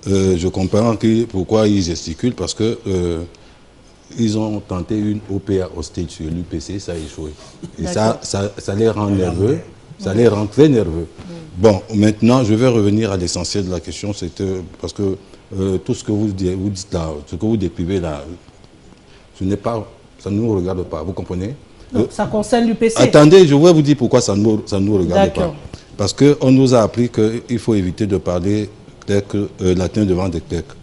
je comprends pourquoi il gesticule, parce que ils ont tenté une OPA hostage sur l'UPC, ça a échoué. Et ça les rend nerveux, ça les rend très nerveux. Bon, maintenant, je vais revenir à l'essentiel de la question, c'est parce que tout ce que vous dites là, ce que vous décrivez là, ça ne nous regarde pas, vous comprenez? Donc, ça concerne l'UPC. Attendez, je vais vous dire pourquoi ça ne nous regarde pas. Parce qu'on nous a appris qu'il faut éviter de parler latin devant des clercs.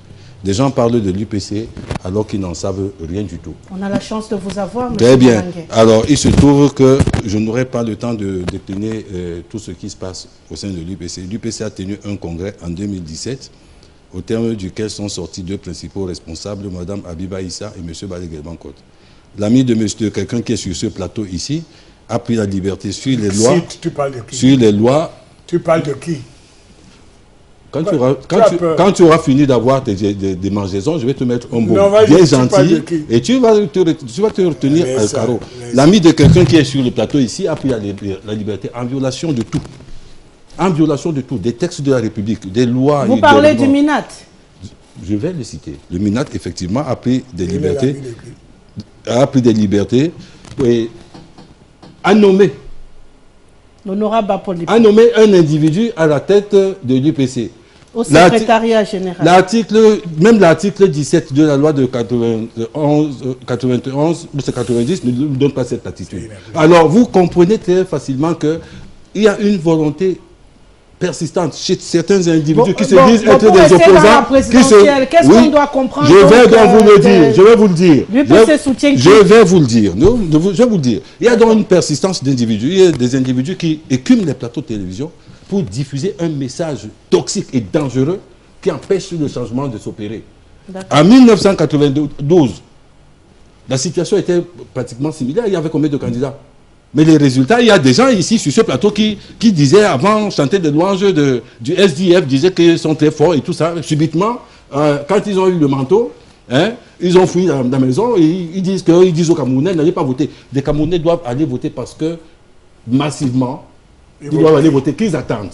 Des gens parlent de l'UPC alors qu'ils n'en savent rien du tout. On a la chance de vous avoir, Très bien. Alors, il se trouve que je n'aurai pas le temps de décliner tout ce qui se passe au sein de l'UPC. L'UPC a tenu un congrès en 2017, au terme duquel sont sortis 2 principaux responsables, Mme Abiba Issa et M. Balégué Bankot. L'ami de quelqu'un qui est sur ce plateau ici a pris la liberté sur les lois. Tu parles de qui? Sur les lois. Tu parles de qui? Quand tu auras fini d'avoir des mangeaisons, je vais te mettre un mot bien gentil et tu vas te retenir au carreau. L'ami de quelqu'un qui est sur le plateau ici a pris la liberté en violation de tout. En violation de tout. Des textes de la République, des lois. Vous parlez du MINAT? Je vais le citer. Le MINAT, effectivement, a pris des libertés. A pris des libertés et a nommé un individu à la tête de l'UPC. Au secrétariat général. Même l'article 17 de la loi de 91 ou 90 ne nous donne pas cette attitude. Alors vous comprenez très facilement qu'il y a une volonté persistante chez certains individus qui se disent être des opposants. Qu'est-ce qu'on doit comprendre? Je vais donc vous le dire. Je vais vous le dire. Je vais vous le dire. Je vais vous le dire. Il y a donc une persistance d'individus. Il y a des individus qui écument les plateaux de télévision pour diffuser un message toxique et dangereux qui empêche le changement de s'opérer. En 1992, la situation était pratiquement similaire. Il y avait combien de candidats? Mais les résultats, il y a des gens ici sur ce plateau qui disaient avant, chanter des louanges du SDF, disaient qu'ils sont très forts et tout ça. Subitement, quand ils ont eu le manteau, ils ont fui dans la maison et ils disent aux Camerounais, n'allez pas voter. Les Camerounais doivent aller voter parce que massivement, ils doivent aller voter. Qu'ils attendent.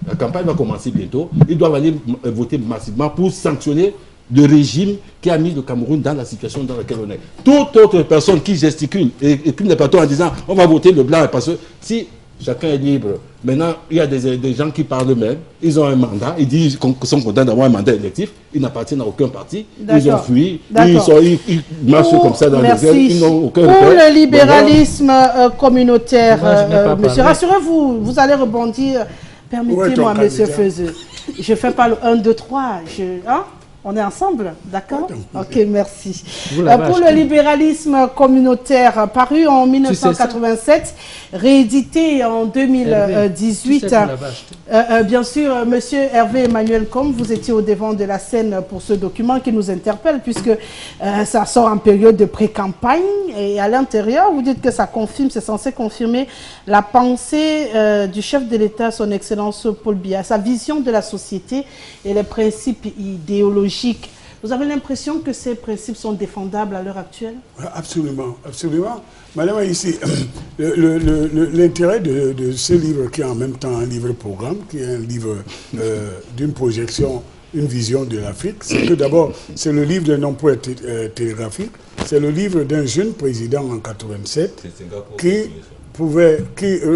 La campagne va commencer bientôt. Ils doivent aller voter massivement pour sanctionner le régime qui a mis le Cameroun dans la situation dans laquelle on est. Toute autre personne qui gesticule et puis les plateaux en disant on va voter le blanc, parce que si chacun est libre, maintenant il y a des gens qui parlent eux-mêmes, ils ont un mandat, ils disent qu'ils sont contents d'avoir un mandat électif, ils n'appartiennent à aucun parti, ils ont fui, ils marchent comme ça dans les airs, ils n'ont aucun repère. Pour le libéralisme communautaire, monsieur, rassurez-vous, vous allez rebondir. Permettez-moi, monsieur Feuzeux. Je ne fais pas le 1, 2, 3. On est ensemble, d'accord? Ok, merci. Pour le libéralisme communautaire, paru en 1987, réédité en 2018, bien sûr, monsieur Hervé Emmanuel Com, vous étiez au devant de la scène pour ce document qui nous interpelle, puisque ça sort en période de pré-campagne, et à l'intérieur, vous dites que ça confirme, c'est censé confirmer la pensée du chef de l'État, son Excellence Paul Biya, sa vision de la société et les principes idéologiques Vous avez l'impression que ces principes sont défendables à l'heure actuelle? Absolument, absolument. Madame, ici, l'intérêt de ce livre, qui est en même temps un livre-programme, qui est un livre d'une projection, une vision de l'Afrique, c'est que d'abord, c'est le livre d'un emploi télégraphique, c'est le livre d'un jeune président en 87 qui,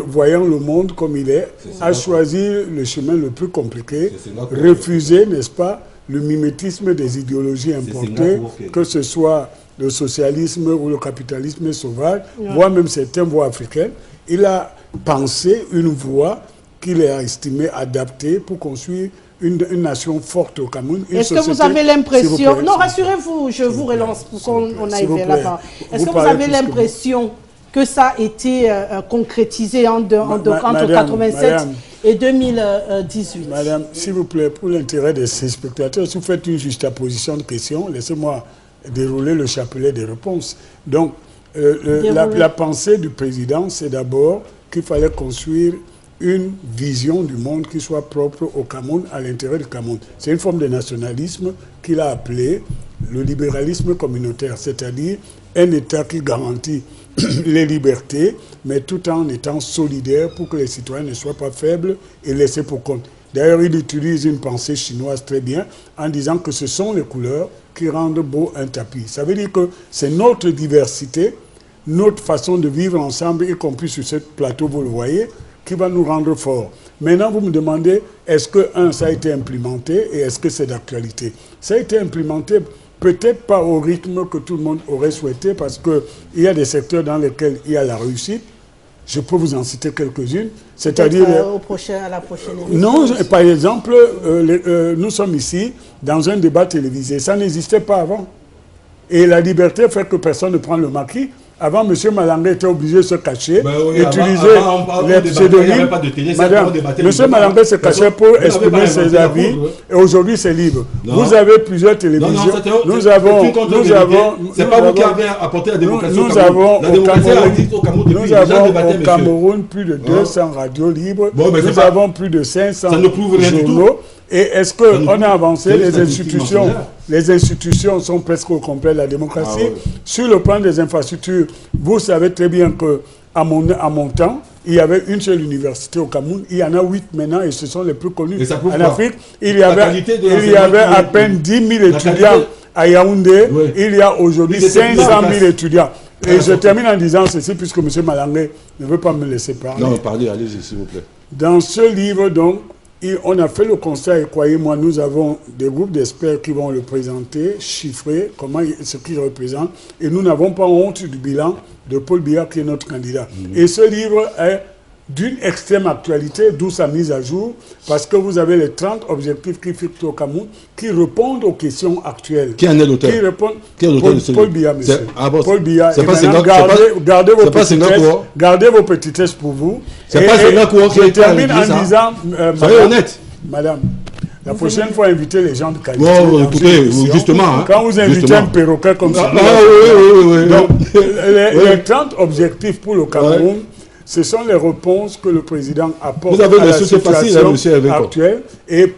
voyant le monde comme il est, a choisi le chemin le plus compliqué, refusé, n'est-ce pas, le mimétisme des idéologies importées, que ce soit le socialisme ou le capitalisme sauvage, voire même certaines voies africaines. Il a pensé une voie qu'il a estimée adaptée pour construire une nation forte au Cameroun. Est-ce que vous avez l'impression... Non, rassurez-vous, je vous relance pour qu'on aille vers là-bas. Est-ce que vous avez l'impression que ça a été concrétisé entre 87 et 2018? Madame, s'il vous plaît, pour l'intérêt des spectateurs, si vous faites une juxtaposition de questions, laissez-moi dérouler le chapelet des réponses. Donc, la pensée du président, c'est d'abord qu'il fallait construire une vision du monde qui soit propre au Cameroun, à l'intérêt du Cameroun. C'est une forme de nationalisme qu'il a appelé le libéralisme communautaire, c'est-à-dire un État qui garantit les libertés, mais tout en étant solidaire pour que les citoyens ne soient pas faibles et laissés pour compte. D'ailleurs, il utilise une pensée chinoise très bien en disant que ce sont les couleurs qui rendent beau un tapis. Ça veut dire que c'est notre diversité, notre façon de vivre ensemble, y compris sur ce plateau, vous le voyez, qui va nous rendre forts. Maintenant, vous me demandez, est-ce que, ça a été implémenté et est-ce que c'est d'actualité? Ça a été implémenté, peut-être pas au rythme que tout le monde aurait souhaité, parce qu'il y a des secteurs dans lesquels il y a la réussite. Je peux vous en citer quelques-unes. C'est-à-dire... à la prochaine émission. Non, par exemple, nous sommes ici dans un débat télévisé. Ça n'existait pas avant. Et la liberté fait que personne ne prend le maquis. Avant, M. Malangé était obligé de se cacher, utiliser les pseudonymes. Madame, M. Malangé se cachait pour exprimer ses avis, et aujourd'hui c'est libre. Vous avez plusieurs télévisions. Nous avons... C'est pas vous qui avez apporté la démocratie au Cameroun. Nous avons au Cameroun plus de 200 radios libres. Nous avons plus de 500 journaux. Et est-ce qu'on a avancé? Les institutions sont presque au complet de la démocratie. Sur le plan des infrastructures, vous savez très bien qu'à mon temps, il y avait une seule université au Cameroun. Il y en a 8 maintenant et ce sont les plus connus en Afrique. Il y avait à peine 10 000 étudiants à Yaoundé. Il y a aujourd'hui 500 000 étudiants. Et je termine en disant ceci, puisque M. Malangé ne veut pas me laisser parler. Non, parlez, allez-y, s'il vous plaît. Dans ce livre, donc, on a fait le constat, et croyez-moi, nous avons des groupes d'experts qui vont le présenter, chiffrer ce qu'il représente, et nous n'avons pas honte du bilan de Paul Biya, qui est notre candidat. Et ce livre est d'une extrême actualité, d'où sa mise à jour, parce que vous avez les 30 objectifs qui fixent au Cameroun, qui répondent aux questions actuelles. Qui en est l'auteur? Paul Biya, monsieur. Paul Biya. Gardez vos petitesses pour vous. C'est pas ce gars qui je termine en disant... soyez honnête. Madame, la prochaine fois, invitez les gens de qualité. Écoutez, justement. Quand vous invitez un perroquet comme ça. Donc, les 30 objectifs pour le Cameroun, ce sont les réponses que le président apporte à la situation actuelle et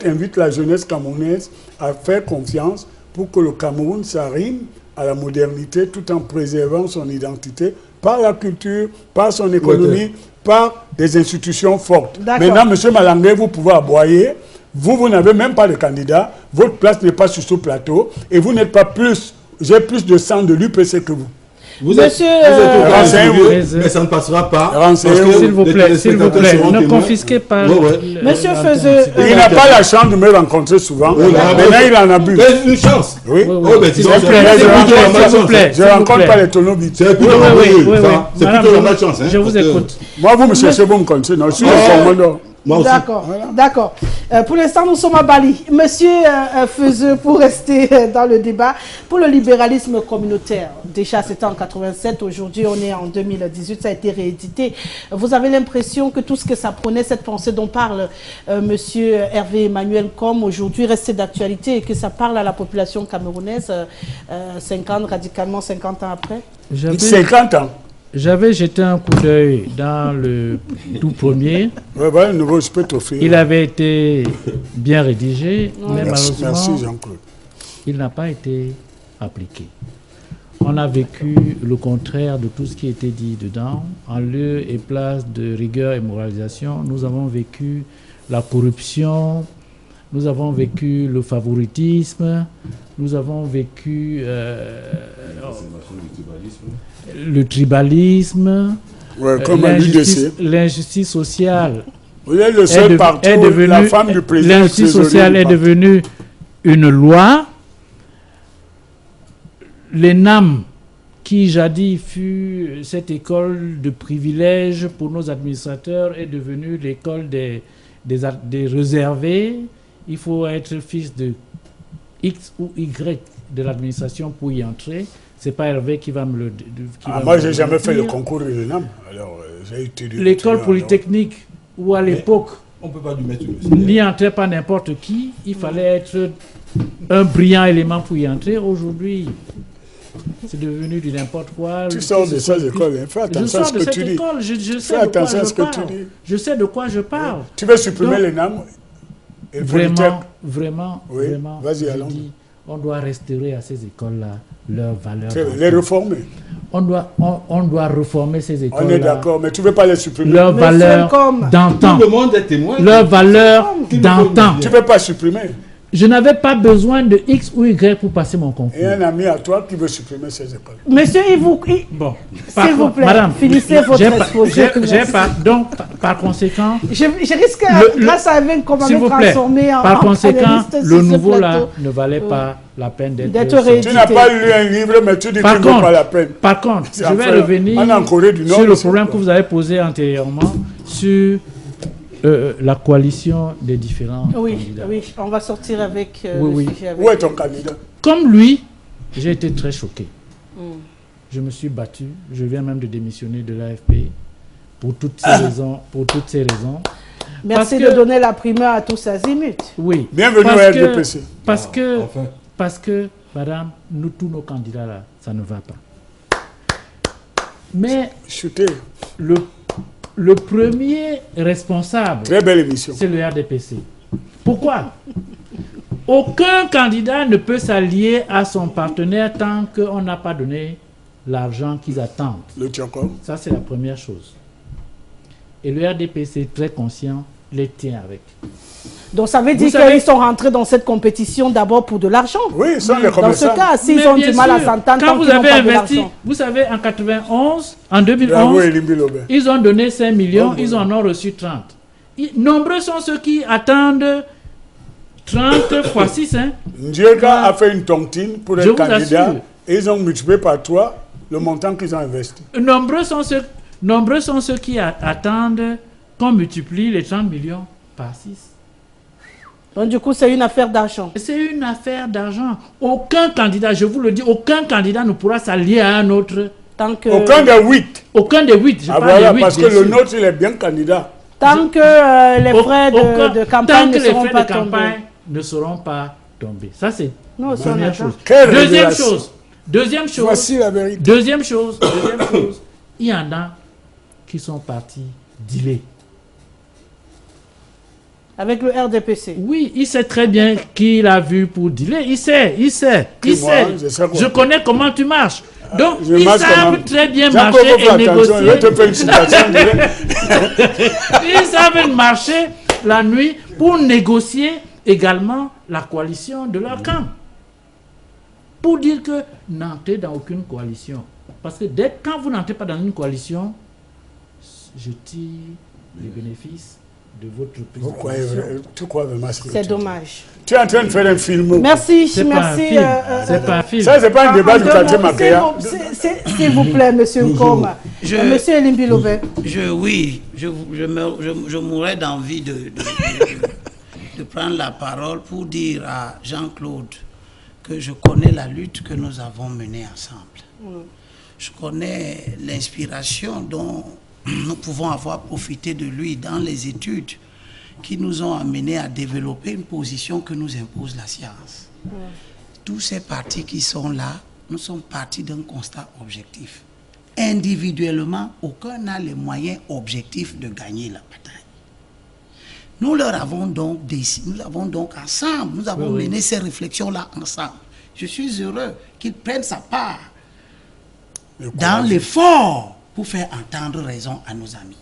invite la jeunesse camerounaise à faire confiance pour que le Cameroun s'arrime à la modernité tout en préservant son identité par la culture, par son économie, par des institutions fortes. Maintenant, M. Malangé, vous pouvez aboyer. Vous n'avez même pas de candidat. Votre place n'est pas sur ce plateau. Et vous n'êtes pas plus... J'ai plus de sang de l'UPC que vous. Monsieur, mais ça ne passera pas. S'il vous plaît, ne confisquez pas. Monsieur Feuzeux, il n'a pas la chance de me rencontrer souvent. Maintenant, il en a bu. Une chance. Oui. S'il vous plaît. Je ne rencontre pas les tonneaux vides. C'est plutôt la malchance. Je vous écoute. Moi, vous me cherchez, vous me connaissez. Non, je suis le commandant. D'accord. Pour l'instant, nous sommes à Bali. Monsieur Feuzeux, pour rester dans le débat, pour le libéralisme communautaire, déjà c'était en 87, aujourd'hui on est en 2018, ça a été réédité. Vous avez l'impression que tout ce que ça prenait, cette pensée dont parle monsieur Hervé Emmanuel Comme aujourd'hui, restait d'actualité et que ça parle à la population camerounaise 50 ans après? 50 ans. J'avais jeté un coup d'œil dans le tout premier. Je peux t'offrir. Il avait été bien rédigé, mais malheureusement, merci Jean-Claude. il n'a pas été appliqué. On a vécu le contraire de tout ce qui était dit dedans. En lieu et place de rigueur et moralisation, nous avons vécu la corruption, nous avons vécu le favoritisme, nous avons vécu le tribalisme, l'injustice sociale. Vous êtes le seul parti où la femme du président. L'injustice sociale est devenue une loi. L'ENAM, qui jadis fut cette école de privilèges pour nos administrateurs, est devenue l'école des réservés. Il faut être fils de X ou Y de l'administration pour y entrer. C'est pas Hervé qui va me le dire. Moi, j'ai jamais fait le concours de l'ENAM. Alors, j'ai étudié. L'école polytechnique, où à l'époque, on peut pas lui mettre n'y entrait pas n'importe qui. Il fallait être un brillant élément pour y entrer. Aujourd'hui, c'est devenu du n'importe quoi. Tu sors de ces écoles, fais attention à ce que tu dis. Fais attention à ce que tu dis. Je sais de quoi je parle. Tu veux supprimer l'ENAM? Vraiment, vas-y, allons. On doit restaurer à ces écoles-là leur valeur. Les réformer. On doit reformer ces écoles-là. On est d'accord, mais tu ne veux pas les supprimer. Leur valeur d'antan. Tout le monde est témoin. Leur valeur d'antan. Tu ne veux pas supprimer. Je n'avais pas besoin de X ou Y pour passer mon concours. Et un ami à toi qui veut supprimer ces écoles. Monsieur, bon, s'il vous plaît, madame, finissez votre exposé. Donc, par conséquent... Je risque, grâce à Evan, qu'on va me transformer en... Par conséquent, le nouveau là ne valait pas la peine d'être réédité. Tu n'as pas lu un livre, mais tu dis qu'il ne vaut pas la peine. Par contre, je vais revenir sur le problème que vous avez posé antérieurement sur... la coalition des différents candidats. Oui, on va sortir avec le sujet. Où est ton candidat? Comme lui, j'ai été très choqué. Je me suis battu. Je viens même de démissionner de l'AFP pour toutes ces raisons. Merci de donner la primeur à tous azimuts. Oui. Bienvenue à RDPC. Parce que, madame, tous nos candidats là, ça ne va pas. Mais le premier responsable, c'est le RDPC. Pourquoi? Aucun candidat ne peut s'allier à son partenaire tant qu'on n'a pas donné l'argent qu'ils attendent. Ça, c'est la première chose. Et le RDPC est très conscient, les tient avec. Donc ça veut dire qu'ils sont rentrés dans cette compétition d'abord pour de l'argent. Oui, sans les dans ce cas, s'ils ont du mal à s'entendre, quand vous avez investi, vous savez, en 91, en 2011, ils ont donné 5 millions, ils en ont reçu 30. Nombreux sont ceux qui attendent 30 fois 6. Ndiéga a fait une tontine pour être candidat et ils ont multiplié par 3 le montant qu'ils ont investi. Nombreux sont ceux qui attendent qu'on multiplie les 30 millions par 6. Donc du coup, c'est une affaire d'argent. C'est une affaire d'argent. Aucun candidat, je vous le dis, aucun candidat ne pourra s'allier à un autre. Tant que... Aucun des 8. Aucun des 8. Voilà, parce que le nôtre, il est bien candidat. Tant que les frais de campagne ne seront pas tombés. Ça, c'est la première chose. Deuxième chose. Voici la vérité. Deuxième chose, il y en a qui sont partis dealer. Avec le RDPC. Oui, il sait très bien qui l'a vu pour dealer. Il sait. Je connais comment tu marches. Donc, ils savent très bien marcher et négocier. Ils savent marcher la nuit pour négocier également la coalition de leur camp. Pour dire que n'entrez dans aucune coalition. Parce que quand vous n'entrez pas dans une coalition, je tire les bénéfices de votre présentation. C'est dommage. Tu es en train de faire un film. Merci. C'est pas un film. Ça, c'est pas un débat du quartier Makéa. S'il vous plaît, monsieur Nkoma. Monsieur Elimbi Lobé. Je mourrais d'envie de prendre la parole pour dire à Jean-Claude que je connais la lutte que nous avons menée ensemble. Je connais l'inspiration dont nous pouvons avoir profité de lui dans les études qui nous ont amenés à développer une position que nous impose la science. Tous ces partis qui sont là, nous sommes partis d'un constat objectif. Individuellement, aucun n'a les moyens objectifs de gagner la bataille. Nous leur avons donc décidé, nous avons donc ensemble, nous avons mené ces réflexions-là ensemble. Je suis heureux qu'il prenne sa part dans l'effort pour faire entendre raison à nos amis.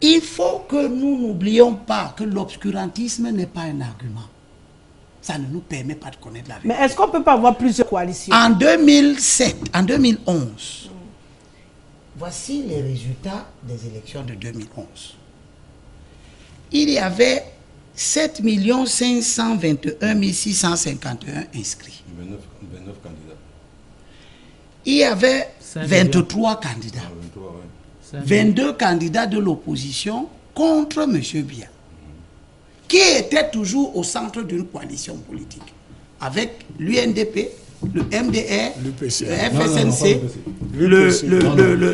Il faut que nous n'oublions pas que l'obscurantisme n'est pas un argument. Ça ne nous permet pas de connaître la vérité. Mais est-ce qu'on ne peut pas avoir plusieurs coalitions? En 2007, en 2011, voici les résultats des élections de 2011. Il y avait 7 521 651 inscrits. 29 candidats. Il y avait 23 candidats. 22 candidats de l'opposition contre M. Biya, qui était toujours au centre d'une coalition politique, avec l'UNDP, le MDR, le FSNC,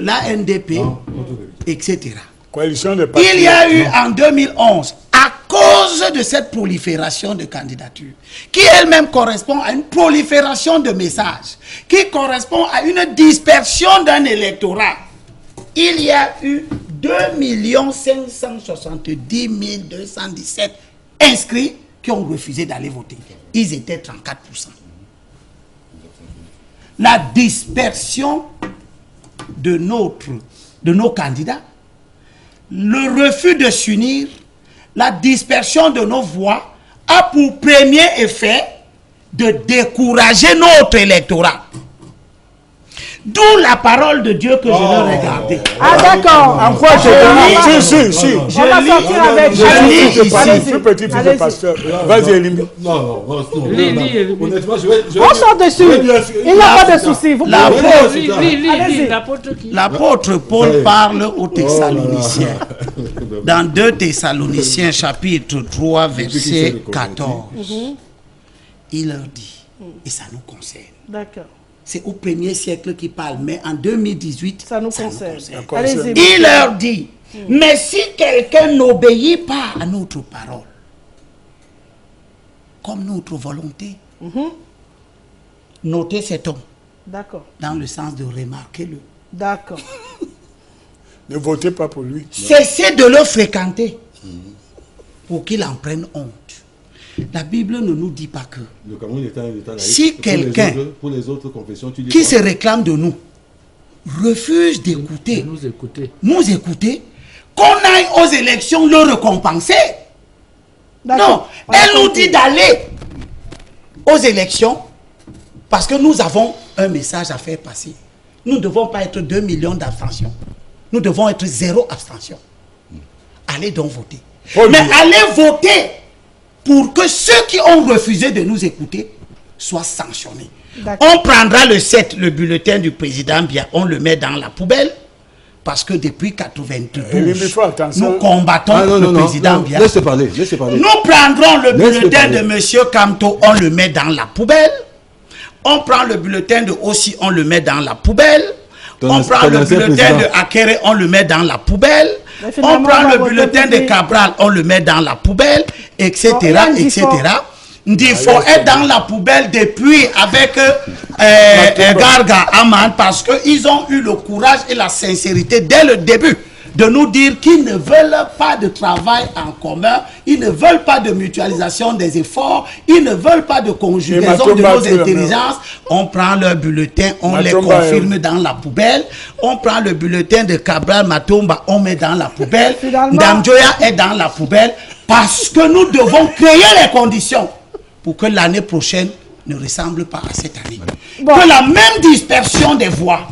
l'ANDP, etc. Il y a eu en 2011, à cause de cette prolifération de candidatures, qui elle-même correspond à une prolifération de messages, qui correspond à une dispersion d'un électorat, il y a eu 2 570 217 inscrits qui ont refusé d'aller voter. Ils étaient 34%. La dispersion de nos candidats, le refus de s'unir, la dispersion de nos voix a pour premier effet de décourager notre électorat. D'où la parole de Dieu que je vais regarder. Ah d'accord. En quoi je Si. On va sortir avec... Plus petit fils de pasteur. Vas-y, Elimi. Non. Honnêtement, je vais... On sort dessus. Il n'y a pas de souci. L'apôtre Paul parle aux Thessaloniciens. Dans 2 Thessaloniciens, chapitre 3, verset 14. Il leur dit, et ça nous concerne. D'accord. C'est au 1er siècle qu'il parle, mais en 2018, ça nous concerne. Il leur dit, mais si quelqu'un n'obéit pas à notre parole, comme notre volonté, notez cet homme. D'accord. Dans le sens de remarquer-le. D'accord. Ne votez pas pour lui. Cessez de le fréquenter pour qu'il en prenne honte. La Bible ne nous dit pas que le Cameroun est un État laïque. Si quelqu'un qui se réclame de nous refuse d'écouter, nous écouter, qu'on aille aux élections le récompenser. Non, elle nous dit d'aller aux élections parce que nous avons un message à faire passer. Nous ne devons pas être 2 millions d'abstentions. Nous devons être 0 abstention. Allez donc voter. Mais allez voter pour que ceux qui ont refusé de nous écouter soient sanctionnés. On prendra le 7, le bulletin du président Biya, on le met dans la poubelle, parce que depuis 92, nous combattons le président Biya. Laissez parler. Nous prendrons le bulletin de M. Kamto, on le met dans la poubelle. On prend le bulletin de Ossi, on le met dans la poubelle. On prend le bulletin de Akere, on le met dans la poubelle. On prend le bulletin de Cabral, on le met dans la poubelle, etc. Ndifo est dans la poubelle depuis avec Garga Aman parce qu'ils ont eu le courage et la sincérité dès le début de nous dire qu'ils ne veulent pas de travail en commun, ils ne veulent pas de mutualisation des efforts, ils ne veulent pas de conjugaison de nos intelligences. On prend leur bulletin, on les confirme dans la poubelle. On prend le bulletin de Cabral Matomba, on met dans la poubelle. Ndamjoya est dans la poubelle parce que nous devons créer les conditions pour que l'année prochaine ne ressemble pas à cette année. Que la même dispersion des voix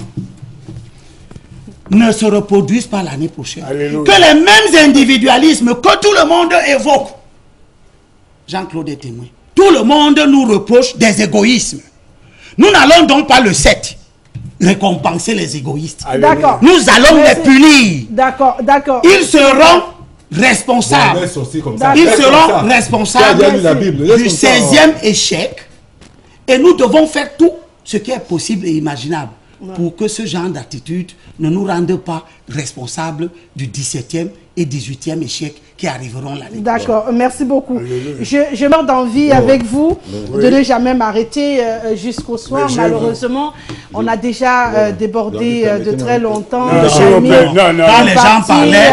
ne se reproduisent pas l'année prochaine. Alléluia. Que les mêmes individualismes que tout le monde évoque. Jean-Claude est témoin. Tout le monde nous reproche des égoïsmes. Nous n'allons donc pas le 7 récompenser les égoïstes. D'accord. Nous allons les punir. D'accord. Ils seront responsables. Ils seront responsables du 16e échec. Et nous devons faire tout ce qui est possible et imaginable pour que ce genre d'attitude ne nous rende pas responsables du 17e et 18e échec qui arriveront l'année. D'accord, merci beaucoup. Je meurs d'envie avec vous de ne jamais m'arrêter jusqu'au soir. Malheureusement, on a déjà débordé de très longtemps. Quand les gens parlaient,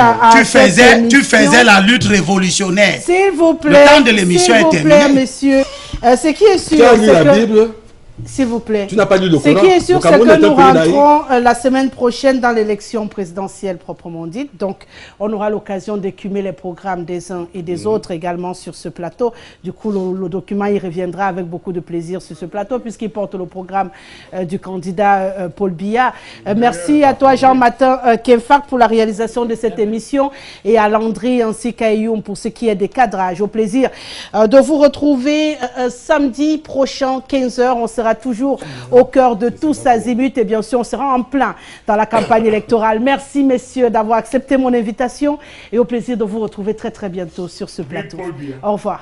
tu faisais la lutte révolutionnaire. S'il vous plaît, le temps de l'émission est terminé. Messieurs. Ce qui est sûr, tu as lu la Bible? S'il vous plaît. Tu n'as pas lu le Coran? Ce qui est sûr, c'est que nous rentrons la semaine prochaine dans l'élection présidentielle proprement dite. Donc, on aura l'occasion d'écumer les programmes des uns et des autres également sur ce plateau. Du coup, le document y reviendra avec beaucoup de plaisir sur ce plateau puisqu'il porte le programme du candidat Paul Biya. Merci à toi, Jean-Martin Kemfak, pour la réalisation de cette émission et à Landry ainsi qu'à Youm pour ce qui est des cadrages. Au plaisir de vous retrouver samedi prochain, 15h. On sera toujours au cœur de tous azimuts et bien sûr on sera en plein dans la campagne électorale. Merci messieurs d'avoir accepté mon invitation et au plaisir de vous retrouver très très bientôt sur ce plateau. Au revoir.